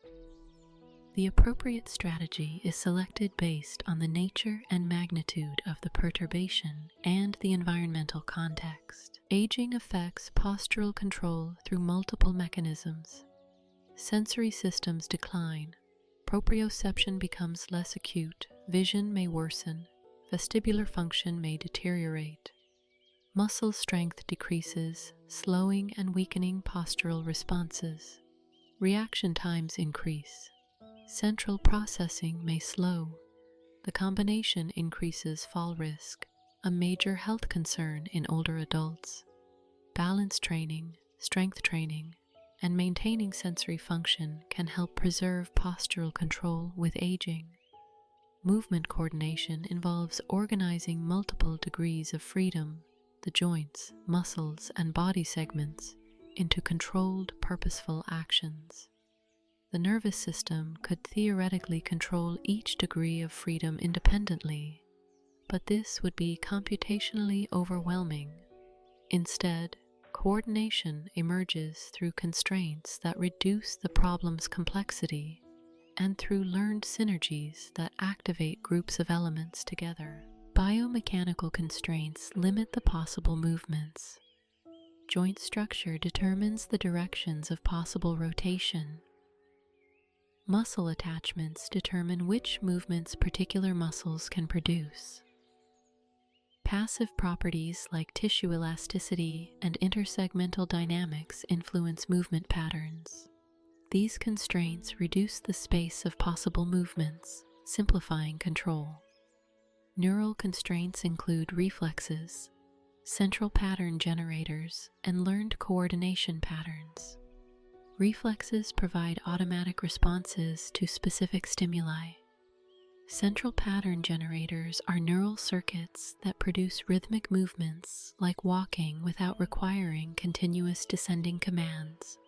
The appropriate strategy is selected based on the nature and magnitude of the perturbation and the environmental context. Aging affects postural control through multiple mechanisms. Sensory systems decline, proprioception becomes less acute, vision may worsen, vestibular function may deteriorate. Muscle strength decreases, slowing and weakening postural responses. Reaction times increase. Central processing may slow. The combination increases fall risk, a major health concern in older adults. Balance training, strength training, and maintaining sensory function can help preserve postural control with aging. Movement coordination involves organizing multiple degrees of freedom, the joints, muscles, and body segments, into controlled, purposeful actions. The nervous system could theoretically control each degree of freedom independently, but this would be computationally overwhelming. Instead, coordination emerges through constraints that reduce the problem's complexity and through learned synergies that activate groups of elements together. Biomechanical constraints limit the possible movements. Joint structure determines the directions of possible rotation. Muscle attachments determine which movements particular muscles can produce. Passive properties like tissue elasticity and intersegmental dynamics influence movement patterns. These constraints reduce the space of possible movements, simplifying control. Neural constraints include reflexes, central pattern generators, and learned coordination patterns. Reflexes provide automatic responses to specific stimuli. Central pattern generators are neural circuits that produce rhythmic movements like walking without requiring continuous descending commands.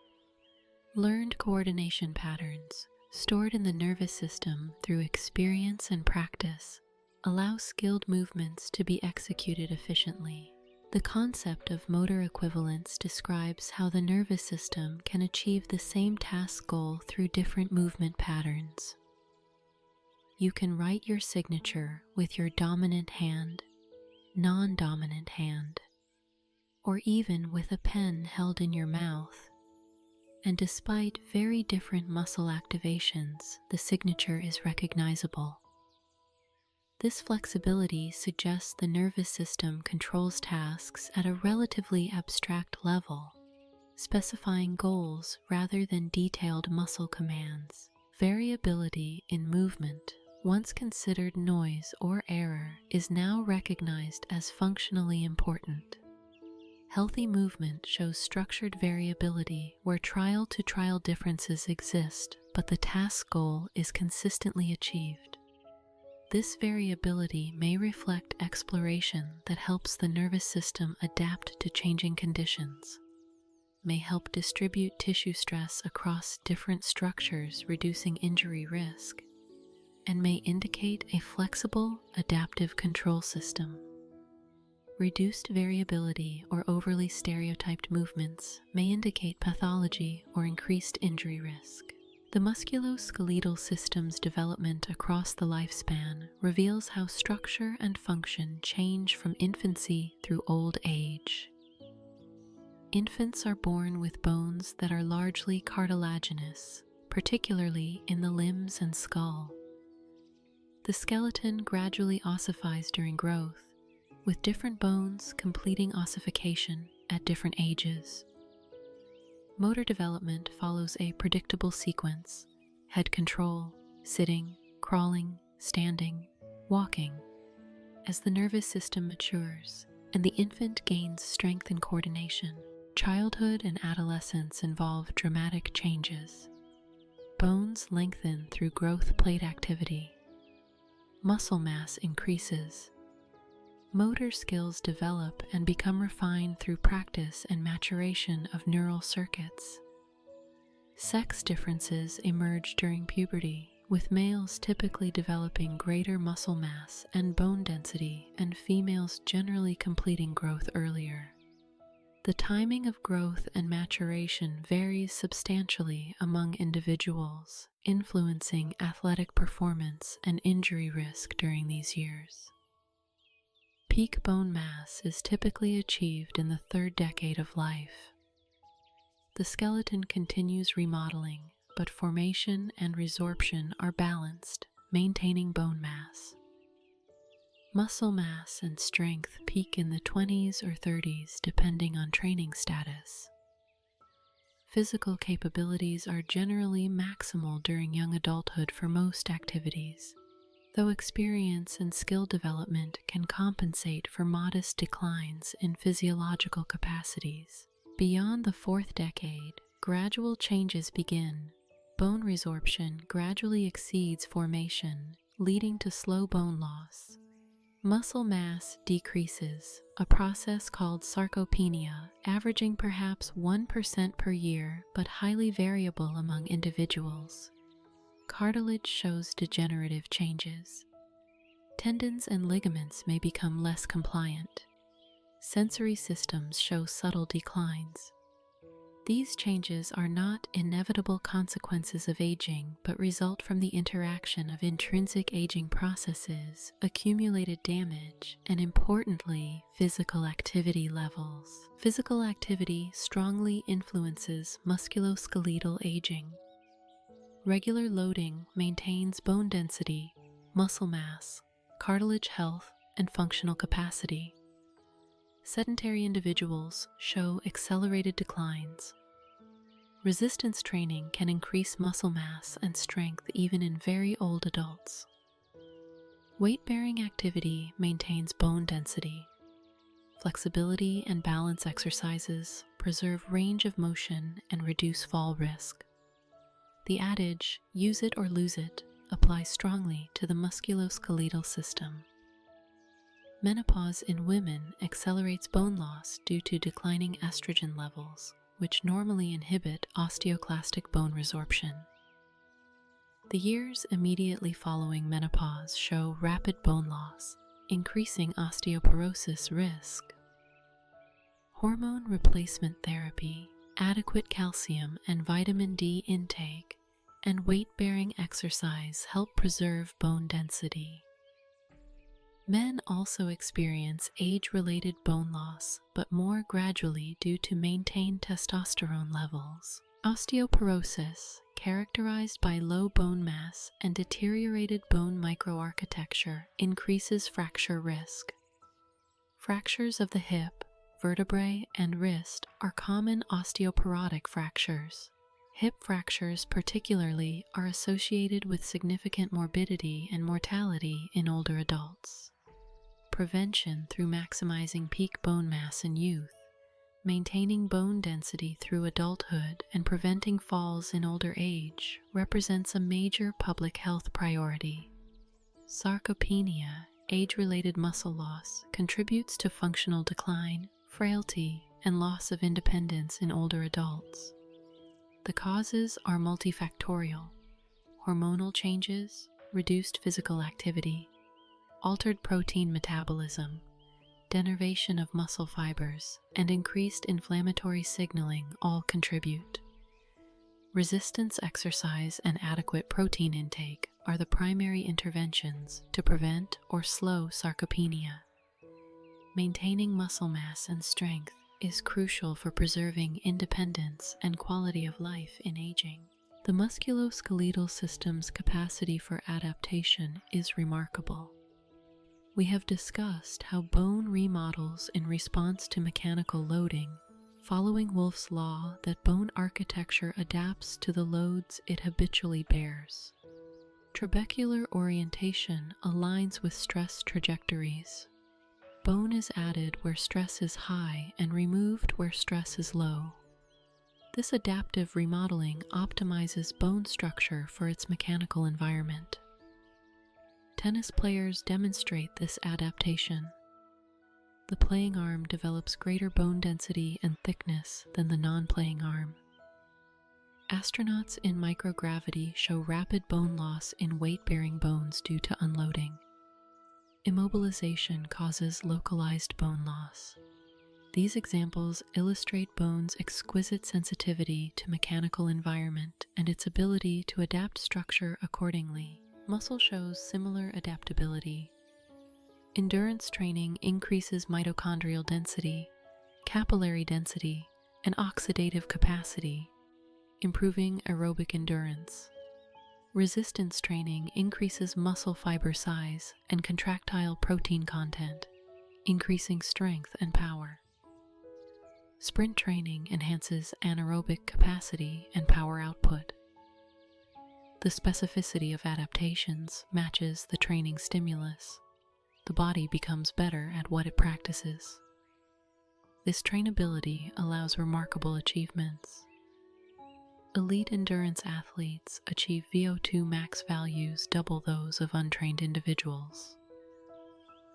Learned coordination patterns stored in the nervous system through experience and practice, allow skilled movements to be executed efficiently. The concept of motor equivalence describes how the nervous system can achieve the same task goal through different movement patterns. You can write your signature with your dominant hand, non-dominant hand, or even with a pen held in your mouth. And despite very different muscle activations, the signature is recognizable. This flexibility suggests the nervous system controls tasks at a relatively abstract level, specifying goals rather than detailed muscle commands. Variability in movement, once considered noise or error, is now recognized as functionally important. Healthy movement shows structured variability where trial-to-trial differences exist, but the task goal is consistently achieved. This variability may reflect exploration that helps the nervous system adapt to changing conditions, may help distribute tissue stress across different structures, reducing injury risk, and may indicate a flexible, adaptive control system. Reduced variability or overly stereotyped movements may indicate pathology or increased injury risk. The musculoskeletal system's development across the lifespan reveals how structure and function change from infancy through old age. Infants are born with bones that are largely cartilaginous, particularly in the limbs and skull. The skeleton gradually ossifies during growth, with different bones completing ossification at different ages. Motor development follows a predictable sequence: head control, sitting, crawling, standing, walking. As the nervous system matures and the infant gains strength and coordination, childhood and adolescence involve dramatic changes. Bones lengthen through growth plate activity. Muscle mass increases. Motor skills develop and become refined through practice and maturation of neural circuits. Sex differences emerge during puberty, with males typically developing greater muscle mass and bone density, and females generally completing growth earlier. The timing of growth and maturation varies substantially among individuals, influencing athletic performance and injury risk during these years. Peak bone mass is typically achieved in the third decade of life. The skeleton continues remodeling, but formation and resorption are balanced, maintaining bone mass. Muscle mass and strength peak in the 20s or 30s depending on training status. Physical capabilities are generally maximal during young adulthood for most activities, though experience and skill development can compensate for modest declines in physiological capacities. Beyond the fourth decade, gradual changes begin. Bone resorption gradually exceeds formation, leading to slow bone loss. Muscle mass decreases, a process called sarcopenia, averaging perhaps 1% per year but highly variable among individuals. Cartilage shows degenerative changes. Tendons and ligaments may become less compliant. Sensory systems show subtle declines. These changes are not inevitable consequences of aging, but result from the interaction of intrinsic aging processes, accumulated damage, and importantly, physical activity levels. Physical activity strongly influences musculoskeletal aging. Regular loading maintains bone density, muscle mass, cartilage health, and functional capacity. Sedentary individuals show accelerated declines. Resistance training can increase muscle mass and strength even in very old adults. Weight-bearing activity maintains bone density. Flexibility and balance exercises preserve range of motion and reduce fall risk. The adage, "use it or lose it," applies strongly to the musculoskeletal system. Menopause in women accelerates bone loss due to declining estrogen levels, which normally inhibit osteoclastic bone resorption. The years immediately following menopause show rapid bone loss, increasing osteoporosis risk. Hormone replacement therapy, adequate calcium and vitamin D intake, and weight-bearing exercise help preserve bone density. Men also experience age-related bone loss, but more gradually due to maintained testosterone levels. Osteoporosis, characterized by low bone mass and deteriorated bone microarchitecture, increases fracture risk. Fractures of the hip, vertebrae, and wrist are common osteoporotic fractures. Hip fractures particularly are associated with significant morbidity and mortality in older adults. Prevention through maximizing peak bone mass in youth, maintaining bone density through adulthood, and preventing falls in older age represents a major public health priority. Sarcopenia, age-related muscle loss, contributes to functional decline, frailty, and loss of independence in older adults. The causes are multifactorial: hormonal changes, reduced physical activity, altered protein metabolism, denervation of muscle fibers, and increased inflammatory signaling all contribute. Resistance exercise and adequate protein intake are the primary interventions to prevent or slow sarcopenia. Maintaining muscle mass and strength is crucial for preserving independence and quality of life in aging. The musculoskeletal system's capacity for adaptation is remarkable. We have discussed how bone remodels in response to mechanical loading, following Wolff's law that bone architecture adapts to the loads it habitually bears. Trabecular orientation aligns with stress trajectories. Bone is added where stress is high and removed where stress is low. This adaptive remodeling optimizes bone structure for its mechanical environment. Tennis players demonstrate this adaptation. The playing arm develops greater bone density and thickness than the non-playing arm. Astronauts in microgravity show rapid bone loss in weight-bearing bones due to unloading. Immobilization causes localized bone loss. These examples illustrate bone's exquisite sensitivity to mechanical environment and its ability to adapt structure accordingly. Muscle shows similar adaptability. Endurance training increases mitochondrial density, capillary density, and oxidative capacity, improving aerobic endurance. Resistance training increases muscle fiber size and contractile protein content, increasing strength and power. Sprint training enhances anaerobic capacity and power output. The specificity of adaptations matches the training stimulus. The body becomes better at what it practices. This trainability allows remarkable achievements. Elite endurance athletes achieve VO2 max values double those of untrained individuals.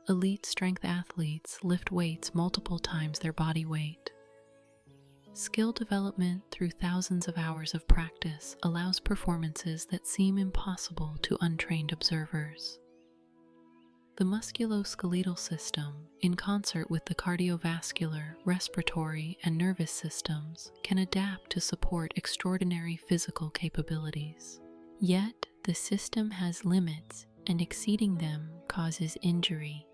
Elite strength athletes lift weights multiple times their body weight. Skill development through thousands of hours of practice allows performances that seem impossible to untrained observers. The musculoskeletal system, in concert with the cardiovascular, respiratory, and nervous systems, can adapt to support extraordinary physical capabilities. Yet, the system has limits, and exceeding them causes injury.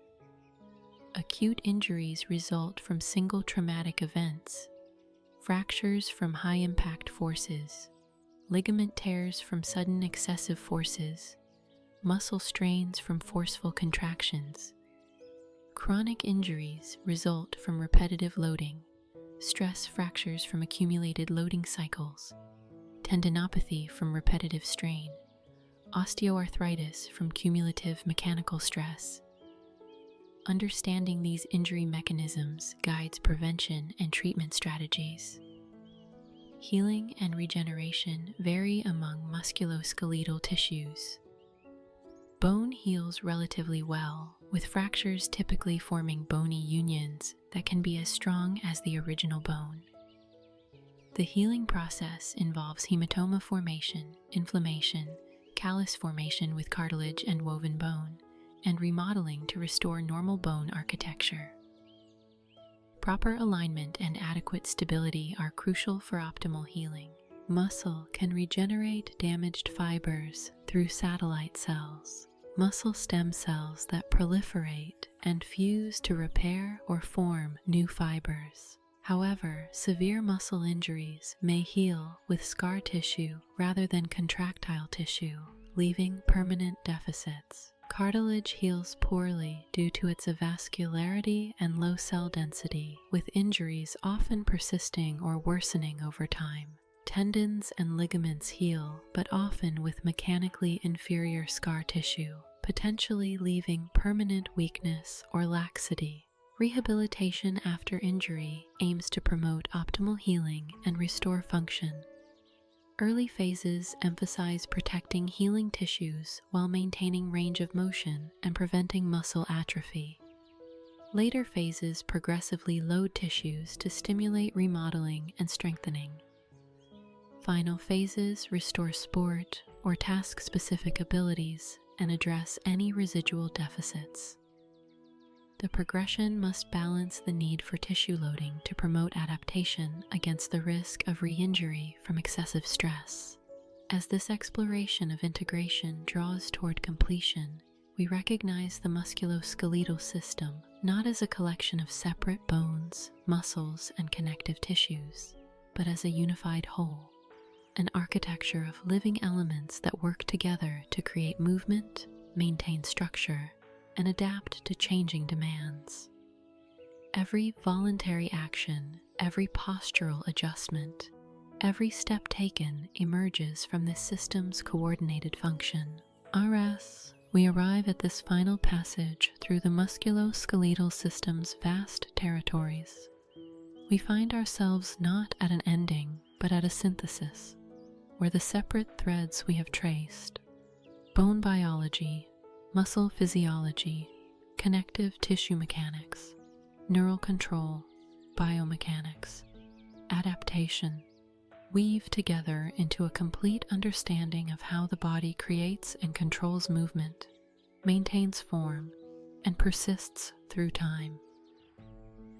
Acute injuries result from single traumatic events, fractures from high-impact forces, ligament tears from sudden excessive forces, muscle strains from forceful contractions. Chronic injuries result from repetitive loading, stress fractures from accumulated loading cycles, tendinopathy from repetitive strain, osteoarthritis from cumulative mechanical stress. Understanding these injury mechanisms guides prevention and treatment strategies. Healing and regeneration vary among musculoskeletal tissues. Bone heals relatively well, with fractures typically forming bony unions that can be as strong as the original bone. The healing process involves hematoma formation, inflammation, callus formation with cartilage and woven bone, and remodeling to restore normal bone architecture. Proper alignment and adequate stability are crucial for optimal healing. Muscle can regenerate damaged fibers through satellite cells, muscle stem cells that proliferate and fuse to repair or form new fibers. However, severe muscle injuries may heal with scar tissue rather than contractile tissue, leaving permanent deficits. Cartilage heals poorly due to its avascularity and low cell density, with injuries often persisting or worsening over time. Tendons and ligaments heal, but often with mechanically inferior scar tissue, potentially leaving permanent weakness or laxity. Rehabilitation after injury aims to promote optimal healing and restore function. Early phases emphasize protecting healing tissues while maintaining range of motion and preventing muscle atrophy. Later phases progressively load tissues to stimulate remodeling and strengthening. Final phases restore sport or task-specific abilities and address any residual deficits. The progression must balance the need for tissue loading to promote adaptation against the risk of re-injury from excessive stress. As this exploration of integration draws toward completion, we recognize the musculoskeletal system not as a collection of separate bones, muscles, and connective tissues, but as a unified whole, an architecture of living elements that work together to create movement, maintain structure, and adapt to changing demands. Every voluntary action, every postural adjustment, every step taken emerges from this system's coordinated function. As we arrive at this final passage through the musculoskeletal system's vast territories, we find ourselves not at an ending, but at a synthesis, where the separate threads we have traced, bone biology, muscle physiology, connective tissue mechanics, neural control, biomechanics, adaptation, weave together into a complete understanding of how the body creates and controls movement, maintains form, and persists through time.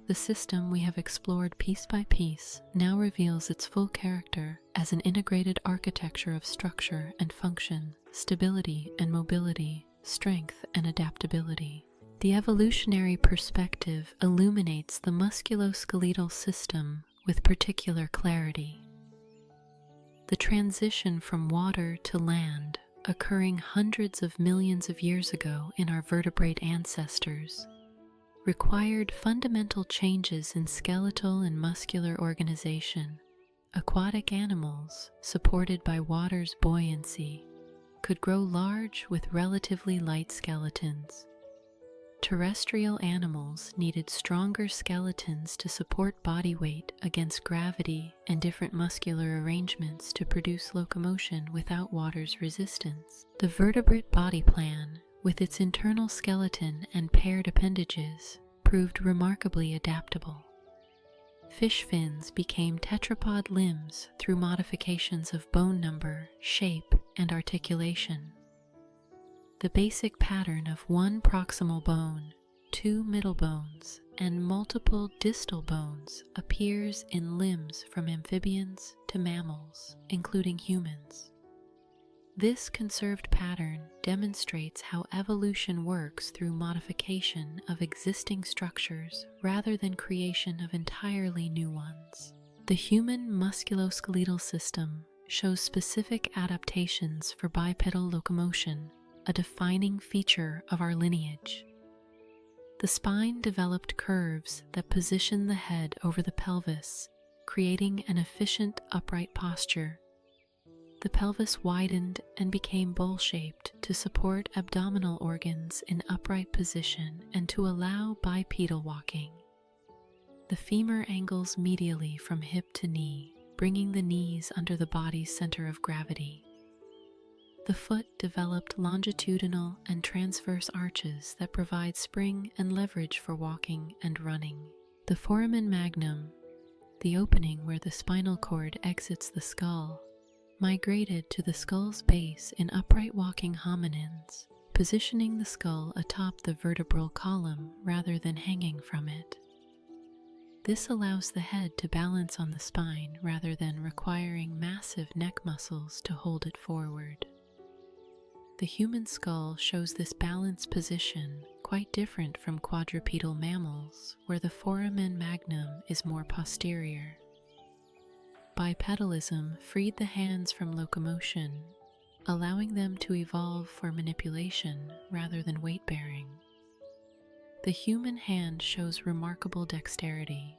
The system we have explored piece by piece now reveals its full character as an integrated architecture of structure and function, stability and mobility, strength and adaptability. The evolutionary perspective illuminates the musculoskeletal system with particular clarity. The transition from water to land, occurring hundreds of millions of years ago in our vertebrate ancestors, required fundamental changes in skeletal and muscular organization. Aquatic animals, supported by water's buoyancy, could grow large with relatively light skeletons. Terrestrial animals needed stronger skeletons to support body weight against gravity and different muscular arrangements to produce locomotion without water's resistance. The vertebrate body plan, with its internal skeleton and paired appendages, proved remarkably adaptable. Fish fins became tetrapod limbs through modifications of bone number, shape, and articulation. The basic pattern of one proximal bone, two middle bones, and multiple distal bones appears in limbs from amphibians to mammals, including humans. This conserved pattern demonstrates how evolution works through modification of existing structures rather than creation of entirely new ones. The human musculoskeletal system shows specific adaptations for bipedal locomotion, a defining feature of our lineage. The spine developed curves that position the head over the pelvis, creating an efficient upright posture. The pelvis widened and became bowl-shaped to support abdominal organs in upright position and to allow bipedal walking. The femur angles medially from hip to knee, bringing the knees under the body's center of gravity. The foot developed longitudinal and transverse arches that provide spring and leverage for walking and running. The foramen magnum, the opening where the spinal cord exits the skull, migrated to the skull's base in upright walking hominins, positioning the skull atop the vertebral column rather than hanging from it. This allows the head to balance on the spine rather than requiring massive neck muscles to hold it forward. The human skull shows this balanced position quite different from quadrupedal mammals, where the foramen magnum is more posterior. Bipedalism freed the hands from locomotion, allowing them to evolve for manipulation rather than weight-bearing. The human hand shows remarkable dexterity,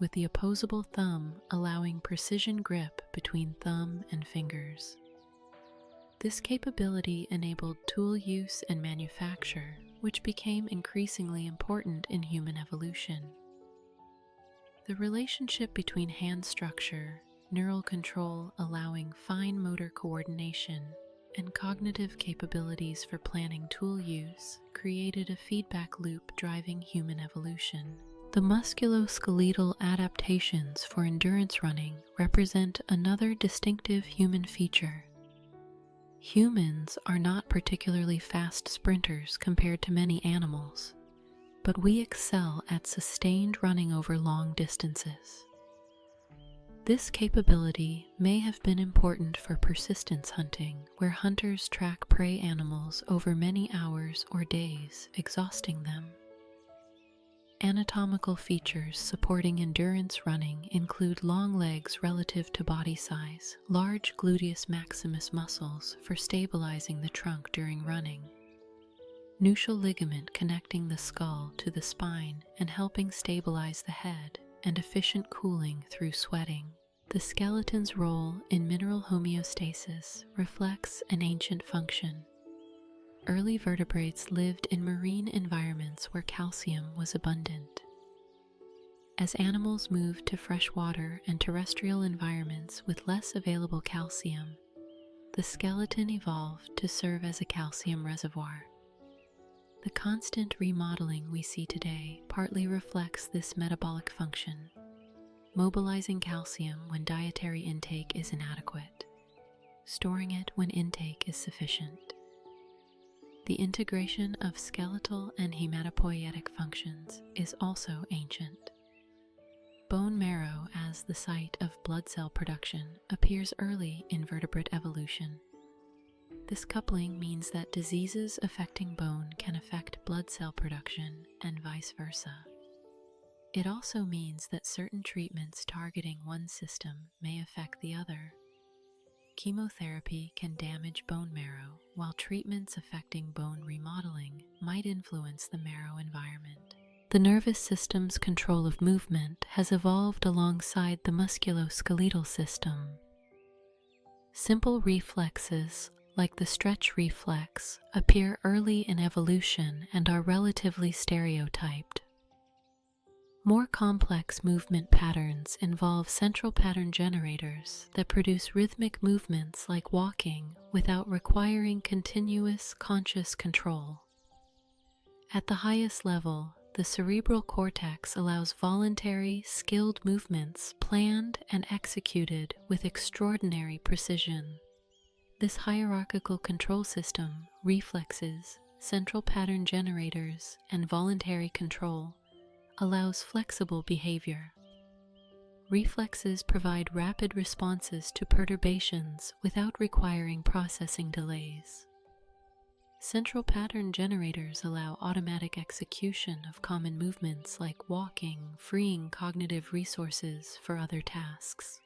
with the opposable thumb allowing precision grip between thumb and fingers. This capability enabled tool use and manufacture, which became increasingly important in human evolution. The relationship between hand structure, neural control allowing fine motor coordination, and cognitive capabilities for planning tool use created a feedback loop driving human evolution. The musculoskeletal adaptations for endurance running represent another distinctive human feature. Humans are not particularly fast sprinters compared to many animals, but we excel at sustained running over long distances. This capability may have been important for persistence hunting, where hunters track prey animals over many hours or days, exhausting them. Anatomical features supporting endurance running include long legs relative to body size, large gluteus maximus muscles for stabilizing the trunk during running, nuchal ligament connecting the skull to the spine and helping stabilize the head, and efficient cooling through sweating. The skeleton's role in mineral homeostasis reflects an ancient function. Early vertebrates lived in marine environments where calcium was abundant. As animals moved to freshwater and terrestrial environments with less available calcium, the skeleton evolved to serve as a calcium reservoir. The constant remodeling we see today partly reflects this metabolic function, mobilizing calcium when dietary intake is inadequate, storing it when intake is sufficient. The integration of skeletal and hematopoietic functions is also ancient. Bone marrow as the site of blood cell production appears early in vertebrate evolution. This coupling means that diseases affecting bone can affect blood cell production and vice versa. It also means that certain treatments targeting one system may affect the other. Chemotherapy can damage bone marrow, while treatments affecting bone remodeling might influence the marrow environment. The nervous system's control of movement has evolved alongside the musculoskeletal system. Simple reflexes, like the stretch reflex, appear early in evolution and are relatively stereotyped. More complex movement patterns involve central pattern generators that produce rhythmic movements like walking without requiring continuous conscious control. At the highest level, the cerebral cortex allows voluntary, skilled movements planned and executed with extraordinary precision. This hierarchical control system, reflexes, central pattern generators, and voluntary control allows flexible behavior. Reflexes provide rapid responses to perturbations without requiring processing delays. Central pattern generators allow automatic execution of common movements like walking, freeing cognitive resources for other tasks.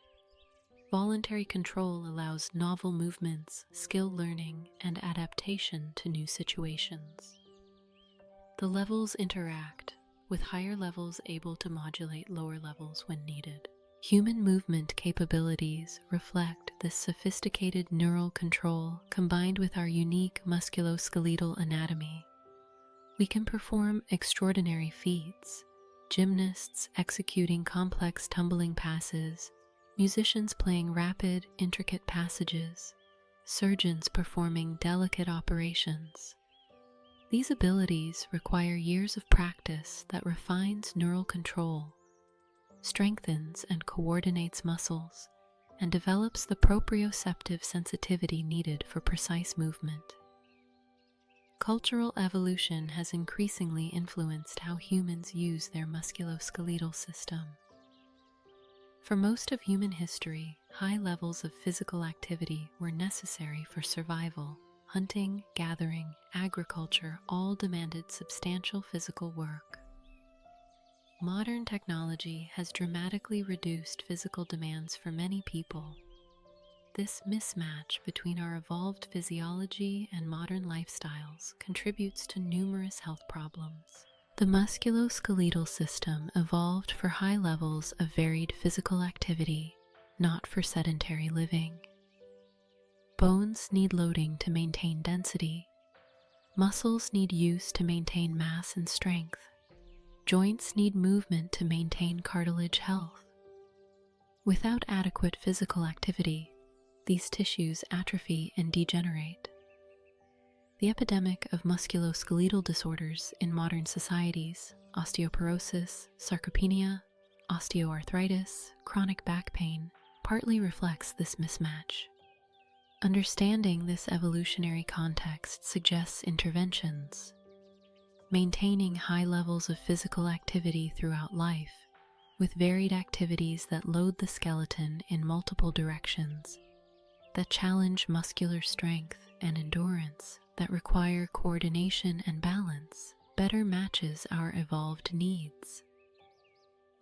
Voluntary control allows novel movements, skill learning, and adaptation to new situations. The levels interact, with higher levels able to modulate lower levels when needed. Human movement capabilities reflect this sophisticated neural control combined with our unique musculoskeletal anatomy. We can perform extraordinary feats, gymnasts executing complex tumbling passes, musicians playing rapid, intricate passages, surgeons performing delicate operations. These abilities require years of practice that refines neural control, strengthens and coordinates muscles, and develops the proprioceptive sensitivity needed for precise movement. Cultural evolution has increasingly influenced how humans use their musculoskeletal system. For most of human history, high levels of physical activity were necessary for survival. Hunting, gathering, agriculture all demanded substantial physical work. Modern technology has dramatically reduced physical demands for many people. This mismatch between our evolved physiology and modern lifestyles contributes to numerous health problems. The musculoskeletal system evolved for high levels of varied physical activity, not for sedentary living. Bones need loading to maintain density. Muscles need use to maintain mass and strength. Joints need movement to maintain cartilage health. Without adequate physical activity, these tissues atrophy and degenerate. The epidemic of musculoskeletal disorders in modern societies, osteoporosis, sarcopenia, osteoarthritis, chronic back pain, partly reflects this mismatch. Understanding this evolutionary context suggests interventions. Maintaining high levels of physical activity throughout life, with varied activities that load the skeleton in multiple directions, that challenge muscular strength and endurance, that require coordination and balance, better matches our evolved needs.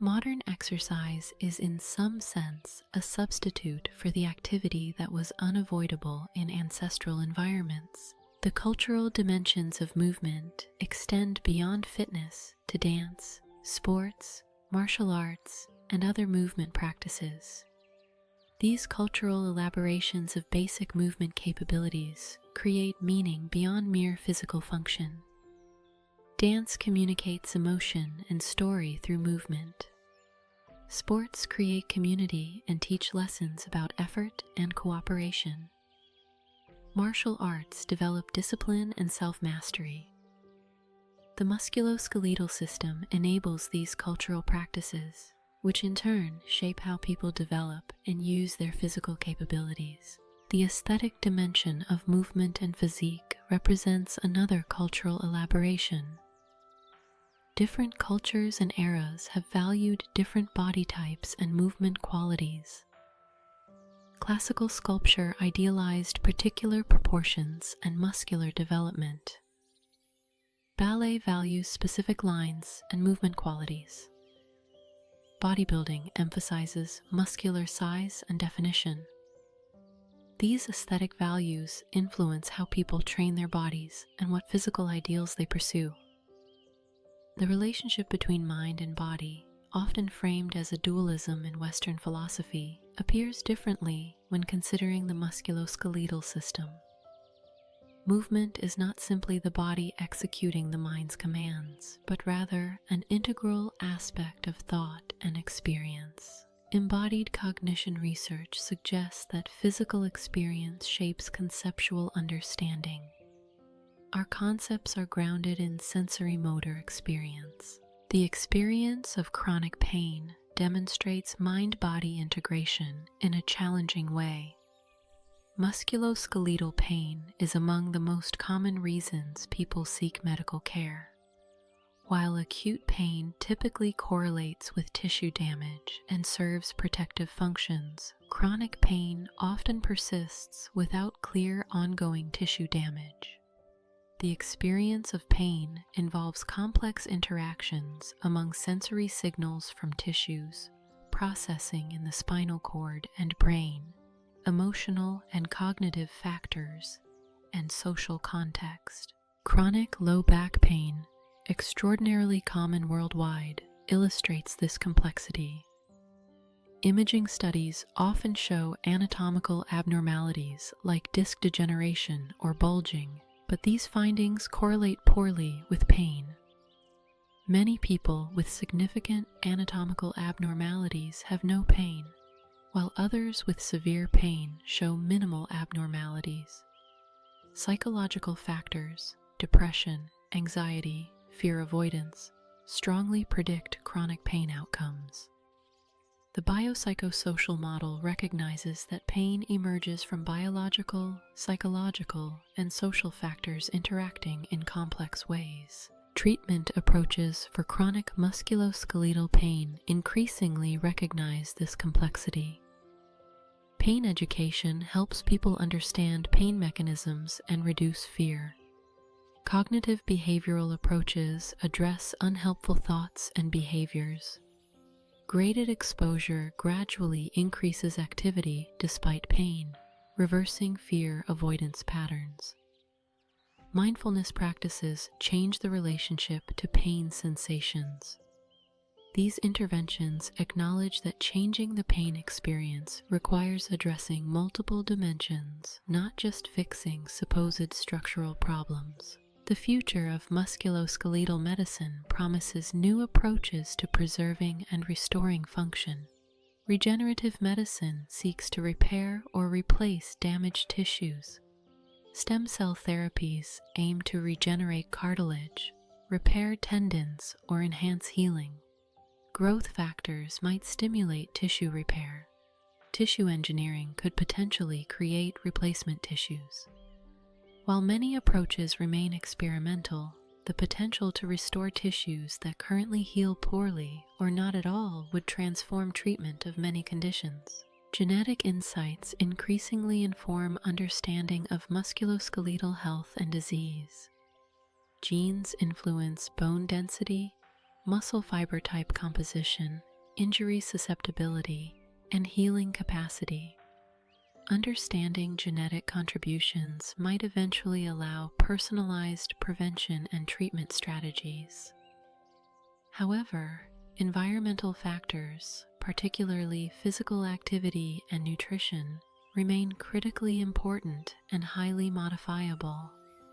Modern exercise is in some sense a substitute for the activity that was unavoidable in ancestral environments. The cultural dimensions of movement extend beyond fitness to dance, sports, martial arts, and other movement practices. These cultural elaborations of basic movement capabilities create meaning beyond mere physical function. Dance communicates emotion and story through movement. Sports create community and teach lessons about effort and cooperation. Martial arts develop discipline and self-mastery. The musculoskeletal system enables these cultural practices, which in turn shape how people develop and use their physical capabilities. The aesthetic dimension of movement and physique represents another cultural elaboration. Different cultures and eras have valued different body types and movement qualities. Classical sculpture idealized particular proportions and muscular development. Ballet values specific lines and movement qualities. Bodybuilding emphasizes muscular size and definition. These aesthetic values influence how people train their bodies and what physical ideals they pursue. The relationship between mind and body, often framed as a dualism in Western philosophy, appears differently when considering the musculoskeletal system. Movement is not simply the body executing the mind's commands, but rather an integral aspect of thought and experience. Embodied cognition research suggests that physical experience shapes conceptual understanding. Our concepts are grounded in sensory-motor experience. The experience of chronic pain demonstrates mind-body integration in a challenging way. Musculoskeletal pain is among the most common reasons people seek medical care. While acute pain typically correlates with tissue damage and serves protective functions, chronic pain often persists without clear ongoing tissue damage. The experience of pain involves complex interactions among sensory signals from tissues, processing in the spinal cord and brain, emotional and cognitive factors, and social context. Chronic low back pain, extraordinarily common worldwide, illustrates this complexity. Imaging studies often show anatomical abnormalities like disc degeneration or bulging, but these findings correlate poorly with pain. Many people with significant anatomical abnormalities have no pain, while others with severe pain show minimal abnormalities. Psychological factors, depression, anxiety, fear avoidance, strongly predict chronic pain outcomes. The biopsychosocial model recognizes that pain emerges from biological, psychological, and social factors interacting in complex ways. Treatment approaches for chronic musculoskeletal pain increasingly recognize this complexity. Pain education helps people understand pain mechanisms and reduce fear. Cognitive behavioral approaches address unhelpful thoughts and behaviors. Graded exposure gradually increases activity despite pain, reversing fear avoidance patterns. Mindfulness practices change the relationship to pain sensations. These interventions acknowledge that changing the pain experience requires addressing multiple dimensions, not just fixing supposed structural problems. The future of musculoskeletal medicine promises new approaches to preserving and restoring function. Regenerative medicine seeks to repair or replace damaged tissues. Stem cell therapies aim to regenerate cartilage, repair tendons, or enhance healing. Growth factors might stimulate tissue repair. Tissue engineering could potentially create replacement tissues. While many approaches remain experimental, the potential to restore tissues that currently heal poorly or not at all would transform treatment of many conditions. Genetic insights increasingly inform understanding of musculoskeletal health and disease. Genes influence bone density, muscle fiber type composition, injury susceptibility, and healing capacity. Understanding genetic contributions might eventually allow personalized prevention and treatment strategies. However, environmental factors, particularly physical activity and nutrition, remain critically important and highly modifiable,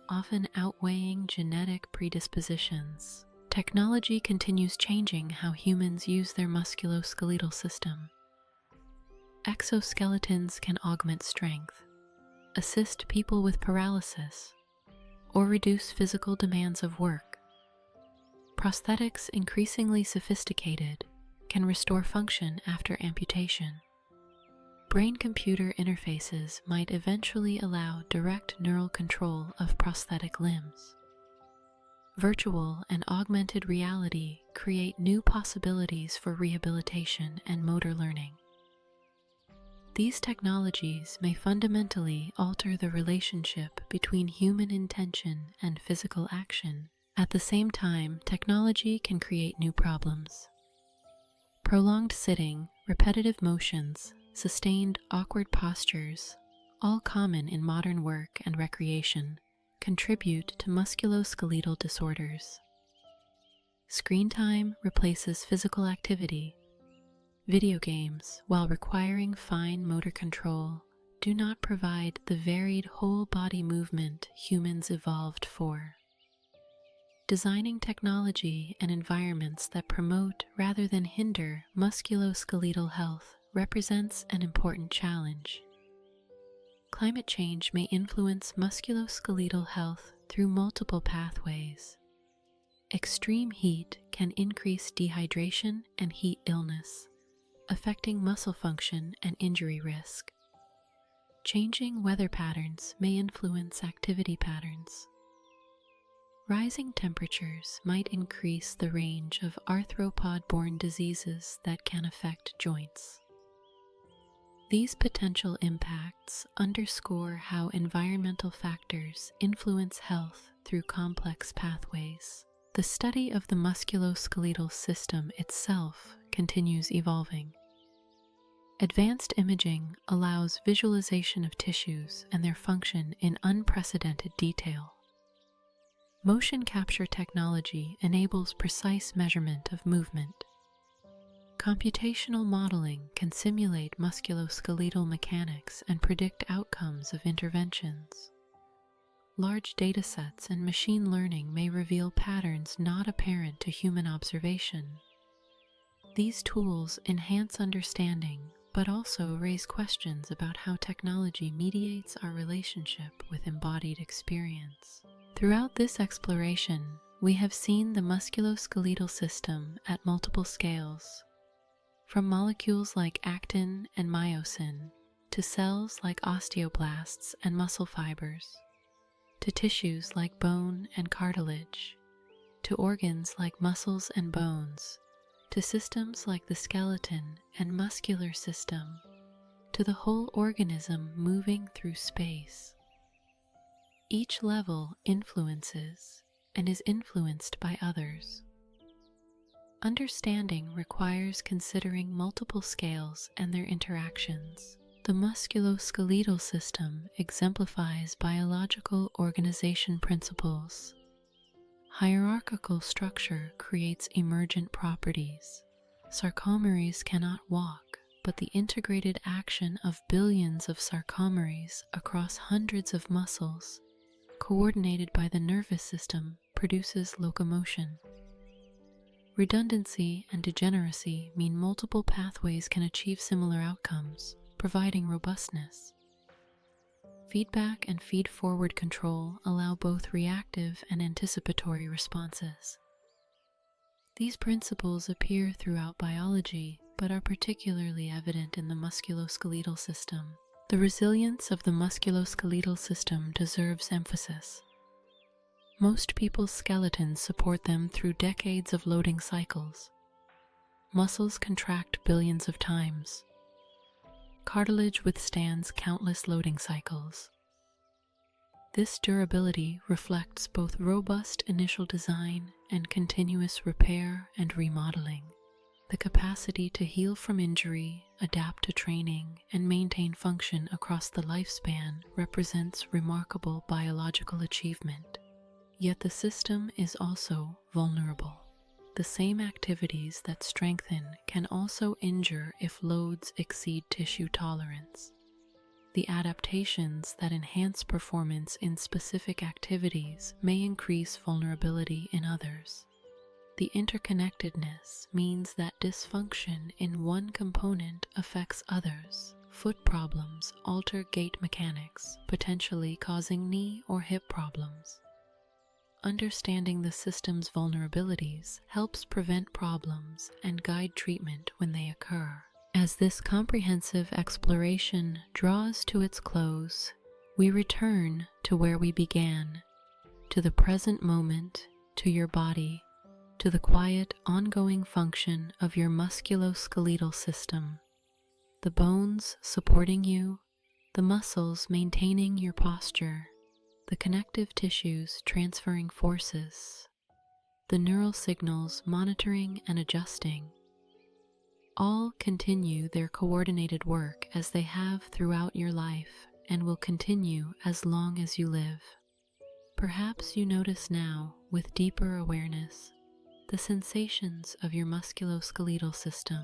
often outweighing genetic predispositions. Technology continues changing how humans use their musculoskeletal system. Exoskeletons can augment strength, assist people with paralysis, or reduce physical demands of work. Prosthetics, increasingly sophisticated, can restore function after amputation. Brain-computer interfaces might eventually allow direct neural control of prosthetic limbs. Virtual and augmented reality create new possibilities for rehabilitation and motor learning. These technologies may fundamentally alter the relationship between human intention and physical action. At the same time, technology can create new problems. Prolonged sitting, repetitive motions, sustained awkward postures, all common in modern work and recreation, contribute to musculoskeletal disorders. Screen time replaces physical activity. Video games, while requiring fine motor control, do not provide the varied whole-body movement humans evolved for. Designing technology and environments that promote rather than hinder musculoskeletal health represents an important challenge. Climate change may influence musculoskeletal health through multiple pathways. Extreme heat can increase dehydration and heat illness, affecting muscle function and injury risk. Changing weather patterns may influence activity patterns. Rising temperatures might increase the range of arthropod-borne diseases that can affect joints. These potential impacts underscore how environmental factors influence health through complex pathways. The study of the musculoskeletal system itself continues evolving. Advanced imaging allows visualization of tissues and their function in unprecedented detail. Motion capture technology enables precise measurement of movement. Computational modeling can simulate musculoskeletal mechanics and predict outcomes of interventions. Large datasets and machine learning may reveal patterns not apparent to human observation. These tools enhance understanding, but also raise questions about how technology mediates our relationship with embodied experience. Throughout this exploration, we have seen the musculoskeletal system at multiple scales, From molecules like actin and myosin, to cells like osteoblasts and muscle fibers, to tissues like bone and cartilage, to organs like muscles and bones, to systems like the skeleton and muscular system, to the whole organism moving through space. Each level influences and is influenced by others. Understanding requires considering multiple scales and their interactions. The musculoskeletal system exemplifies biological organization principles. Hierarchical structure creates emergent properties. Sarcomeres cannot walk, but the integrated action of billions of sarcomeres across hundreds of muscles, coordinated by the nervous system, produces locomotion. Redundancy and degeneracy mean multiple pathways can achieve similar outcomes, providing robustness. Feedback and feed-forward control allow both reactive and anticipatory responses. These principles appear throughout biology, but are particularly evident in the musculoskeletal system. The resilience of the musculoskeletal system deserves emphasis. Most people's skeletons support them through decades of loading cycles. Muscles contract billions of times. Cartilage withstands countless loading cycles. This durability reflects both robust initial design and continuous repair and remodeling. The capacity to heal from injury, adapt to training, and maintain function across the lifespan represents remarkable biological achievement. Yet the system is also vulnerable. The same activities that strengthen can also injure if loads exceed tissue tolerance. The adaptations that enhance performance in specific activities may increase vulnerability in others. The interconnectedness means that dysfunction in one component affects others. Foot problems alter gait mechanics, potentially causing knee or hip problems. Understanding the system's vulnerabilities helps prevent problems and guide treatment when they occur. As this comprehensive exploration draws to its close, we return to where we began, to the present moment, to your body, to the quiet, ongoing function of your musculoskeletal system. The bones supporting you, the muscles maintaining your posture, the connective tissues transferring forces, the neural signals monitoring and adjusting. All continue their coordinated work as they have throughout your life and will continue as long as you live. Perhaps you notice now, with deeper awareness, the sensations of your musculoskeletal system,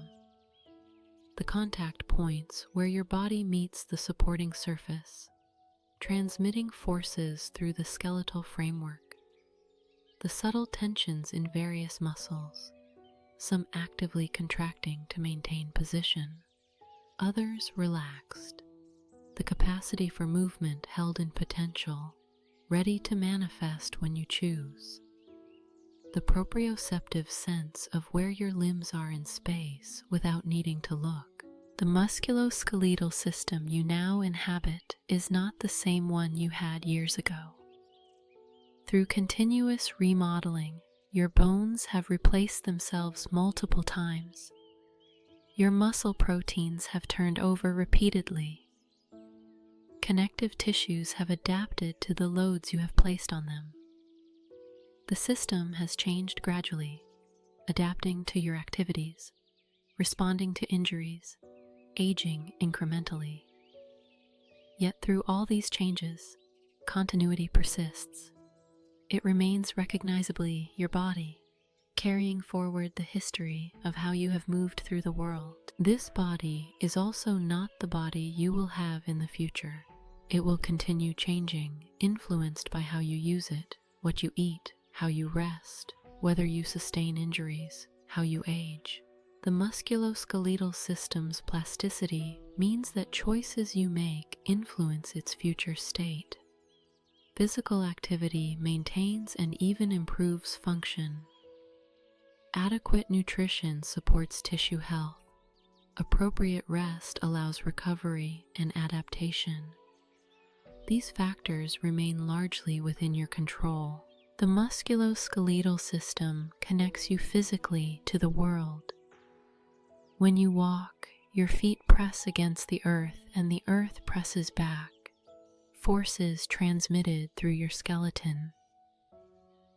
the contact points where your body meets the supporting surface, transmitting forces through the skeletal framework, the subtle tensions in various muscles, some actively contracting to maintain position, others relaxed, the capacity for movement held in potential, ready to manifest when you choose. The proprioceptive sense of where your limbs are in space without needing to look. The musculoskeletal system you now inhabit is not the same one you had years ago. Through continuous remodeling, your bones have replaced themselves multiple times. Your muscle proteins have turned over repeatedly. Connective tissues have adapted to the loads you have placed on them. The system has changed gradually, adapting to your activities, responding to injuries, aging incrementally. Yet through all these changes, continuity persists. It remains recognizably your body, carrying forward the history of how you have moved through the world. This body is also not the body you will have in the future. It will continue changing, influenced by how you use it, what you eat, how you rest, whether you sustain injuries, how you age. The musculoskeletal system's plasticity means that choices you make influence its future state. Physical activity maintains and even improves function. Adequate nutrition supports tissue health. Appropriate rest allows recovery and adaptation. These factors remain largely within your control. The musculoskeletal system connects you physically to the world. When you walk, your feet press against the earth and the earth presses back, forces transmitted through your skeleton.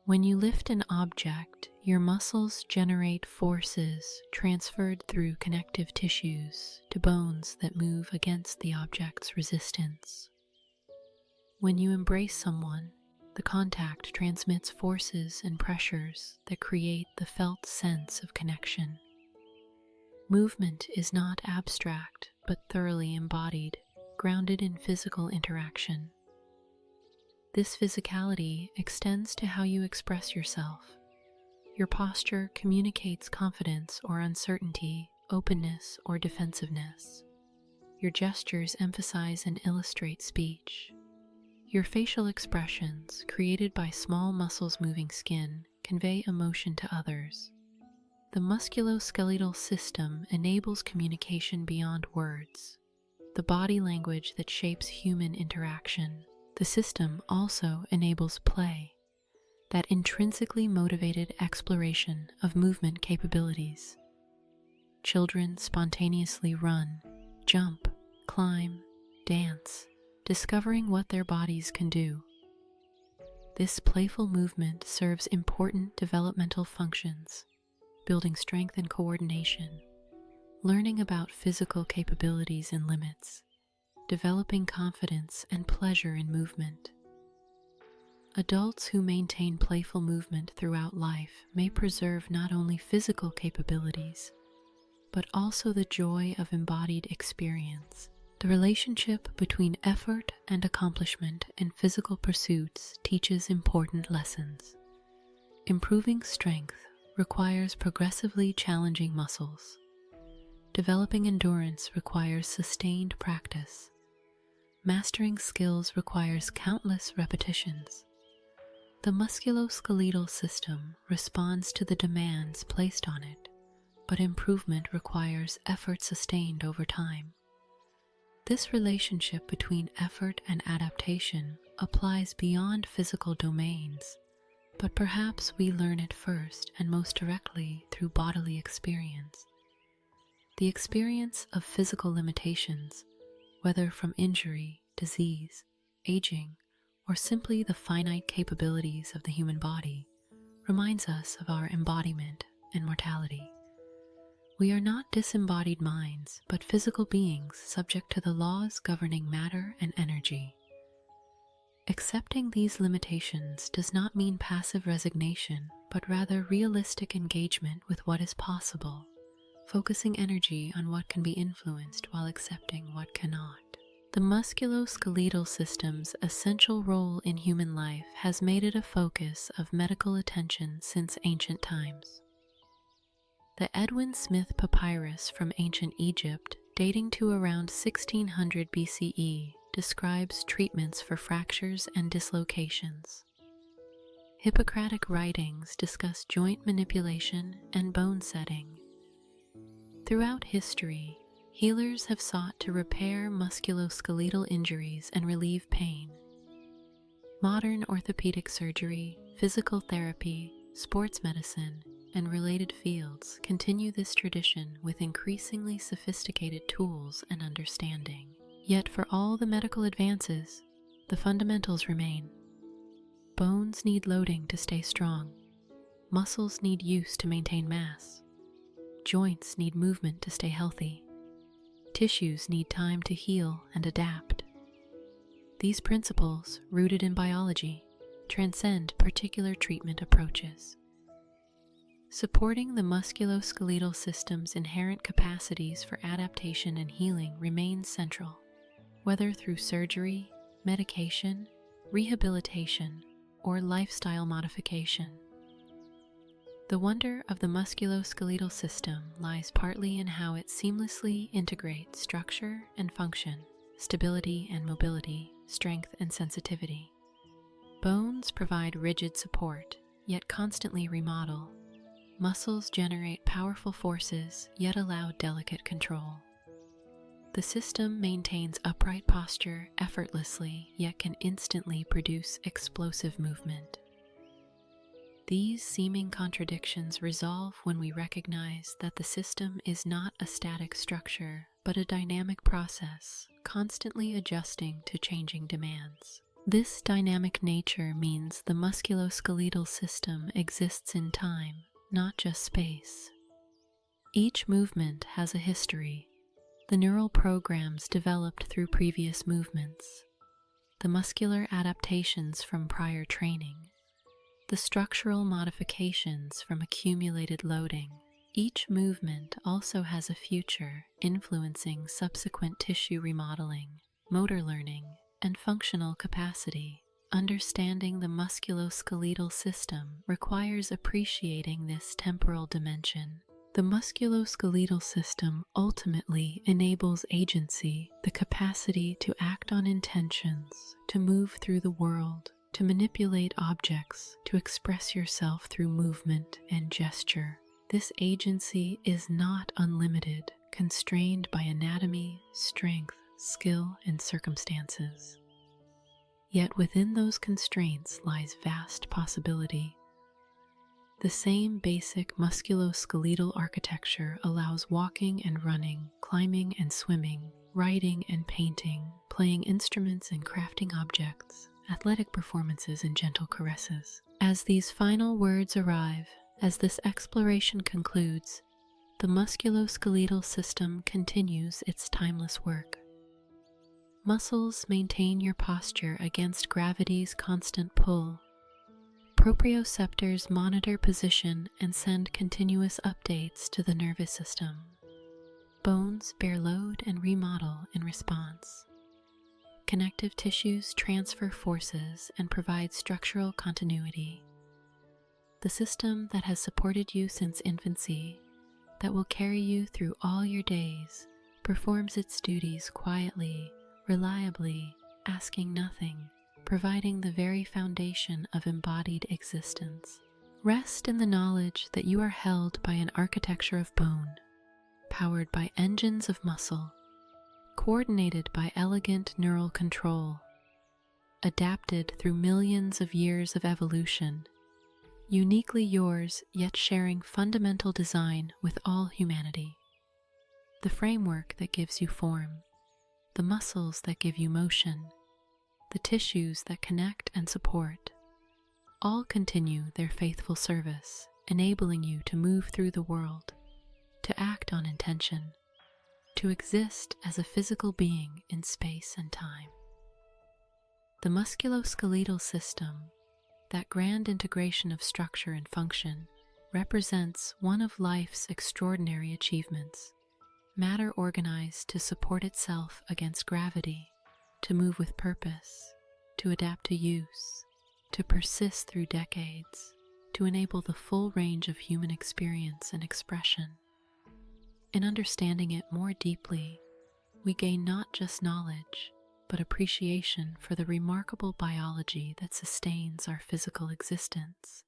When you lift an object, your muscles generate forces transferred through connective tissues to bones that move against the object's resistance. When you embrace someone, the contact transmits forces and pressures that create the felt sense of connection. Movement is not abstract, but thoroughly embodied, grounded in physical interaction. This physicality extends to how you express yourself. Your posture communicates confidence or uncertainty, openness or defensiveness. Your gestures emphasize and illustrate speech. Your facial expressions, created by small muscles moving skin, convey emotion to others. The musculoskeletal system enables communication beyond words, the body language that shapes human interaction. The system also enables play, that intrinsically motivated exploration of movement capabilities. Children spontaneously run, jump, climb, dance, discovering what their bodies can do. This playful movement serves important developmental functions, building strength and coordination, learning about physical capabilities and limits, developing confidence and pleasure in movement. Adults who maintain playful movement throughout life may preserve not only physical capabilities, but also the joy of embodied experience. The relationship between effort and accomplishment in physical pursuits teaches important lessons. Improving strength requires progressively challenging muscles. Developing endurance requires sustained practice. Mastering skills requires countless repetitions. The musculoskeletal system responds to the demands placed on it, but improvement requires effort sustained over time. This relationship between effort and adaptation applies beyond physical domains, but perhaps we learn it first and most directly through bodily experience. The experience of physical limitations, whether from injury, disease, aging, or simply the finite capabilities of the human body, reminds us of our embodiment and mortality. We are not disembodied minds, but physical beings subject to the laws governing matter and energy. Accepting these limitations does not mean passive resignation, but rather realistic engagement with what is possible, focusing energy on what can be influenced while accepting what cannot. The musculoskeletal system's essential role in human life has made it a focus of medical attention since ancient times. The Edwin Smith papyrus from ancient Egypt, dating to around 1600 BCE, describes treatments for fractures and dislocations. Hippocratic writings discuss joint manipulation and bone setting. Throughout history, healers have sought to repair musculoskeletal injuries and relieve pain. Modern orthopedic surgery, physical therapy, sports medicine, and related fields continue this tradition with increasingly sophisticated tools and understanding. Yet for all the medical advances, the fundamentals remain. Bones need loading to stay strong. Muscles need use to maintain mass. Joints need movement to stay healthy. Tissues need time to heal and adapt. These principles, rooted in biology, transcend particular treatment approaches. Supporting the musculoskeletal system's inherent capacities for adaptation and healing remains central, whether through surgery, medication, rehabilitation, or lifestyle modification. The wonder of the musculoskeletal system lies partly in how it seamlessly integrates structure and function, stability and mobility, strength and sensitivity. Bones provide rigid support, yet constantly remodel. Muscles generate powerful forces, yet allow delicate control. The system maintains upright posture effortlessly, yet can instantly produce explosive movement. These seeming contradictions resolve when we recognize that the system is not a static structure, but a dynamic process, constantly adjusting to changing demands. This dynamic nature means the musculoskeletal system exists in time, not just space. Each movement has a history, the neural programs developed through previous movements, the muscular adaptations from prior training, the structural modifications from accumulated loading. Each movement also has a future, influencing subsequent tissue remodeling, motor learning, and functional capacity. Understanding the musculoskeletal system requires appreciating this temporal dimension. The musculoskeletal system ultimately enables agency, the capacity to act on intentions, to move through the world, to manipulate objects, to express yourself through movement and gesture. This agency is not unlimited, constrained by anatomy, strength, skill, and circumstances. Yet within those constraints lies vast possibility. The same basic musculoskeletal architecture allows walking and running, climbing and swimming, writing and painting, playing instruments and crafting objects, athletic performances and gentle caresses. As these final words arrive, as this exploration concludes, the musculoskeletal system continues its timeless work. Muscles maintain your posture against gravity's constant pull. Proprioceptors monitor position and send continuous updates to the nervous system. Bones bear load and remodel in response. Connective tissues transfer forces and provide structural continuity. The system that has supported you since infancy, that will carry you through all your days, performs its duties quietly, reliably, asking nothing, providing the very foundation of embodied existence. Rest in the knowledge that you are held by an architecture of bone, powered by engines of muscle, coordinated by elegant neural control, adapted through millions of years of evolution, uniquely yours yet sharing fundamental design with all humanity. The framework that gives you form, the muscles that give you motion, the tissues that connect and support, all continue their faithful service, enabling you to move through the world, to act on intention, to exist as a physical being in space and time. The musculoskeletal system, that grand integration of structure and function, represents one of life's extraordinary achievements. Matter organized to support itself against gravity, to move with purpose, to adapt to use, to persist through decades, to enable the full range of human experience and expression. In understanding it more deeply, we gain not just knowledge, but appreciation for the remarkable biology that sustains our physical existence.